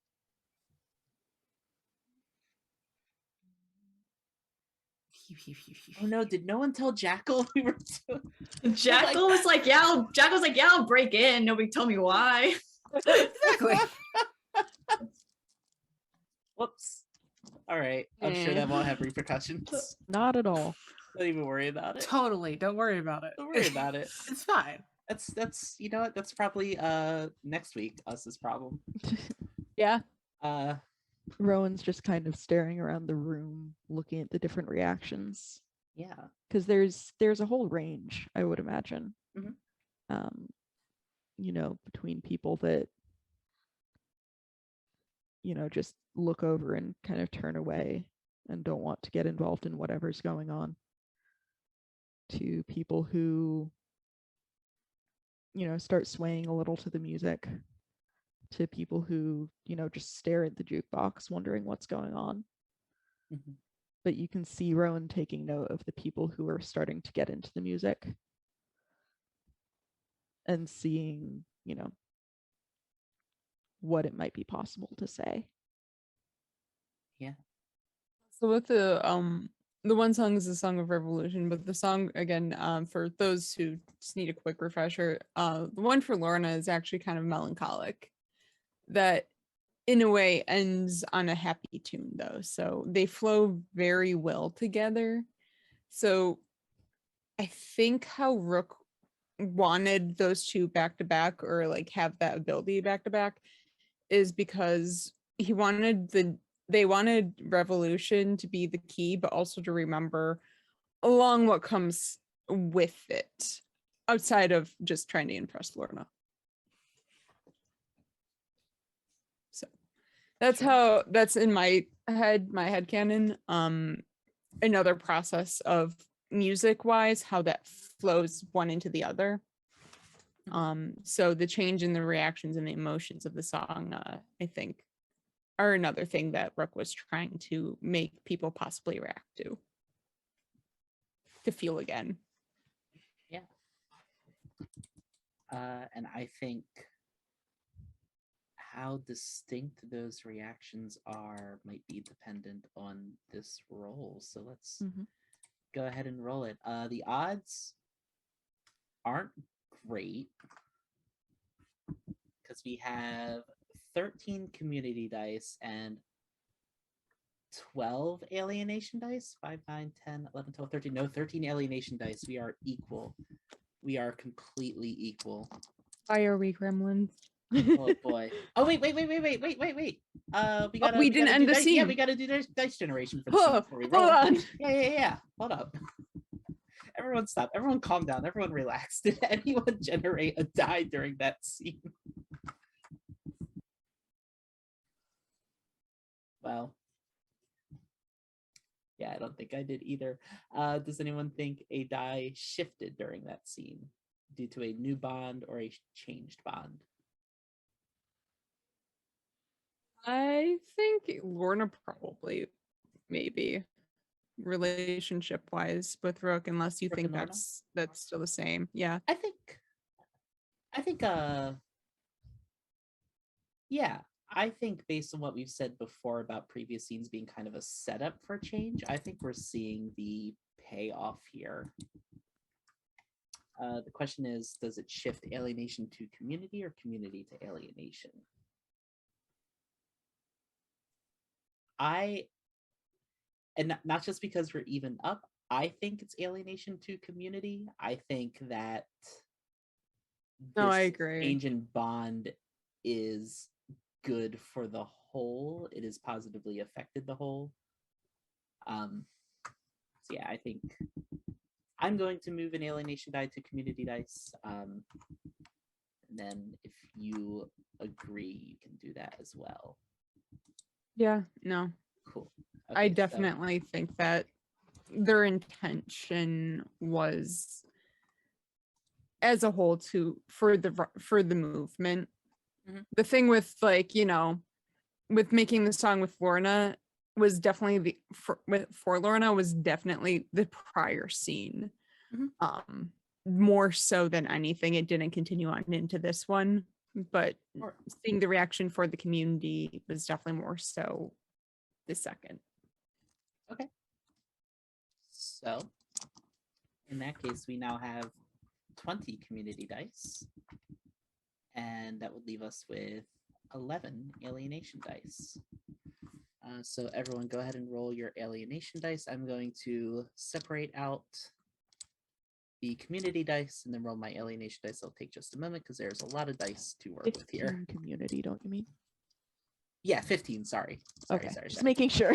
Oh no, did no one tell Jackal we were doing? Jackal was like, yeah, I'll break in. Nobody told me why. Exactly. Whoops. All right. I'm sure that won't have repercussions. Not at all. Don't even worry about it. Totally. Don't worry about it. Don't worry about it. It's fine. That's you know what? That's probably next week us's problem. Yeah. Rowan's just kind of staring around the room, looking at the different reactions. Yeah. Because there's a whole range, I would imagine. Mhm. You know, between people that, you know, just look over and kind of turn away and don't want to get involved in whatever's going on, to people who, you know, start swaying a little to the music, to people who, you know, just stare at the jukebox wondering what's going on. Mhm. But you can see Rowan taking note of the people who are starting to get into the music and seeing, you know, what it might be possible to say. Yeah. So with the one song is the Song of Revolution, but the song again, for those who just need a quick refresher, the one for Lorna is actually kind of melancholic. That in a way ends on a happy tune though. So they flow very well together. So I think how Rook wanted those two back to back, or like have that ability back to back, is because they wanted revolution to be the key, but also to remember along what comes with it outside of just trying to impress Lorna. So that's in my headcanon. Another process of music wise, how that flows one into the other. So the change in the reactions and the emotions of the song, I think, are another thing that Rook was trying to make people possibly react to feel again. Yeah. And I think how distinct those reactions are might be dependent on this roll. So let's go ahead and roll it. The odds aren't great because we have 13 community dice and 12 alienation dice. 5, 9, 10, 11, 12, 13. No, 13 alienation dice. We are equal. We are completely equal. Why are we gremlins? Oh boy. Oh wait. We gotta. We didn't end the scene. Yeah, we gotta do dice generation for the scene before we roll. Hold on. Yeah. Hold up. Everyone stop. Everyone calm down. Everyone relax. Did anyone generate a die during that scene? Well. Yeah, I don't think I did either. Does anyone think a die shifted during that scene due to a new bond or a changed bond? I think Lorna probably, maybe, relationship wise with Rook, unless you Rook think and Lorna? that's still the same. Yeah. I think yeah, I think based on what we've said before about previous scenes being kind of a setup for change, I think we're seeing the okay off here. The question is, does it shift alienation to community or community to alienation? And not just because we're even up, I think it's alienation to community. I think that No, I this agree. change in bond is good for the whole. It has positively affected the whole. So yeah, I think I'm going to move an alienation die to community dice. And then if you agree, you can do that as well. Yeah, no. Cool. I Okay, so- definitely think that their intention was as a whole for the movement. Mhm. The thing with like, with making the song with Lorna was definitely for Lorna was definitely the prior scene. Mhm. More so than anything, it didn't continue on into this one, but Sure. seeing the reaction for the community was definitely more so the second. Okay. So, in that case, we now have 20 community dice. And that would leave us with 11 alienation dice. So everyone go ahead and roll your alienation dice. I'm going to separate out the community dice and then roll my alienation dice. It'll take just a moment because there's a lot of dice to work with here. 15 community, don't you mean? Yeah, 15, sorry. Okay, Sorry. just making sure.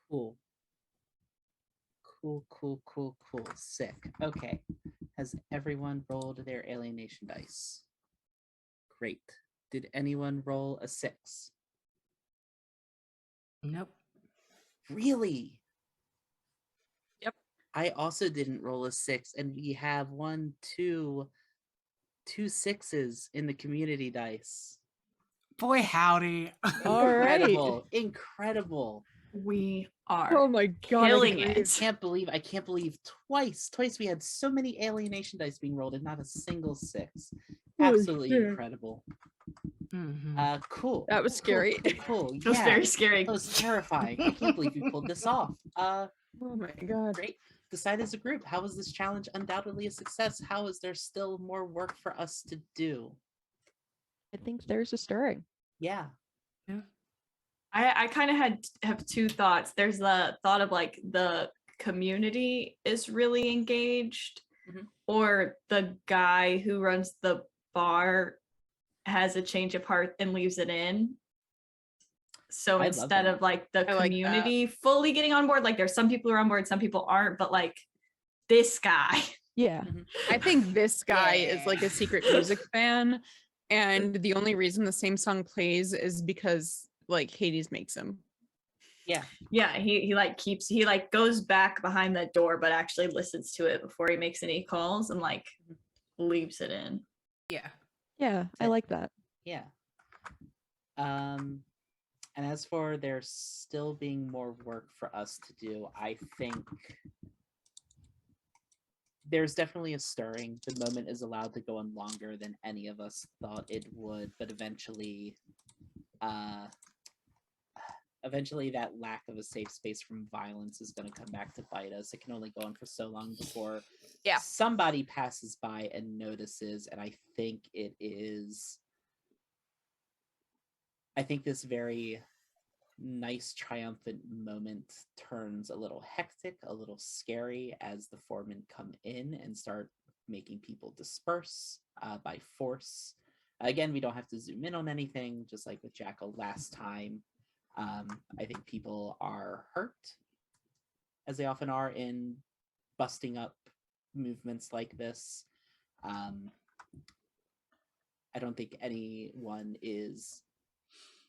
Cool. Cool. Sick. Okay. Has everyone rolled their alienation dice? Great. Did anyone roll a 6? Nope. Really? Yep. I also didn't roll a 6, and we have two 6s in the community dice. Boy, howdy. All right. Incredible. We are Oh my god, killing I it. I can't believe twice we had so many alienation dice being rolled and not a single 6. Holy Absolutely shit. incredible. Mhm. Cool. That was scary. Cool. It was Yeah, very scary. that was terrifying. I can't believe we pulled this off. Oh my god. Great. Decide as a group. How was this challenge undoubtedly a success? How is there still more work for us to do? I think there's a stirring. Yeah. I kind of have two thoughts. There's the thought of like the community is really engaged, Mhm. or the guy who runs the bar has a change of heart and leaves it in. So I love instead that. of like the I like that. community fully getting on board, like there's some people who are on board, some people aren't, but like this guy. Yeah. I think this guy is like Yeah. a secret music fan, and the only reason the same song plays is because like Hades makes him. Yeah. Yeah, he like goes back behind that door, but actually listens to it before he makes any calls and like leaves it in. Yeah. Yeah, I like that. Yeah. And as for there still being more work for us to do, I think there's definitely a stirring. The moment is allowed to go on longer than any of us thought it would, but eventually that lack of a safe space from violence is going to come back to bite us. It can only go on for so long before somebody passes by and notices, and I think this very nice triumphant moment turns a little hectic, a little scary as the foremen come in and start making people disperse by force. Again, we don't have to zoom in on anything, just like with Jackal last time. I think people are hurt, as they often are in busting up movements like this. I don't think anyone is,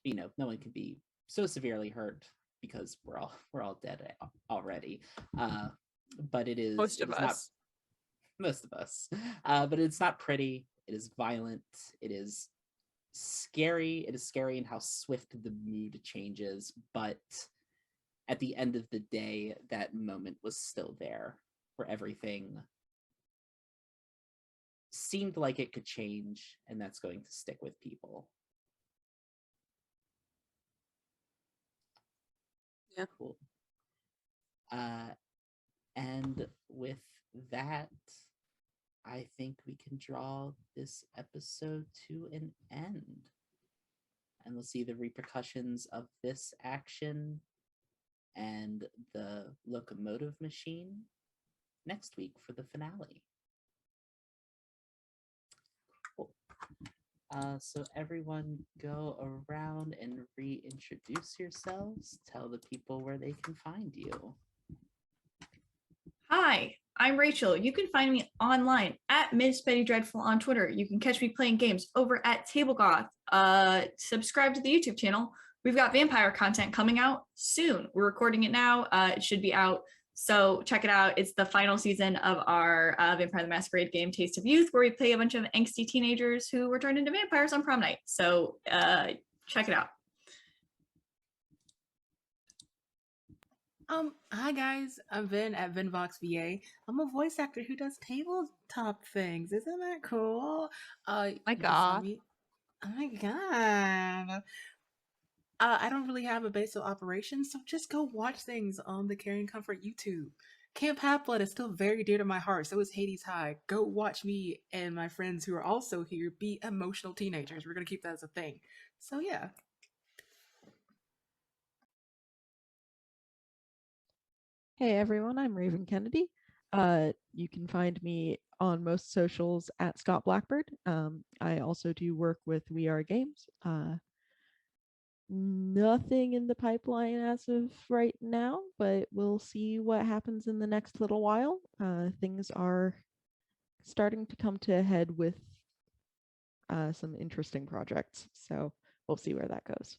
no one can be so severely hurt because we're all dead already. But it is Most of it is not us. most of us. But it's not pretty. It is violent. It is scary. It is scary in how swift the mood changes. But at the end of the day, that moment was still there where everything seemed like it could change, and that's going to stick with people. Yeah. Cool. And with that, I think we can draw this episode to an end. And we'll see the repercussions of this action and the locomotive machine next week for the finale. Cool. So everyone go around and reintroduce yourselves. Tell the people where they can find you. Hi, I'm Rachel. You can find me online at Miss Betty Dreadful on Twitter. You can catch me playing games over at Tablegoth. Subscribe to the YouTube channel. We've got vampire content coming out soon. We're recording it now. It should be out. So check it out. It's the final season of our Vampire the Masquerade game, Taste of Youth, where we play a bunch of angsty teenagers who were turned into vampires on prom night. So check it out. Hi guys, I'm Vin at VinVoxVA. I'm a voice actor who does tabletop things. Isn't that cool? My you can God. find me- Oh my god. I don't really have a base of operations, so just go watch things on the Carrion Comfort YouTube. Camp Half-Blood is still very dear to my heart, so is Hades High. Go watch me and my friends who are also here be emotional teenagers. We're gonna keep that as a thing. So yeah. Hey everyone, I'm Raven Kennedy. You can find me on most socials at Scott Blackbird. I also do work with We Are Games. Nothing in the pipeline as of right now, but we'll see what happens in the next little while. Things are starting to come to a head with some interesting projects, so we'll see where that goes.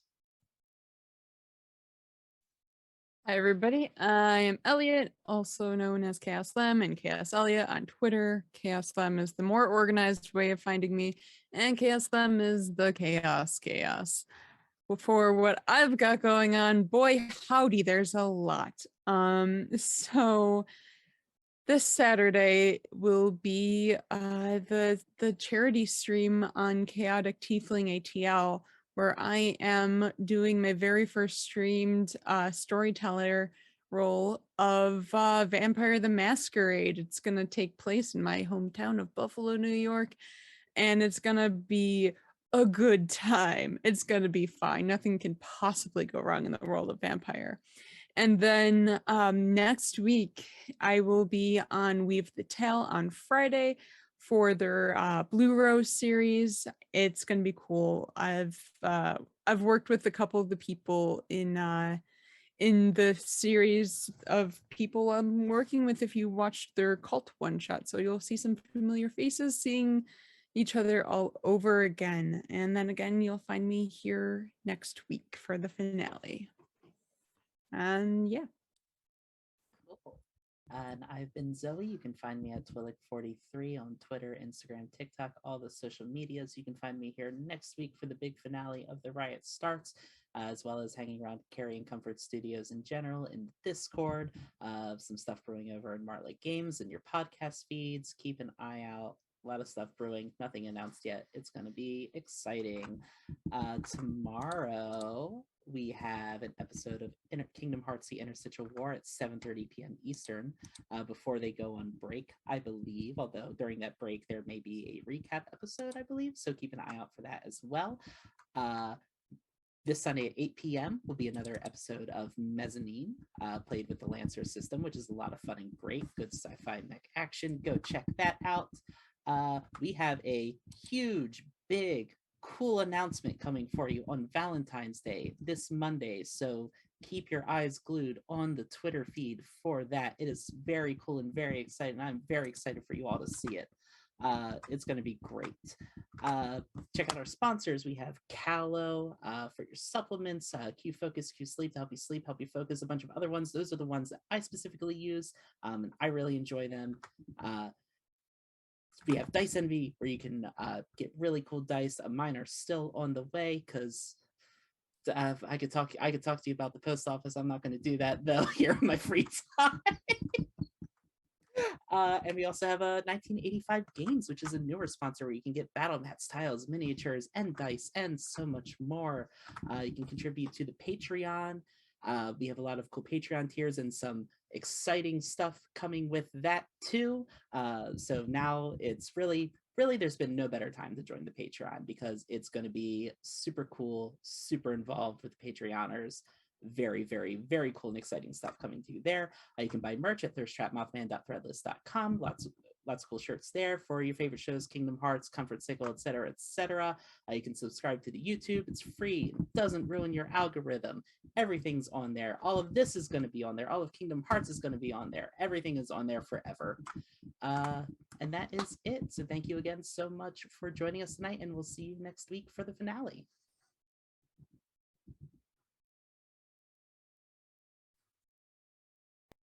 Hi, everybody. I am Elliot, also known as Chaos Lem and Chaos Elliot on Twitter. Chaos Lem is the more organized way of finding me, and Chaos Lem is the chaos. For what I've got going on, boy, howdy, there's a lot. So this Saturday will be the charity stream on Chaotic Tiefling ATL, where I am doing my very first streamed storyteller role of Vampire the Masquerade. It's going to take place in my hometown of Buffalo, New York, and it's going to be a good time. It's going to be fine. Nothing can possibly go wrong in the world of Vampire. And then next week, I will be on Weave the Tale on Friday for their Blue Rose series. It's going to be cool. I've worked with a couple of the people in the series of people I'm working with. If you watched their cult one shot, so you'll see some familiar faces, seeing each other all over again. And then again, you'll find me here next week for the finale. And yeah. Cool. And I've been Zoe. You can find me at Twillick43 on Twitter, Instagram, TikTok, all the social medias. You can find me here next week for the big finale of the Riot Starts, as well as hanging around Carrion Comfort Studios in general in Discord. Some stuff brewing over in Martlet Games and your podcast feeds. Keep an eye out. A lot of stuff brewing, nothing announced yet. It's going to be exciting. Tomorrow, we have an episode of Kingdom Hearts The Interstitial War at 7:30 p.m. Eastern before they go on break, I believe, although during that break there may be a recap episode, I believe, so keep an eye out for that as well. This Sunday at 8 p.m. will be another episode of Mezzanine, played with the Lancer system, which is a lot of fun and great. Good sci-fi mech action. Go check that out. We have a huge, big, cool announcement coming for you on Valentine's Day this Monday. So keep your eyes glued on the Twitter feed for that. It is very cool and very exciting. I'm very excited for you all to see it. It's going to be great. Check out our sponsors. We have Callow for your supplements, Q Focus, Q Sleep to help you sleep, help you focus, a bunch of other ones. Those are the ones that I specifically use, and I really enjoy them. We have Dice Envy, where you can get really cool dice. Mine are still on the way because I could talk to you about the post office. I'm not going to do that though here in my free time. And we also have 1985 Games, which is a newer sponsor where you can get battle mats, tiles, miniatures, and dice, and so much more. You can contribute to the Patreon. We have a lot of cool Patreon tiers and some exciting stuff coming with that too. So now it's really, there's been no better time to join the Patreon because it's going to be super cool, super involved with the Patreoners. Very, very, very cool and exciting stuff coming to you there. You can buy merch at thirsttrapmothman.threadless.com. Lots of cool shirts there for your favorite shows, Kingdom Hearts, Comfort Sickle, etc., etc. You can subscribe to the YouTube. It's free. It doesn't ruin your algorithm. Everything's on there. All of this is going to be on there. All of Kingdom Hearts is going to be on there. Everything is on there forever. And that is it. So thank you again so much for joining us tonight, and we'll see you next week for the finale.